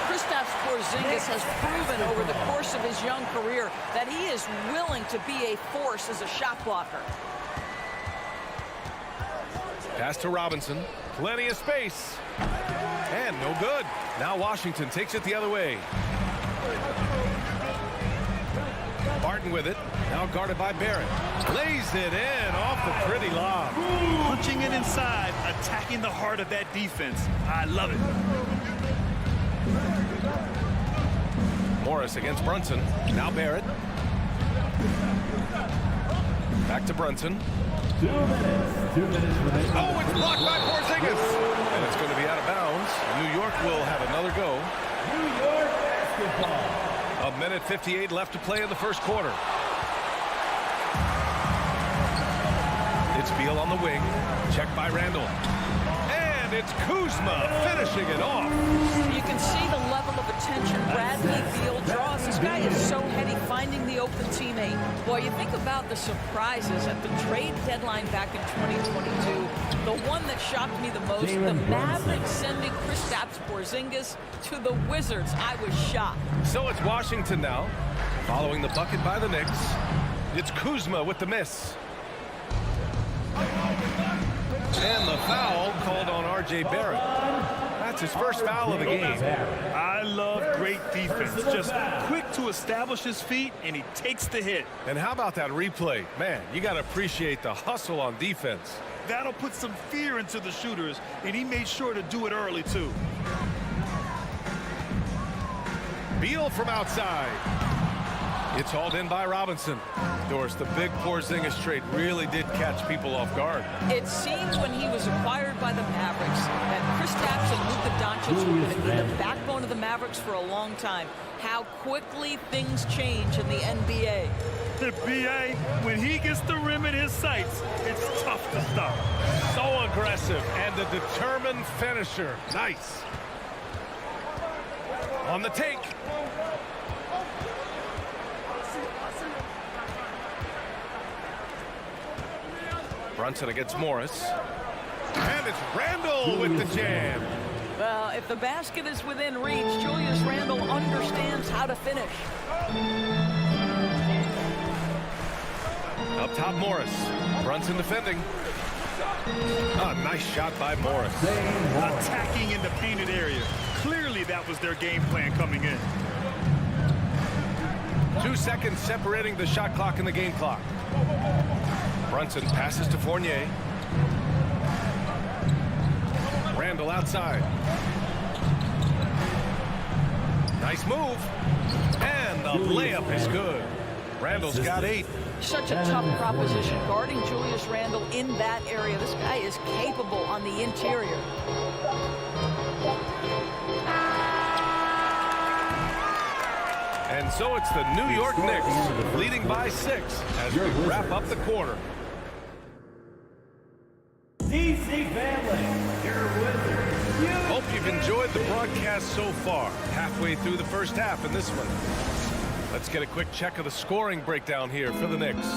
Kristaps Porzingis has proven over the course of his young career that he is willing to be a force as a shot blocker. Pass to Robinson. Plenty of space. And no good. Now Washington takes it the other way. Barton with it. Now guarded by Barrett. Lays it in off the pretty lob. Punching it inside, attacking the heart of that defense. I love it. Morris against Brunson. Now Barrett. Back to Brunson. 2 minutes. 2 minutes remaining. Oh, it's blocked by Porzingis. And it's going to be out of bounds. New York will have another go. New York basketball. 1:58 left to play in the first quarter. It's Beal on the wing. Checked by Randall. And it's Kuzma finishing it off. You can see the level of attention Bradley Beal draws. This guy is so heady finding the open teammate. Boy, you think about the surprises at the trade deadline back in 2022. The one that shocked me the most, the Mavericks sending Kristaps Porzingis to the Wizards. I was shocked. So it's Washington now, following the bucket by the Knicks. It's Kuzma with the miss. And the foul called on R.J. Barrett. That's his first foul of the game. I love great defense. Just quick to establish his feet, and he takes the hit. And how about that replay? Man, you got to appreciate the hustle on defense. That'll put some fear into the shooters, and he made sure to do it early, too. Beal from outside. It's hauled in by Robinson. Doris, the big Porzingis trade really did catch people off guard. It seemed when he was acquired by the Mavericks that Kristaps and Luka Doncic were going to be the backbone of the Mavericks for a long time. How quickly things change in the NBA. The BA, when he gets the rim in his sights, it's tough to stop. So aggressive and a determined finisher. Nice. On the take. Brunson against Morris. And it's Randall with the jam. Well, if the basket is within reach, Julius Randle understands how to finish. Up top, Morris. Brunson defending. A nice shot by Morris. Attacking in the painted area. Clearly that was their game plan coming in. 2 seconds separating the shot clock and the game clock. Brunson passes to Fournier. Randall outside. Nice move. And the layup is good. Randall's got 8. Such a tough proposition guarding Julius Randle in that area. This guy is capable on the interior. And so it's the New York Knicks leading by 6 as we wrap up the quarter. DC family, your Wizards. Hope you've enjoyed the broadcast so far. Halfway through the first half in this one. Let's get a quick check of the scoring breakdown here for the Knicks.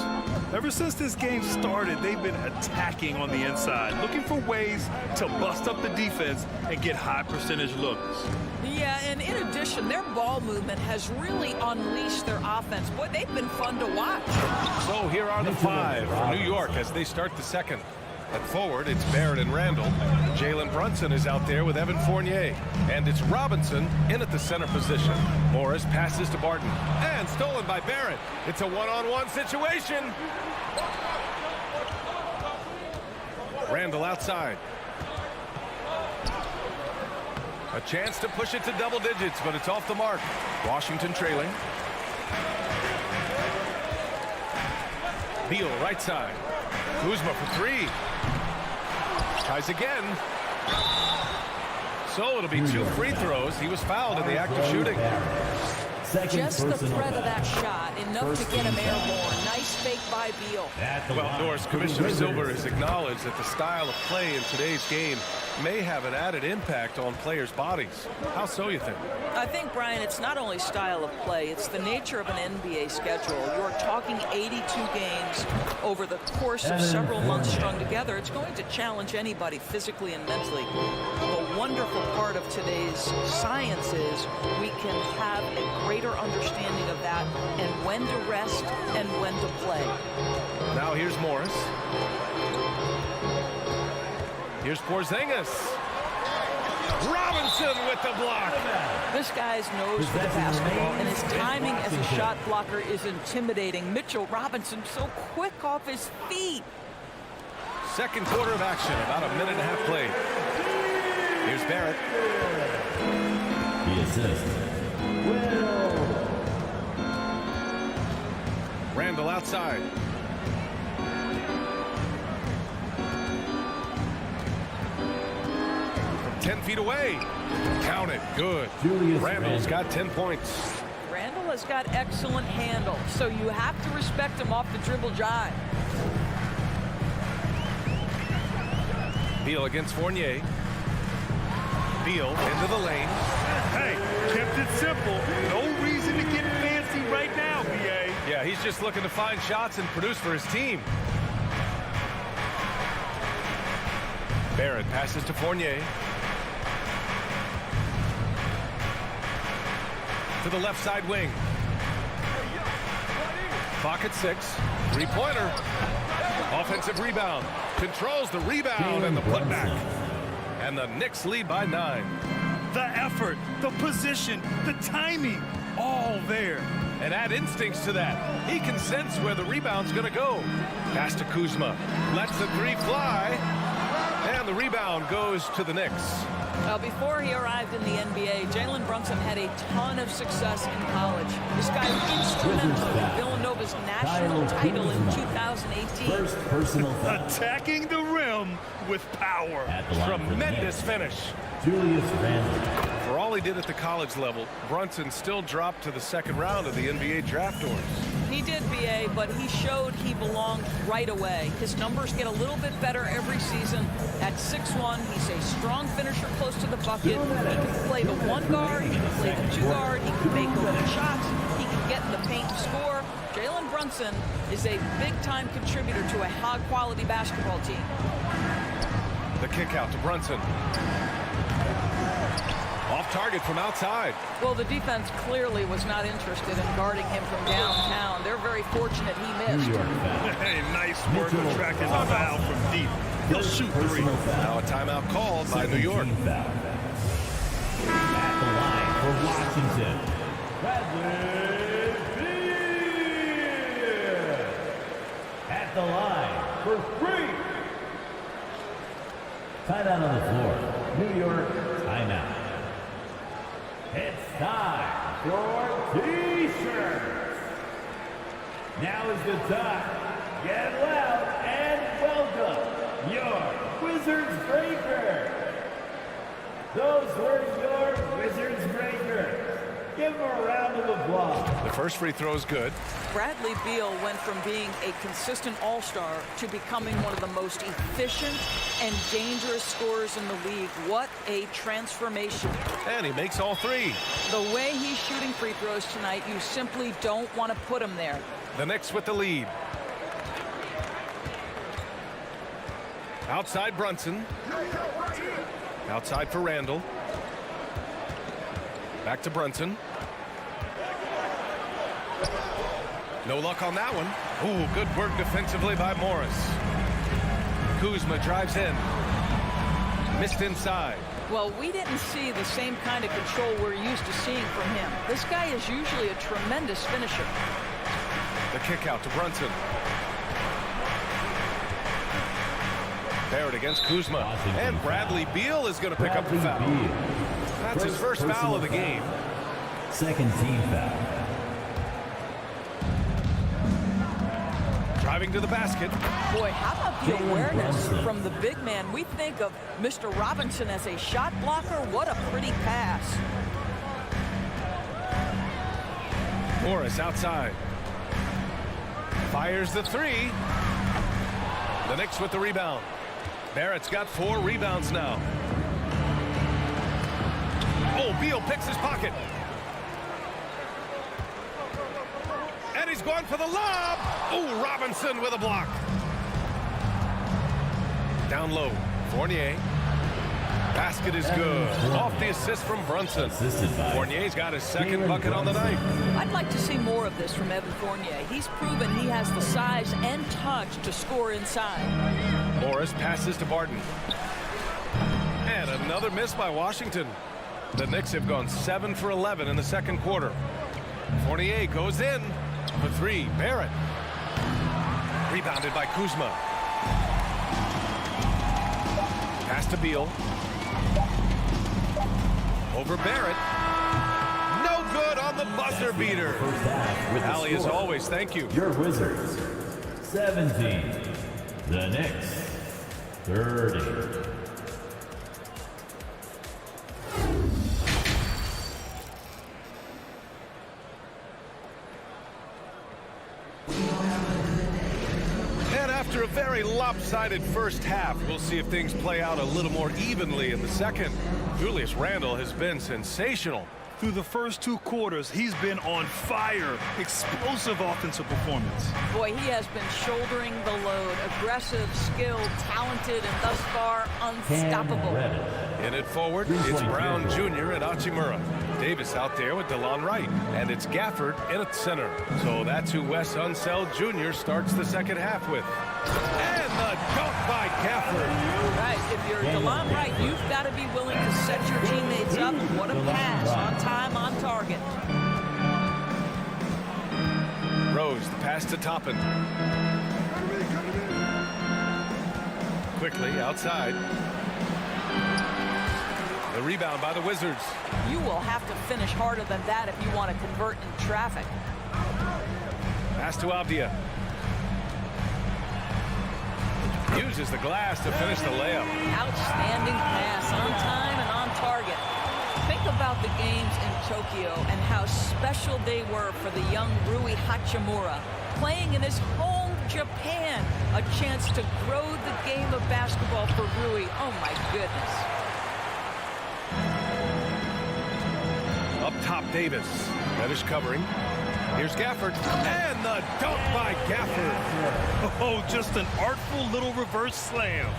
Ever since this game started, they've been attacking on the inside, looking for ways to bust up the defense and get high percentage looks. Yeah, and in addition, their ball movement has really unleashed their offense. Boy, they've been fun to watch. So here are the 5 for New York as they start the second. At forward, it's Barrett and Randall. Jalen Brunson is out there with Evan Fournier. And it's Robinson in at the center position. Morris passes to Barton. And stolen by Barrett. It's a one-on-one situation. Randall outside. A chance to push it to double digits, but it's off the mark. Washington trailing. Beal right side. Kuzma for 3. Tries again. So it'll be 2 free throws. He was fouled in the act of shooting. Just the threat of that shot, enough to get him airborne. Nice fake by Beal. Well, Doris, Commissioner Silver has acknowledged that the style of play in today's game may have an added impact on players' bodies. How so, you think? I think, Brian, it's not only style of play, it's the nature of an NBA schedule. You're talking 82 games over the course of several months strung together. It's going to challenge anybody physically and mentally. The wonderful part of today's science is we can have a greater understanding of that and when to rest and when to play. Now here's Morris. Here's Porzingis. Robinson with the block. This guy's nose for the basketball, and his timing as a shot blocker is intimidating. Mitchell Robinson so quick off his feet. Second quarter of action, about a minute and a half played. Here's Barrett. The assist. Randall outside. From 10 feet away. Count it. Good. Randall's got 10 points. Randall has got excellent handle, so you have to respect him off the dribble drive. Beal against Fournier. Beal into the lane. Hey, kept it simple. No reason to get fancy right now, BA. Yeah, he's just looking to find shots and produce for his team. Barrett passes to Fournier. To the left side wing. Clock at 6. Three-pointer. Offensive rebound. Controls the rebound and the putback. And the Knicks lead by 9. The effort, the position, the timing, all there. And add instincts to that. He can sense where the rebound's going to go. Pass to Kuzma. Lets the three fly. And the rebound goes to the Knicks. Now, before he arrived in the NBA, Jalen Brunson had a ton of success in college. This guy was instrumental in Villanova's national title in 2018. First personal foul. Attacking the rim with power. Tremendous finish. Julius Randle. For all he did at the college level, Brunson still dropped to the second round of the NBA draft doors. He did, BA, but he showed he belonged right away. His numbers get a little bit better every season. At 6'1", he's a strong finisher close to the bucket. He can play the one guard, he can play the two guard, he can make open shots, he can get in the paint and score. Jalen Brunson is a big-time contributor to a high-quality basketball team. The kick out to Brunson. Off target from outside. Well, the defense clearly was not interested in guarding him from downtown. They're very fortunate he missed. Hey, nice work attracting the foul from deep. He'll shoot three. Now a timeout called by New York. At the line for Washington, Bradley Beal. At the line for 3. Timeout on the floor. New York, timeout. It's time for T-shirts. Now is the time. Get loud and welcome your Wizards Breakers. Those were your Wizards Breakers. Give them a round of applause. The first free throw is good. Bradley Beal went from being a consistent all-star to becoming one of the most efficient and dangerous scorers in the league. What a transformation. And he makes all 3. The way he's shooting free throws tonight, you simply don't want to put him there. The Knicks with the lead. Outside Brunson. Outside for Randall. Back to Brunson. No luck on that one. Ooh, good work defensively by Morris. Kuzma drives in. Missed inside. Well, we didn't see the same kind of control we're used to seeing from him. This guy is usually a tremendous finisher. The kick out to Brunson. Barrett against Kuzma. And Bradley Beal is going to pick up the foul. That's his first foul of the game. Second team foul. Driving to the basket. Boy, how about the awareness from the big man? We think of Mr. Robinson as a shot blocker. What a pretty pass. Morris outside. Fires the 3. The Knicks with the rebound. Barrett's got 4 rebounds now. Oh, Beal picks his pocket. And he's going for the lob. Oh, Robinson with a block. Down low, Fournier. Basket is good. Off the assist from Brunson. Fournier's got his second bucket on the night. I'd like to see more of this from Evan Fournier. He's proven he has the size and touch to score inside. Morris passes to Barton. And another miss by Washington. The Knicks have gone 7 for 11 in the second quarter. Fournier goes in for 3. Barrett. Rebounded by Kuzma. Pass to Beal. Over Barrett. No good on the buzzer beater. Allie, as always, thank you. Your Wizards, 17. The Knicks, 30. after a very lopsided first half, we'll see if things play out a little more evenly in the second. Julius Randle has been sensational. Through the first 2 quarters, he's been on fire. Explosive offensive performance. Boy, he has been shouldering the load. Aggressive, skilled, talented, and thus far unstoppable. In it forward, it's Brown Jr. and Hachimura. Davis out there with DeLon Wright. And it's Gafford in at center. So that's who Wes Unseld Jr. starts the second half with. And the dunk by Gafford. Right, if you're DeLon Wright, you've got to be willing to set your teammates up. What a pass, on time, on target. Rose, the pass to Toppin. Quickly outside. The rebound by the Wizards. You will have to finish harder than that if you want to convert in traffic. Pass to Avdia. Uses the glass to finish the layup. Outstanding pass, on time and on target. Think about the games in Tokyo and how special they were for the young Rui Hachimura. Playing in his home Japan, a chance to grow the game of basketball for Rui. Oh my goodness. Up top, Davis. Reddish covering. Here's Gafford. And the dunk by Gafford. Oh, just an artful little reverse slam.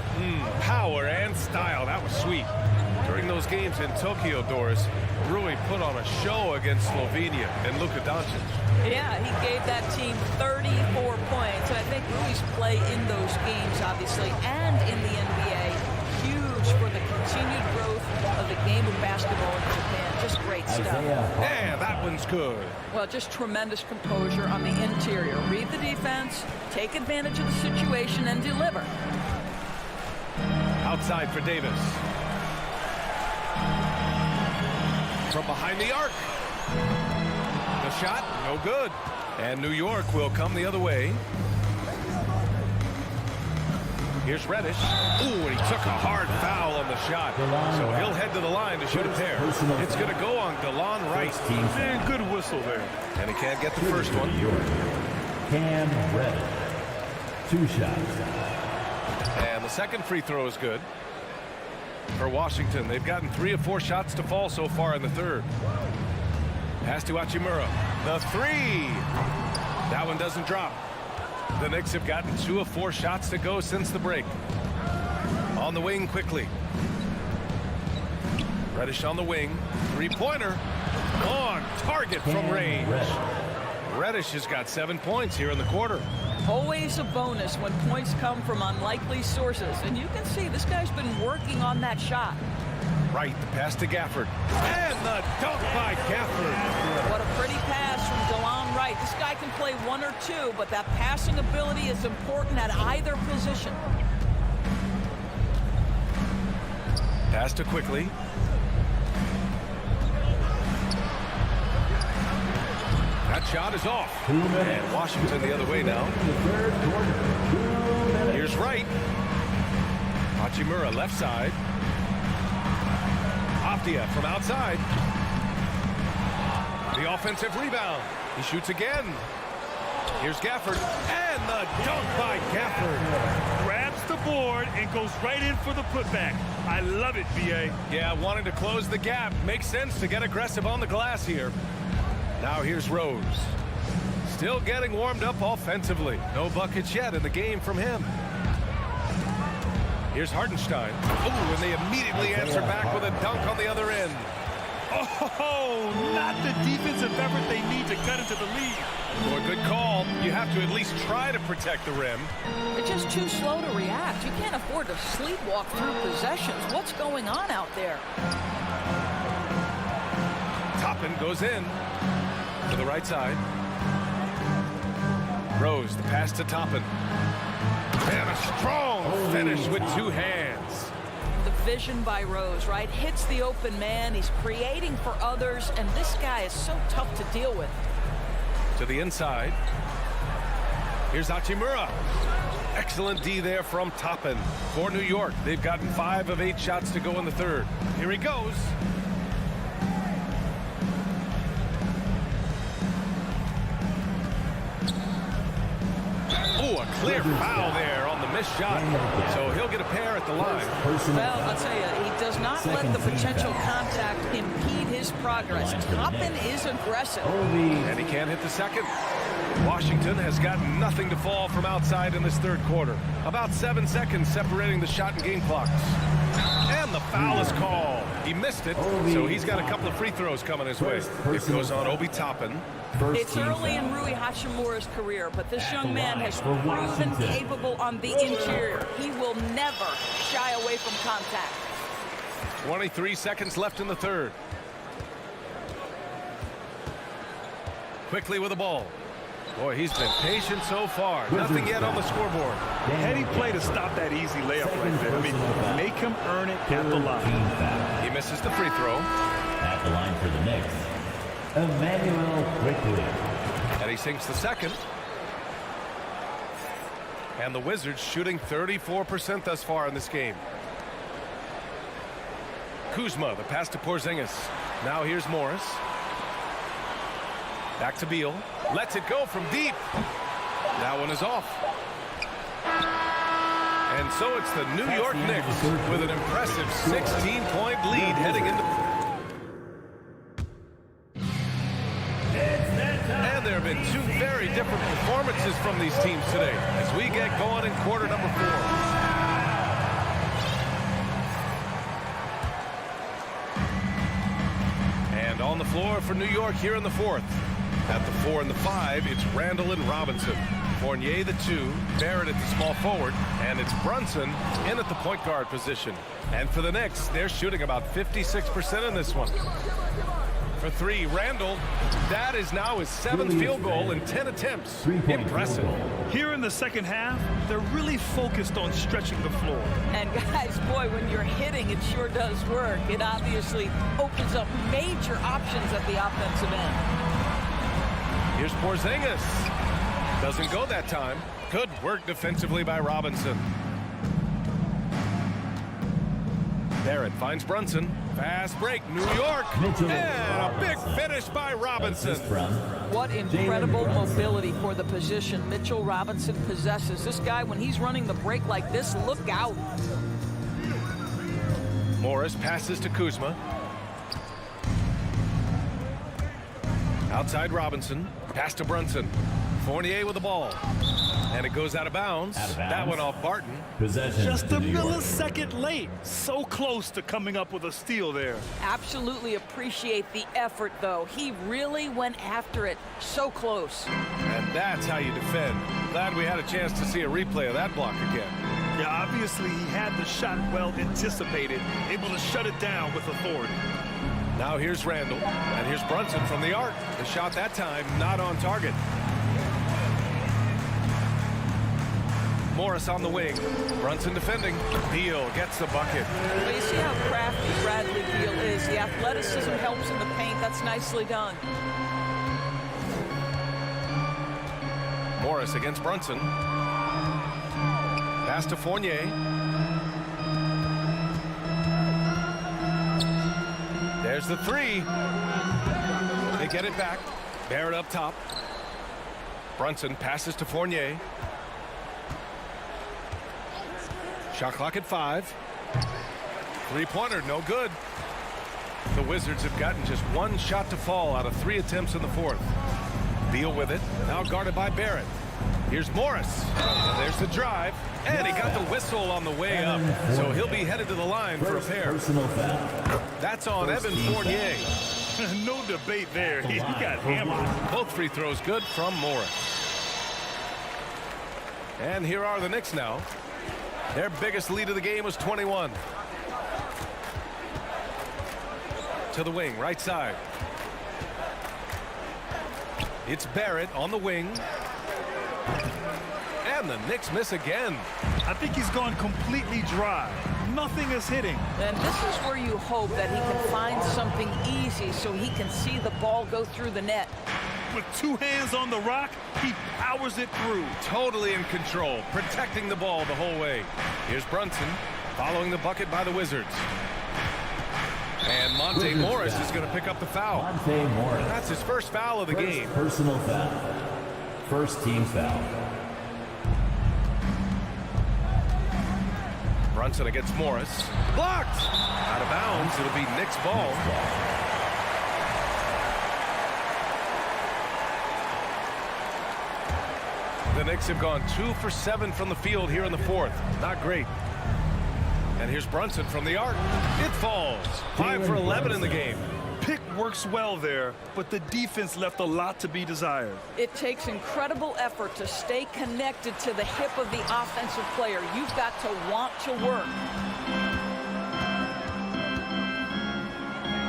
Power and style. That was sweet. During those games in Tokyo, Doris, Rui put on a show against Slovenia and Luka Doncic. Yeah, he gave that team 34 points. I think Rui's play in those games, obviously, and in the NBA, huge for the continued growth of the game of basketball in Japan. Just great stuff. Yeah, that one's good. Well, just tremendous composure on the interior. Read the defense, take advantage of the situation, and deliver. Outside for Davis. From behind the arc. The shot, no good. And New York will come the other way. Here's Reddish. Ooh, and he took a hard foul on the shot. So he'll head to the line to shoot a pair. It's going to go on DeLon Wright. Man, good whistle there. And he can't get the first one. Cam Reddish. 2 shots. And the second free throw is good. For Washington, they've gotten 3 of 4 shots to fall so far in the third. Pass to Hachimura. The 3. That one doesn't drop. The Knicks have gotten 2 of 4 shots to go since the break. On the wing quickly. Reddish on the wing. 3-pointer. On target from range. Reddish has got 7 points here in the quarter. Always a bonus when points come from unlikely sources. And you can see this guy's been working on that shot. Right, the pass to Gafford. And the dunk by Gafford. What a pretty pass from DeLon Wright. This guy can play 1 or 2, but that passing ability is important at either position. Pass to Quickly. That shot is off. And Washington the other way now. Here's Wright. Hachimura left side. Avdia from outside. The offensive rebound. He shoots again. Here's Gafford. And the dunk by Gafford. Grabs the board and goes right in for the putback. I love it, B.A. Yeah, wanting to close the gap. Makes sense to get aggressive on the glass here. Now here's Rose. Still getting warmed up offensively. No buckets yet in the game from him. Here's Hartenstein. Oh, and they immediately answer back with a dunk on the other end. Oh, not the defensive effort they need to cut into the lead. Boy, good call. You have to at least try to protect the rim. They're just too slow to react. You can't afford to sleepwalk through possessions. What's going on out there? Toppin goes in to the right side. Rose, the pass to Toppin. And a strong finish with 2 hands. The vision by Rose, right? Hits the open man. He's creating for others, and this guy is so tough to deal with. To the inside. Here's Hachimura. Excellent D there from Toppin. For New York, they've gotten 5 of 8 shots to go in the third. Here he goes. Ooh, a clear foul there on the missed shot. So he'll get a pair at the line. Well, I'll tell you, he does not let the potential contact impede his progress. Toppin is aggressive. And he can't hit the second. Washington has got nothing to fall from outside in this third quarter. About 7 seconds separating the shot and game clocks. And the foul is called. He missed it, so he's got a couple of free throws coming his way. It goes on Obi Toppin. It's early in Rui Hachimura's career, but this young man has proven capable on the interior. He will never shy away from contact. 23 seconds left in the third. Quickly with the ball. Boy, he's been patient so far. Nothing yet on the scoreboard. Heady play to stop that easy layup right there. I mean, make him earn it at the line. He misses the free throw. At the line for the Knicks, Emmanuel Quickly. And he sinks the second. And the Wizards shooting 34% thus far in this game. Kuzma, the pass to Porzingis. Now here's Morris. Back to Beal. Lets it go from deep. That one is off. And so it's the New York Knicks with an impressive 16-point lead heading into... And there have been two very different performances from these teams today as we get going in quarter number 4. And on the floor for New York here in the fourth. At the 4 and the 5, it's Randall and Robinson. Fournier the 2, Barrett at the small forward, and it's Brunson in at the point guard position. And for the Knicks, they're shooting about 56% in this one. For 3, Randall. That is now his 7th field goal in 10 attempts. Impressive. Here in the second half, they're really focused on stretching the floor. And guys, boy, when you're hitting, it sure does work. It obviously opens up major options at the offensive end. Here's Porzingis. Doesn't go that time. Good work defensively by Robinson. Barrett finds Brunson. Fast break, New York. And a big finish by Robinson. What incredible mobility for the position Mitchell Robinson possesses. This guy, when he's running the break like this, look out. Morris passes to Kuzma. Outside Robinson. Pass to Brunson. Fournier with the ball. And it goes out of bounds. That one off Barton. Just a millisecond late. So close to coming up with a steal there. Absolutely appreciate the effort, though. He really went after it. So close. And that's how you defend. Glad we had a chance to see a replay of that block again. Yeah, obviously he had the shot well anticipated, able to shut it down with authority. Now here's Randall, and here's Brunson from the arc. The shot that time not on target. Morris on the wing. Brunson defending. Beal gets the bucket. Well, you see how crafty Bradley Beal is. The athleticism helps in the paint. That's nicely done. Morris against Brunson. Pass to Fournier. There's the 3. They get it back. Barrett up top. Brunson passes to Fournier. Shot clock at 5. Three-pointer, no good. The Wizards have gotten just 1 shot to fall out of 3 attempts in the fourth. Beal with it, now guarded by Barrett. Here's Morris. There's the drive, and he got the whistle on the way up, so he'll be headed to the line for a pair. That's on Evan Fournier. No debate there. He got hammered. Both free throws good from Morris. And here are the Knicks now. Their biggest lead of the game was 21. To the wing, right side. It's Barrett on the wing. And the Knicks miss again. I think he's gone completely dry. Nothing is hitting. And this is where you hope that he can find something easy so he can see the ball go through the net. With 2 hands on the rock, he powers it through. Totally in control, protecting the ball the whole way. Here's Brunson, following the bucket by the Wizards. And Monte Morris is going to pick up the foul. Monte Morris. That's his first foul of the game. Personal foul. First team foul. Brunson against Morris. Blocked! Out of bounds. It'll be Knicks' ball. The Knicks have gone 2 for 7 from the field here in the fourth. Not great. And here's Brunson from the arc. It falls. 5 for 11 in the game. Pick works well there, but the defense left a lot to be desired. It takes incredible effort to stay connected to the hip of the offensive player. You've got to want to work.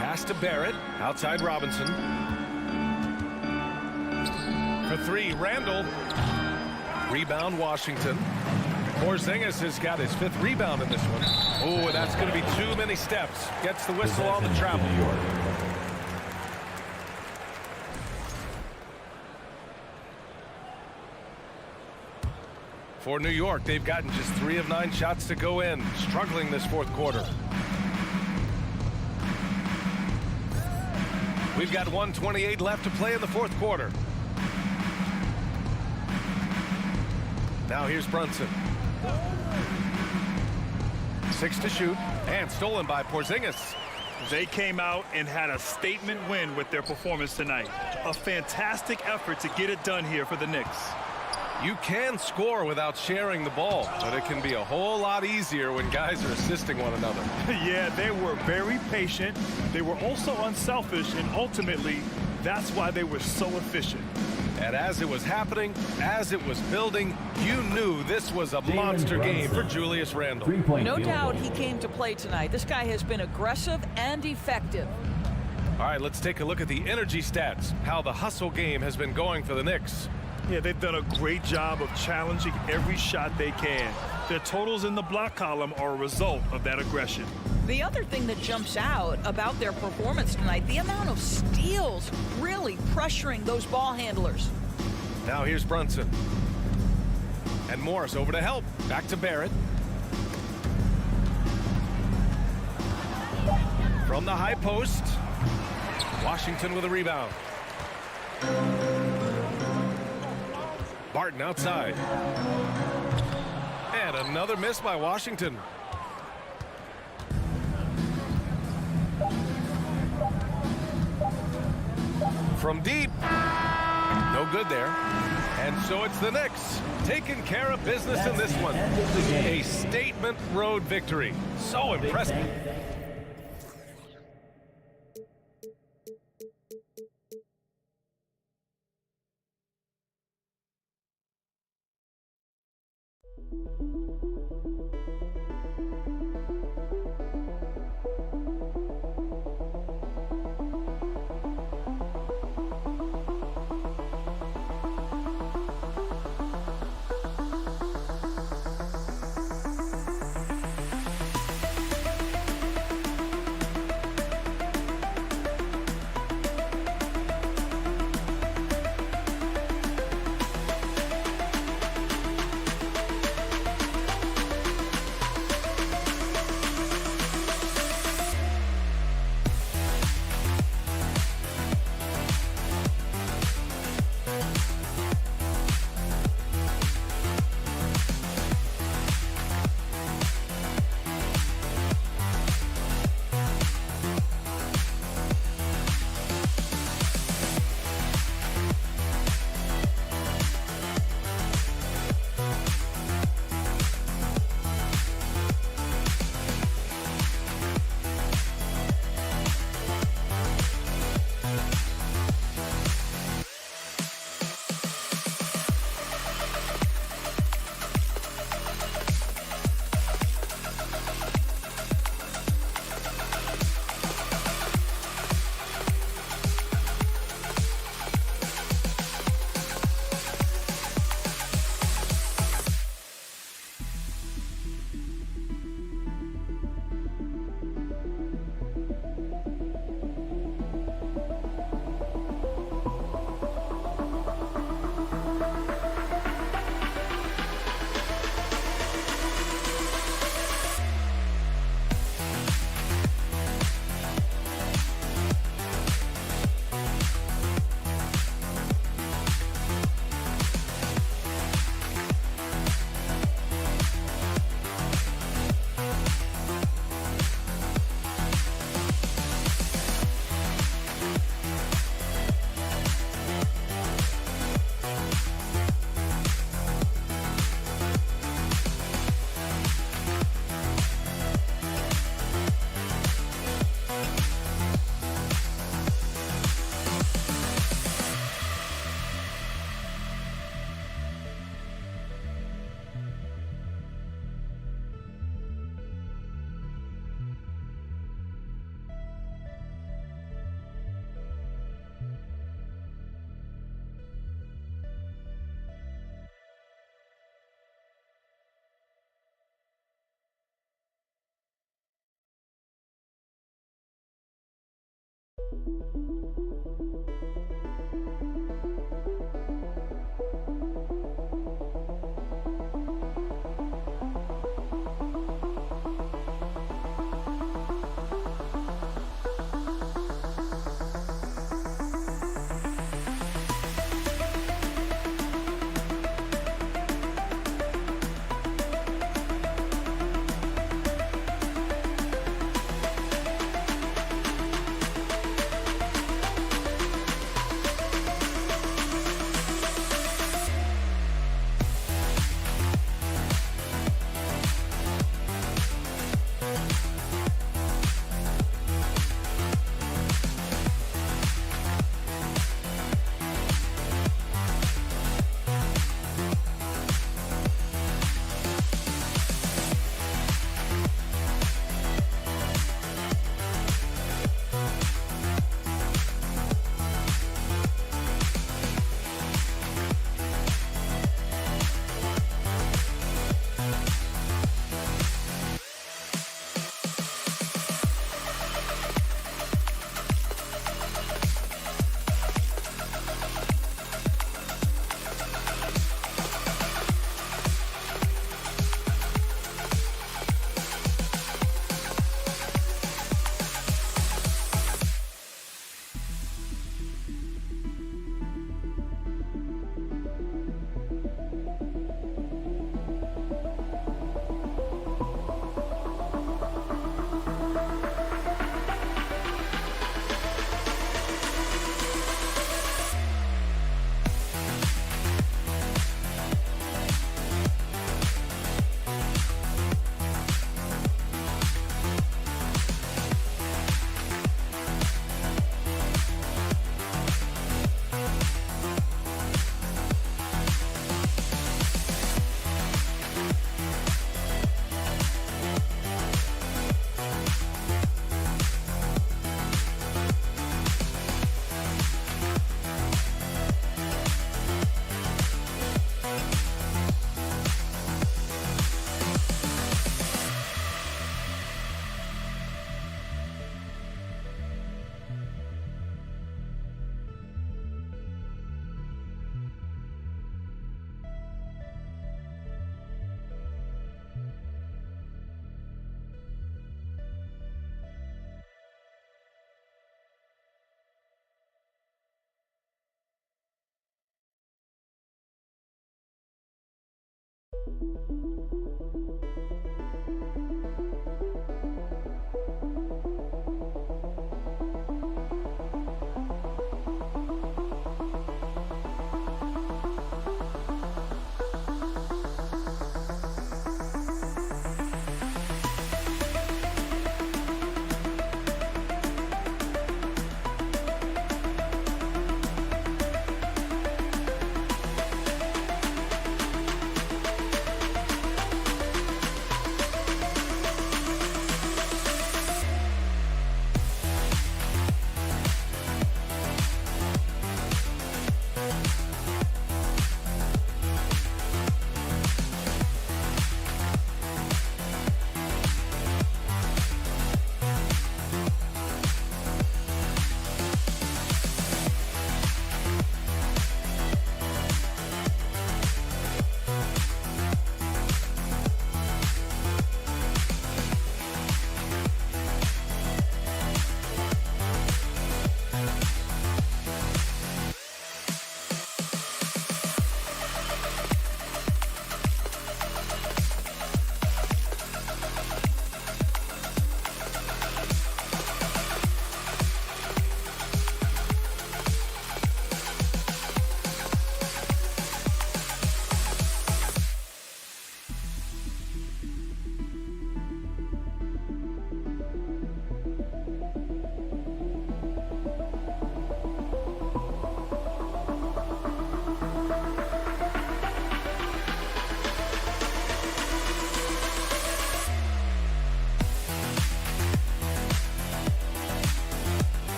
Pass to Barrett. Outside Robinson. For 3, Randall. Rebound, Washington. Porzingis has got his 5th rebound in this one. Oh, that's going to be too many steps. Gets the whistle on the travel. For New York, they've gotten just 3 of 9 shots to go in. Struggling this fourth quarter. We've got 1:28 left to play in the fourth quarter. Now here's Brunson. 6 to shoot, and stolen by Porzingis. They came out and had a statement win with their performance tonight. A fantastic effort to get it done here for the Knicks. You can score without sharing the ball, but it can be a whole lot easier when guys are assisting one another. Yeah, they were very patient. They were also unselfish, and ultimately, that's why they were so efficient. And as it was happening, as it was building, you knew this was a monster game for Julius Randle. No doubt he came to play tonight. This guy has been aggressive and effective. All right, let's take a look at the energy stats, how the hustle game has been going for the Knicks. Yeah, they've done a great job of challenging every shot they can. Their totals in the block column are a result of that aggression. The other thing that jumps out about their performance tonight, the amount of steals really pressuring those ball handlers. Now here's Brunson. And Morris over to help. Back to Barrett. From the high post. Washington with a rebound. Barton outside. And another miss by Washington. From deep. No good there. And so it's the Knicks taking care of business in this one. A statement road victory. So impressive.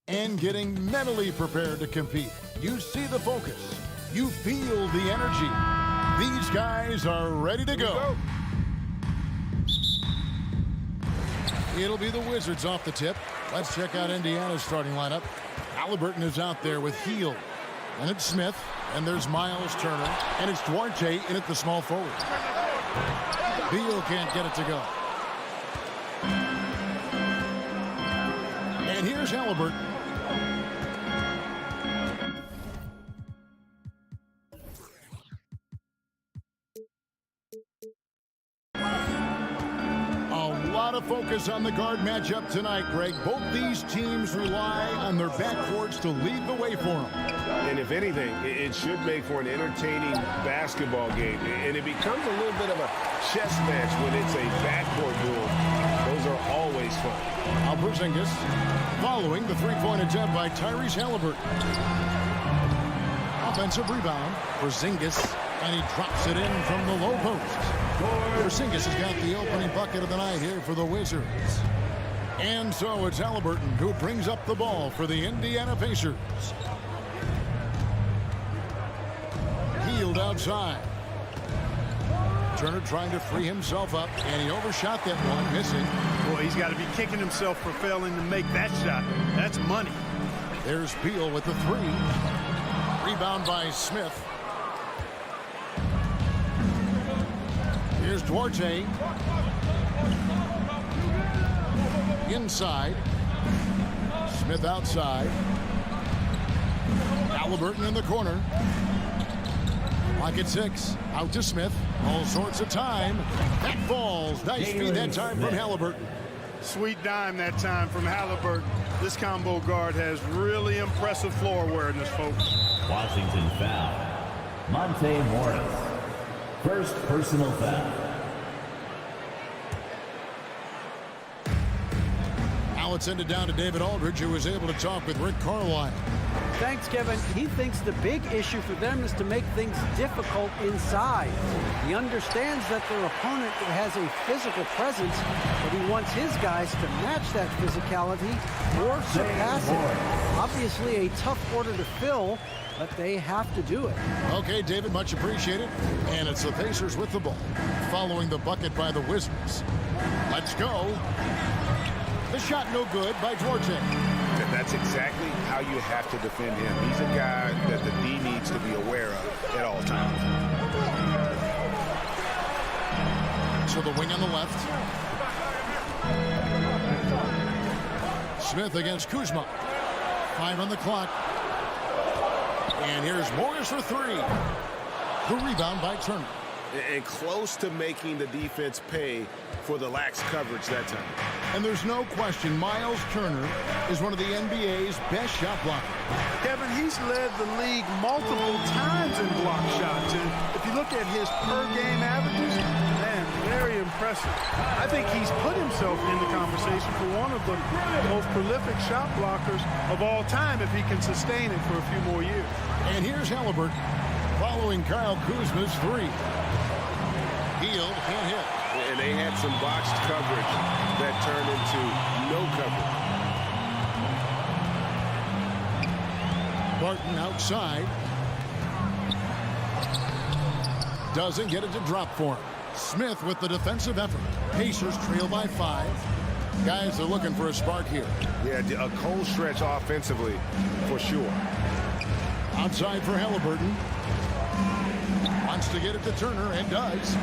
And getting mentally prepared to compete. You see the focus. You feel the energy. These guys are ready to go. It'll be the Wizards off the tip. Let's check out Indiana's starting lineup. Halliburton is out there with Hield. And it's Smith. And there's Miles Turner. And it's Duarte in at the small forward. Beal can't get it to go. And here's Halliburton. Focus on the guard matchup tonight, Greg. Both these teams rely on their backcourts to lead the way for them. And if anything, it should make for an entertaining basketball game. And it becomes a little bit of a chess match when it's a backcourt duel. Those are always fun. Now Porzingis following the three-point attempt by Tyrese Halliburton. Offensive rebound. Porzingis, and he drops it in from the low post. Porzingis has got the opening bucket of the night here for the Wizards. And so it's Halliburton who brings up the ball for the Indiana Pacers. Hield outside. Turner trying to free himself up, and he overshot that one, missing. Boy, he's got to be kicking himself for failing to make that shot. That's money. There's Beal with the three. Rebound by Smith. Here's Duarte. Inside. Smith outside. Halliburton in the corner. Lock at 6. Out to Smith. All sorts of time. That falls. Nice feed that time from Halliburton. Sweet dime that time from Halliburton. This combo guard has really impressive floor awareness, folks. Washington foul. Monte Morris. First personal foul. Now it's ended down to David Aldridge, who was able to talk with Rick Carlisle. Thanks, Kevin. He thinks the big issue for them is to make things difficult inside. He understands that their opponent has a physical presence, but he wants his guys to match that physicality or surpass it. Obviously a tough order to fill, but they have to do it. Okay, David, much appreciated. And it's the Pacers with the ball, following the bucket by the Wizards. Let's go. The shot no good by Duarte. And that's exactly how you have to defend him. He's a guy that the D needs to be aware of at all times. So the wing on the left. Smith against Kuzma. 5 on the clock. And here's Morris for 3. The rebound by Turner. And close to making the defense pay for the lax coverage that time. And there's no question Miles Turner is one of the NBA's best shot blockers. Kevin, he's led the league multiple times in block shots. And if you look at his per-game averages, man, very impressive. I think he's put himself in the conversation for one of the most prolific shot blockers of all time if he can sustain it for a few more years. And here's Halliburton following Kyle Kuzma's 3. Hield can't hit. And they had some boxed coverage that turned into no coverage. Barton outside. Doesn't get it to drop for him. Smith with the defensive effort. Pacers trail by 5. Guys are looking for a spark here. Yeah, a cold stretch offensively for sure. Outside for Halliburton. Wants to get it to Turner and does.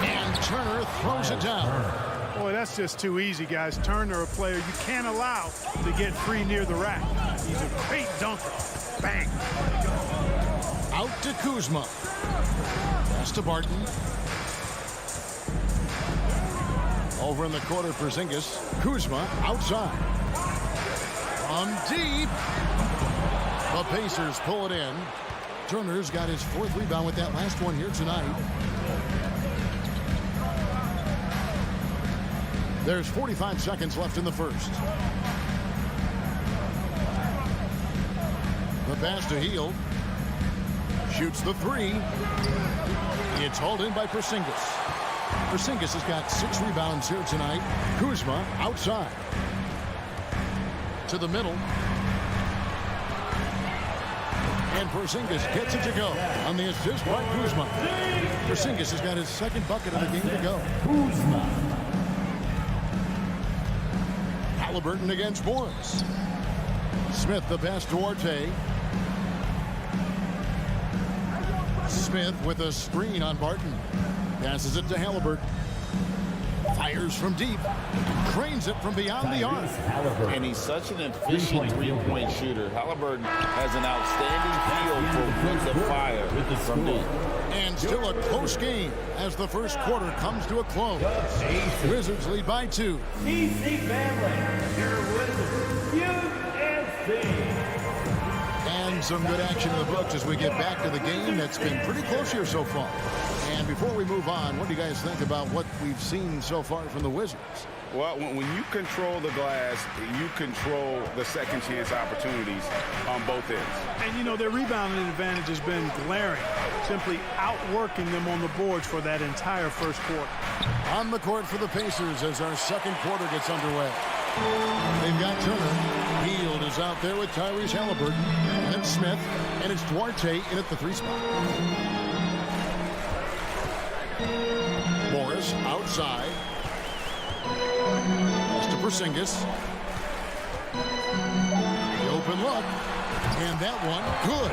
And Turner throws it down. Boy, that's just too easy, guys. Turner, a player you can't allow to get free near the rack. He's a great dunker. Bang. Out to Kuzma. Pass to Barton. Over in the corner for Porzingis. Kuzma outside. From deep. The Pacers pull it in. Turner's got his 4th rebound with that last one here tonight. There's 45 seconds left in the first. The pass to Hield. Shoots the 3. It's hauled in by Porzingis. Porzingis has got 6 rebounds here tonight. Kuzma outside. To the middle. And Porzingis gets it to go on the assist by Kuzma. Porzingis has got his 2nd bucket of the game to go. Halliburton against Morris. Smith the pass to Duarte. Smith with a screen on Barton. Passes it to Halliburton. Fires from deep. Cranes it from beyond the arc. And he's such an efficient three-point shooter. Halliburton has an outstanding feel for when to fire from deep. And still a close game as the first quarter comes to a close. Wizards lead by 2. EPC family, your Wizards, USC. And some good action in the books as we get back to the game that's been pretty close here so far. And before we move on, what do you guys think about what we've seen so far from the Wizards? Well, when you control the glass, you control the second chance opportunities on both ends. And, you know, their rebounding advantage has been glaring, simply outworking them on the boards for that entire first quarter. On the court for the Pacers as our second quarter gets underway. They've got Turner. Hield is out there with Tyrese Halliburton. And then Smith. And it's Duarte in at the 3 spot. Morris outside. Pass to Porzingis. The open look. And that one, good.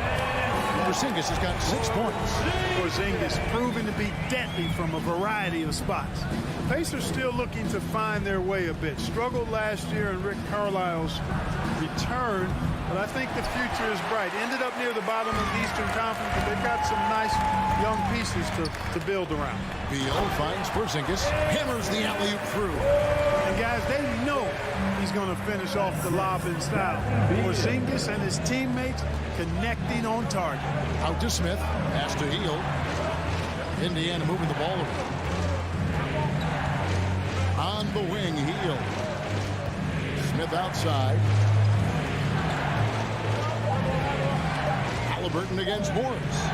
Porzingis has got 6 points. Porzingis proven to be deadly from a variety of spots. The Pacers still looking to find their way a bit. Struggled last year in Rick Carlisle's return, but I think the future is bright. Ended up near the bottom of the Eastern Conference, but they've got some nice young pieces to build around. Beal finds Porzingis, hammers the alley-oop through. And guys, they know he's going to finish off the lob in style. Porzingis and his teammates connecting on target. Out to Smith, pass to Hield. Indiana moving the ball over. On the wing, Hield. Smith outside. Halliburton against Morris.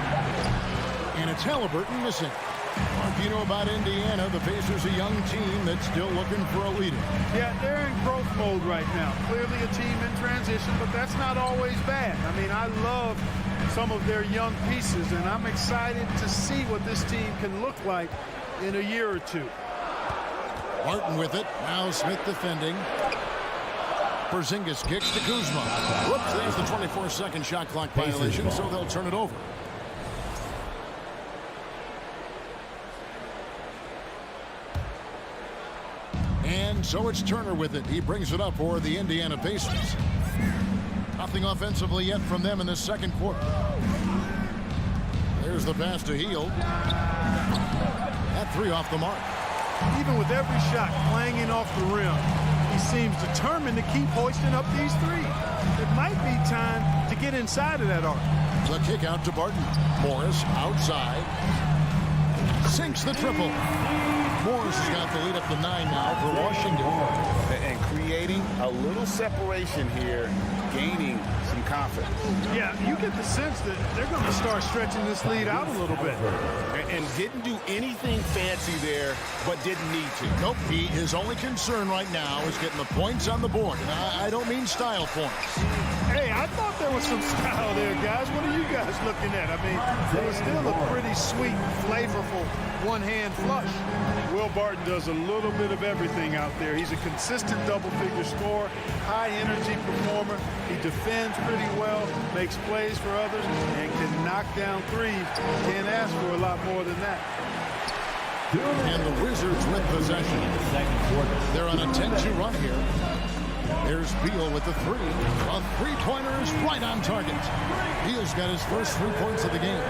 And it's Halliburton missing. If you know about Indiana, the Pacers a young team that's still looking for a leader. Yeah, they're in growth mode right now. Clearly a team in transition, but that's not always bad. I mean, I love some of their young pieces, and I'm excited to see what this team can look like in a year or two. Martin with it. Now Smith defending. Porzingis kicks to Kuzma. Whoops, there's the 24-second shot clock violation, so they'll turn it over. And so it's Turner with it. He brings it up for the Indiana Pacers. Nothing offensively yet from them in this second quarter. There's the pass to Hield. That 3 off the mark. Even with every shot clanging off the rim, he seems determined to keep hoisting up these 3. It might be time to get inside of that arc. The kick out to Barton. Morris outside. Sinks the triple. Morris has got the lead up to 9 now for Washington. And creating a little separation here, gaining some confidence. Yeah, you get the sense that they're going to start stretching this lead out a little bit. And didn't do anything fancy there, but didn't need to. Nope, his only concern right now is getting the points on the board. And I don't mean style points. Hey, I thought there was some style there, guys. What are you guys looking at? I mean, it was still a pretty sweet, flavorful one-hand flush. Will Barton does a little bit of everything out there. He's a consistent double-figure scorer, high-energy performer. He defends pretty well, makes plays for others, and can knock down threes. Can't ask for a lot more than that. And the Wizards with possession. They're on a 10-2 run here. There's Beal with the three. A three-pointer is right on target. Beal's got his first 3 points of the game.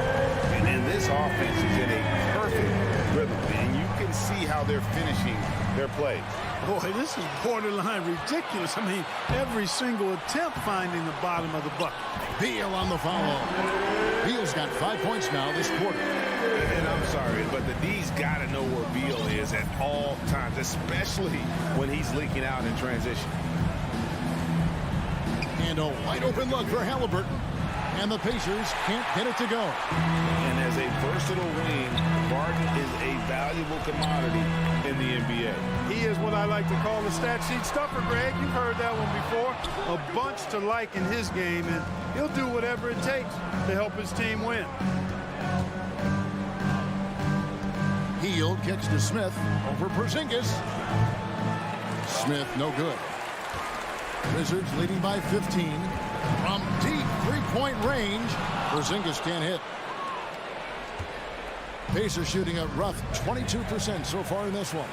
And then this offense is in a perfect rhythm, and you can see how they're finishing their play. Boy, this is borderline ridiculous. I mean, every single attempt finding the bottom of the bucket. Beal on the foul. Beal's got 5 points now this quarter. And I'm sorry, but the D's got to know where Beal is at all times, especially when he's leaking out in transition. And a wide open look for Halliburton. And the Pacers can't get it to go. And as a versatile wing, Barton is a valuable commodity in the NBA. He is what I like to call a stat sheet stuffer, Greg. You've heard that one before. A bunch to like in his game, and he'll do whatever it takes to help his team win. Hield kicks to Smith over Porzingis. Smith no good. Wizards leading by 15. From deep three-point range, Porzingis can't hit. Pacers shooting a rough 22% so far in this one.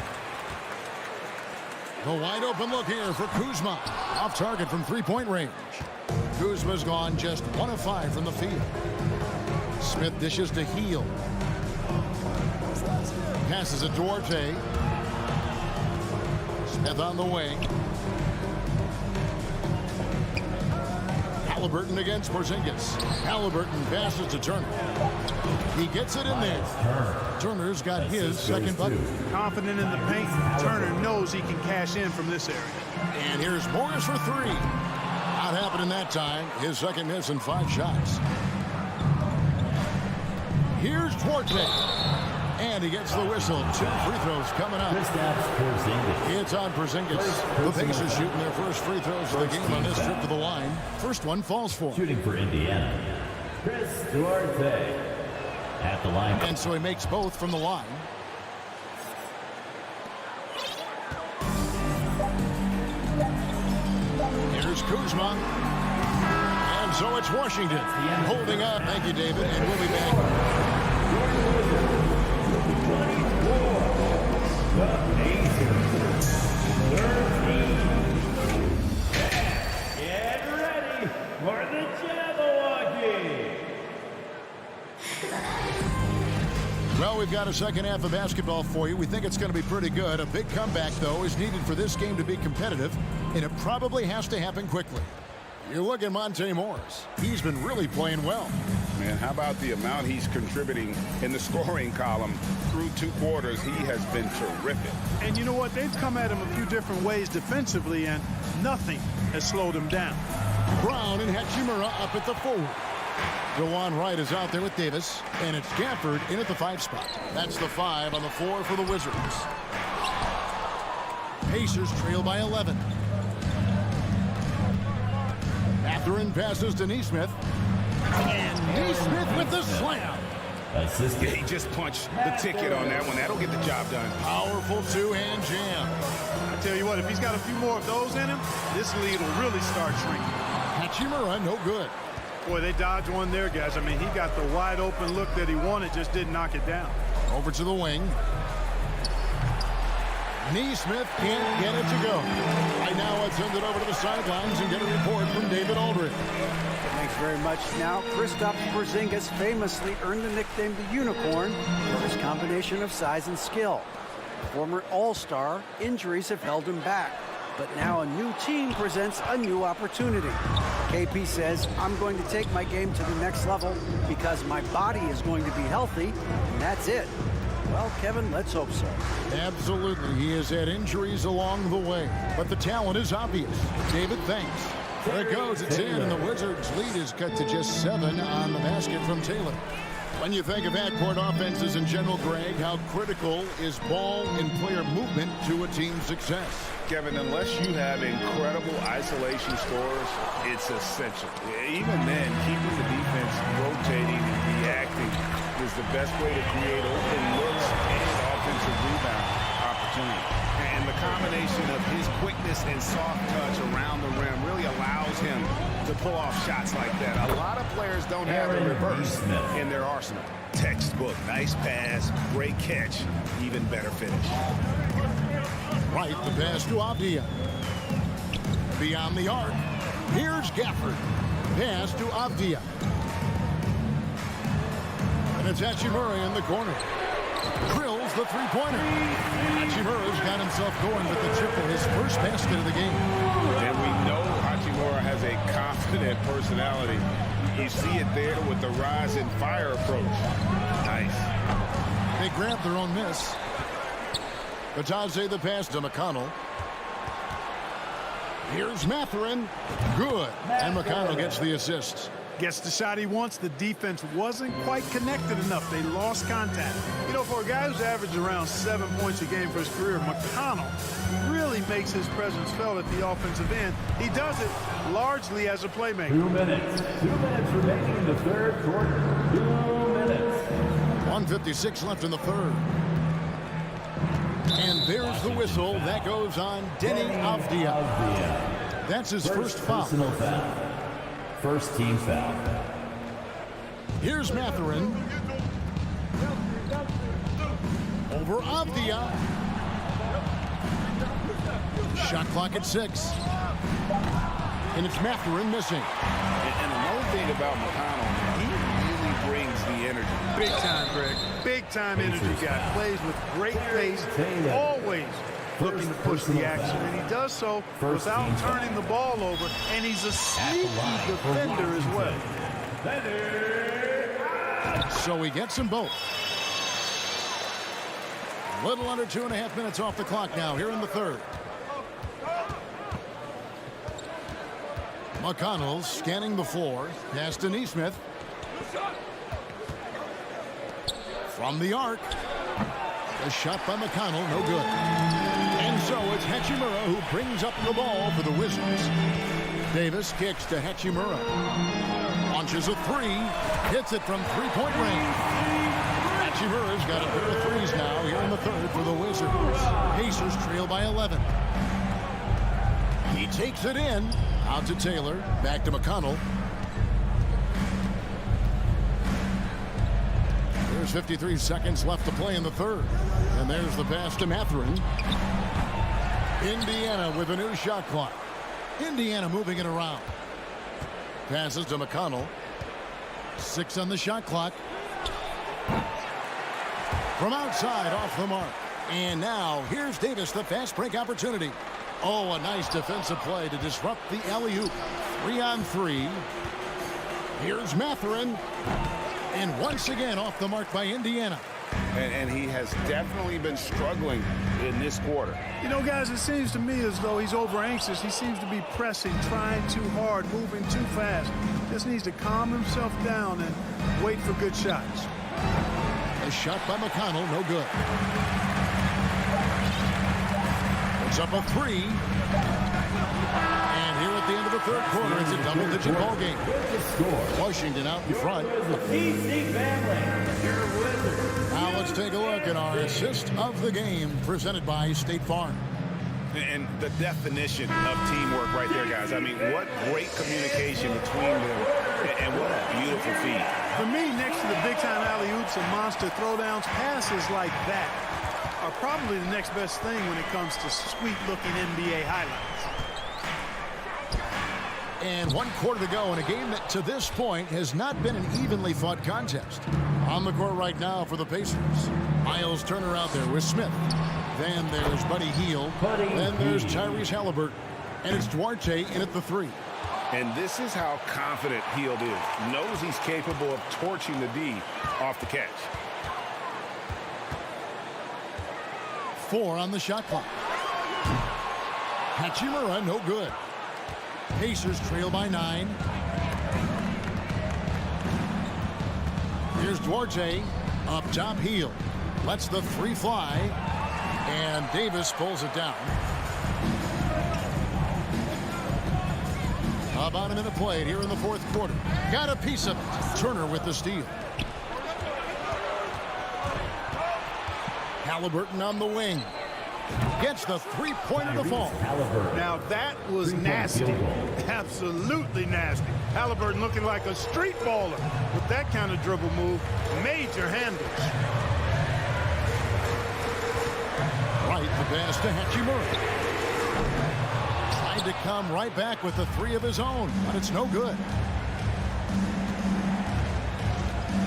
The wide open look here for Kuzma. Off target from three-point range. Kuzma's gone just 1 of 5 from the field. Smith dishes to Hield. Passes to Duarte. Smith on the wing. Halliburton against Porzingis. Halliburton passes to Turner. He gets it in there. Turner's got his second bucket. Confident in the paint. Turner knows he can cash in from this area. And here's Morris for 3. Not happening that time. His second miss in 5 shots. Here's Duarte. And he gets the whistle. 2 free throws coming up. It's on Porzingis. The Pacers shooting their first free throws of the game on this trip to the line. First one falls for him. Shooting for Indiana, Chris Duarte at the line. And so he makes both from the line. Here's Kuzma. And so it's Washington holding up. Thank you, David. And we'll be back. The Pacers, 13. Get ready for the Jabberwocky. Well, we've got a second half of basketball for you. We think it's going to be pretty good. A big comeback, though, is needed for this game to be competitive, and it probably has to happen quickly. You look at Monte Morris. He's been really playing well. Man, how about the amount he's contributing in the scoring column through 2 quarters? He has been terrific. And you know what? They've come at him a few different ways defensively, and nothing has slowed him down. Brown and Hachimura up at the 4. DeJuan Wright is out there with Davis, and it's Gafford in at the 5 spot. That's the 5 on the 4 for the Wizards. Pacers trail by 11. Mathurin passes to Neesmith. And Neesmith with the slam. Yeah, he just punched the ticket on that one. That'll get the job done. Powerful 2-hand jam. I tell you what, if he's got a few more of those in him, this lead will really start shrinking. Hachimura, no good. Boy, they dodged one there, guys. I mean, he got the wide open look that he wanted, just didn't knock it down. Over to the wing. Neesmith can't get it to go. Right now, let's send it over to the sidelines and get a report from David Aldridge. Thanks very much. Now, Kristaps Porzingis famously earned the nickname the Unicorn for his combination of size and skill. Former All-Star, injuries have held him back. But now a new team presents a new opportunity. KP says, I'm going to take my game to the next level because my body is going to be healthy, and that's it. Well, Kevin, let's hope so. Absolutely. He has had injuries along the way, but the talent is obvious. David, thanks. It goes at 10, and the Wizards' lead is cut to just 7 on the basket from Taylor. When you think of backcourt offenses in general, Greg, how critical is ball and player movement to a team's success? Kevin, unless you have incredible isolation scores, it's essential. Even then, keeping the defense rotating and reacting is the best way to create open looks and offensive rebound opportunity. And the combination of his quickness and soft touch around the rim really allows him to pull off shots like that. A lot of players don't have the reverse in their arsenal. Textbook, nice pass, great catch, even better finish. Right, the pass to Avdia. Beyond the arc. Here's Gafford. Pass to Avdia. And it's Hachimura in the corner. Drills the three-pointer. Hachimura's got himself going with the triple, his first basket of the game. And we know Hachimura has a confident personality. You see it there with the rise and fire approach. Nice. They grab their own miss. Batadze the pass to McConnell. Here's Mathurin. Good. And McConnell gets the assist. Gets the shot he wants. The defense wasn't quite connected enough. They lost contact. You know, for a guy who's averaged around 7 points a game for his career, McConnell really makes his presence felt at the offensive end. He does it largely as a playmaker. 2 minutes. 2 minutes remaining in the third quarter. 2 minutes. 1:56 left in the third. And there's the whistle. That goes on Denny Avdia. That's his first foul. Personal foul. First team foul. Here's Mathurin. Over Avdia. Shot clock at 6. And it's Mathurin missing. And another thing about McConnell, he really brings the energy. Big time, Greg. Big time energy guy. Plays with great pace. Always looking to push the action. And he does so without turning the ball over. And he's a sneaky defender as well. So he gets them both. A little under 2.5 minutes off the clock now here in the third. McConnell scanning the floor. Pass to Neesmith. From the arc. A shot by McConnell, no good. And so it's Hachimura who brings up the ball for the Wizards. Davis kicks to Hachimura. Launches a three. Hits it from three-point range. Hachimura's got a pair of threes now here in the third for the Wizards. Pacers trail by 11. He takes it in. Out to Taylor. Back to McConnell. There's 53 seconds left to play in the third. And there's the pass to Mathurin. Indiana with a new shot clock. Indiana moving it around. Passes to McConnell. 6 on the shot clock. From outside, off the mark. And now, here's Davis, the fast break opportunity. Oh, a nice defensive play to disrupt the alley-oop. 3-on-3. Here's Mathurin. And once again, off the mark by Indiana. And he has definitely been struggling in this quarter. You know, guys, it seems to me as though he's over anxious. He seems to be pressing, trying too hard, moving too fast. Just needs to calm himself down and wait for good shots. A shot by McConnell, no good. It's up a 3. And here at the end of the third quarter, it's a double-digit ball game. Washington out in front. Now let's take a look at our assist of the game presented by State Farm. And the definition of teamwork right there, guys. I mean, what great communication between them, and what a beautiful feed. For me, next to the big-time alley-oops and monster throwdowns, passes like that are probably the next best thing when it comes to sweet-looking NBA highlights. And 1 quarter to go in a game that to this point has not been an evenly fought contest. On the court right now for the Pacers. Miles Turner out there with Smith. Then there's Buddy Hield. Then there's Tyrese Halliburton. And it's Duarte in at the 3. And this is how confident Hield is. Knows he's capable of torching the D off the catch. 4 on the shot clock. Hachimura, no good. Pacers trail by 9. Here's Duarte up top, heel. Lets the 3 fly. And Davis pulls it down. About a minute played here in the fourth quarter. Got a piece of it. Turner with the steal. Halliburton on the wing. Gets the three-pointer to fall. Now that was nasty. Absolutely nasty. Halliburton looking like a street baller with that kind of dribble move. Major handles. Right, the pass to Hachimura. Tried to come right back with the 3 of his own, but it's no good.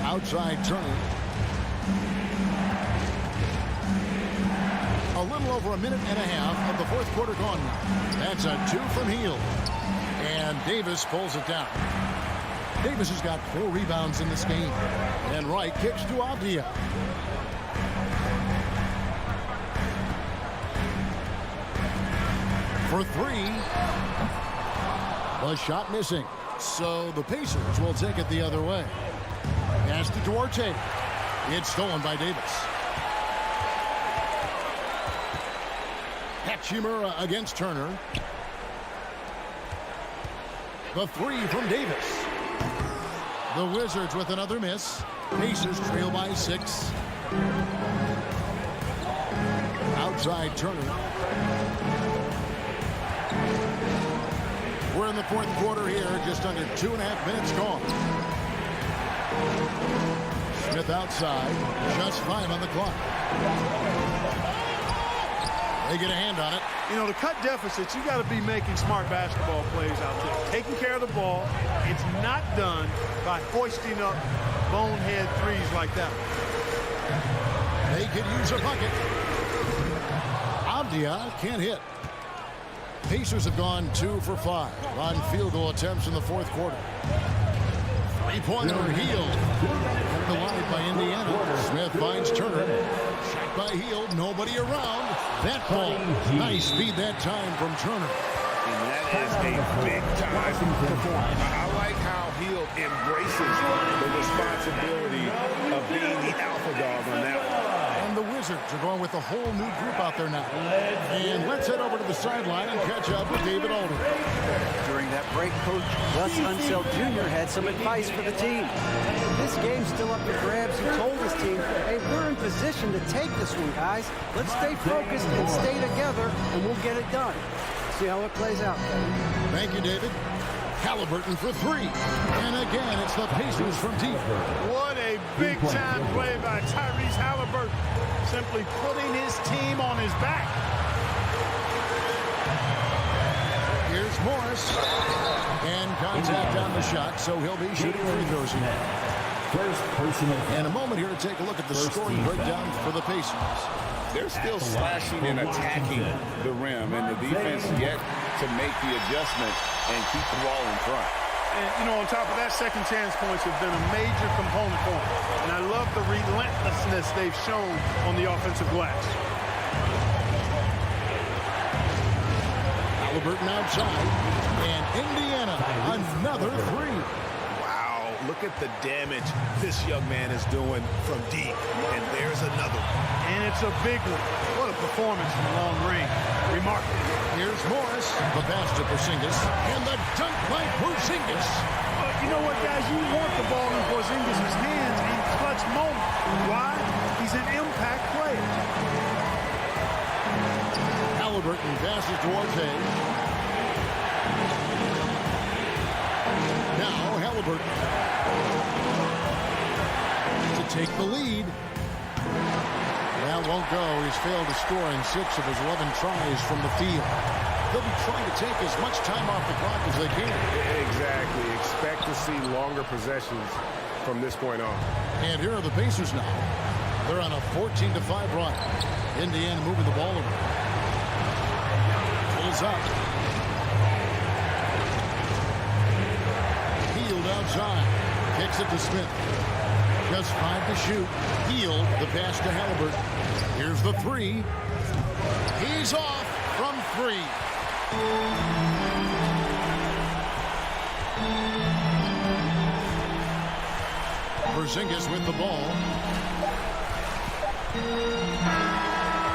Outside Turner. A little over a minute and a half of the fourth quarter gone now. That's a 2 from Hield. And Davis pulls it down. Davis has got 4 rebounds in this game. And Wright kicks to Avdia. For 3. The shot missing. So the Pacers will take it the other way. Pass to Duarte. It's stolen by Davis. Hachimura against Turner. The 3 from Davis. The Wizards with another miss. Pacers trail by 6. Outside Turner. We're in the fourth quarter here, just under 2.5 minutes gone. Smith outside, just 5 on the clock. They get a hand on it. You know, to cut deficits, you got to be making smart basketball plays out there. Taking care of the ball. It's not done by hoisting up bonehead threes like that. They could use a bucket. Avdia can't hit. Pacers have gone 2 for 5 on field goal attempts in the fourth quarter. Three-pointer Hield. The line by Indiana. Smith finds Turner. Shot by Hield. Nobody around. That ball. Nice speed that time from Turner. And that is a big-time performance. I like how Hield embraces the responsibility of being the alpha dog on that one. And the Wizards are going with a whole new group out there now. And let's head over to the sideline and catch up with David Alden. During that break, Coach Gus Unseld Jr. had some advice for the team. This game's still up for grabs. He told his team, hey, we're in position to take this one, guys. Let's stay focused and stay together, and we'll get it done. See how it plays out, Kevin. Thank you, David. Halliburton for 3. And again, it's the Pacers from deep. What a big-time play by Tyrese Halliburton. Simply putting his team on his back. Here's Morris. And contact on the shot, so he'll be shooting free throws here. And a moment here to take a look at the scoring breakdown for the Pacers. They're still slashing and attacking the rim, and the defense yet to make the adjustment and keep the ball in front. And, you know, on top of that, second chance points have been a major component for them. And I love the relentlessness they've shown on the offensive glass. Halliburton outside. And Indiana, another 3. Wow, look at the damage this young man is doing from deep. And there's another one. And it's a big one. What a performance from long range. Remarkable. Here's Morris. The pass to Porzingis. And the dunk by Porzingis. You know what, guys? You want the ball in Porzingis' hands in clutch moments. Why? He's an impact player. Halliburton passes towards A. Now Halliburton to take the lead. That won't go. He's failed to score in 6 of his 11 tries from the field. They'll be trying to take as much time off the clock as they can. Exactly. Expect to see longer possessions from this point on. And here are the Pacers now. They're on a 14-5 run. Indiana moving the ball around. Pulls up. Hield outside. Kicks it to Smith. Just 5 to shoot. Hield the pass to Halliburton. Here's the 3. He's off from 3. Porzingis with the ball.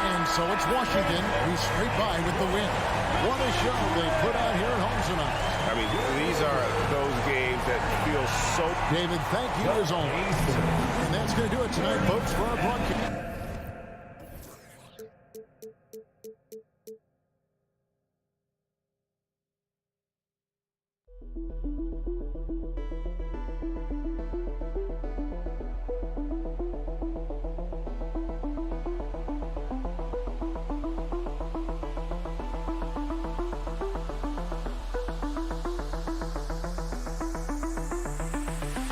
And so it's Washington who's straight by with the win. What a show they put out here at home tonight. I mean, these are those games that feel so... David, thank you as always. And that's going to do it tonight, folks, for our broadcast.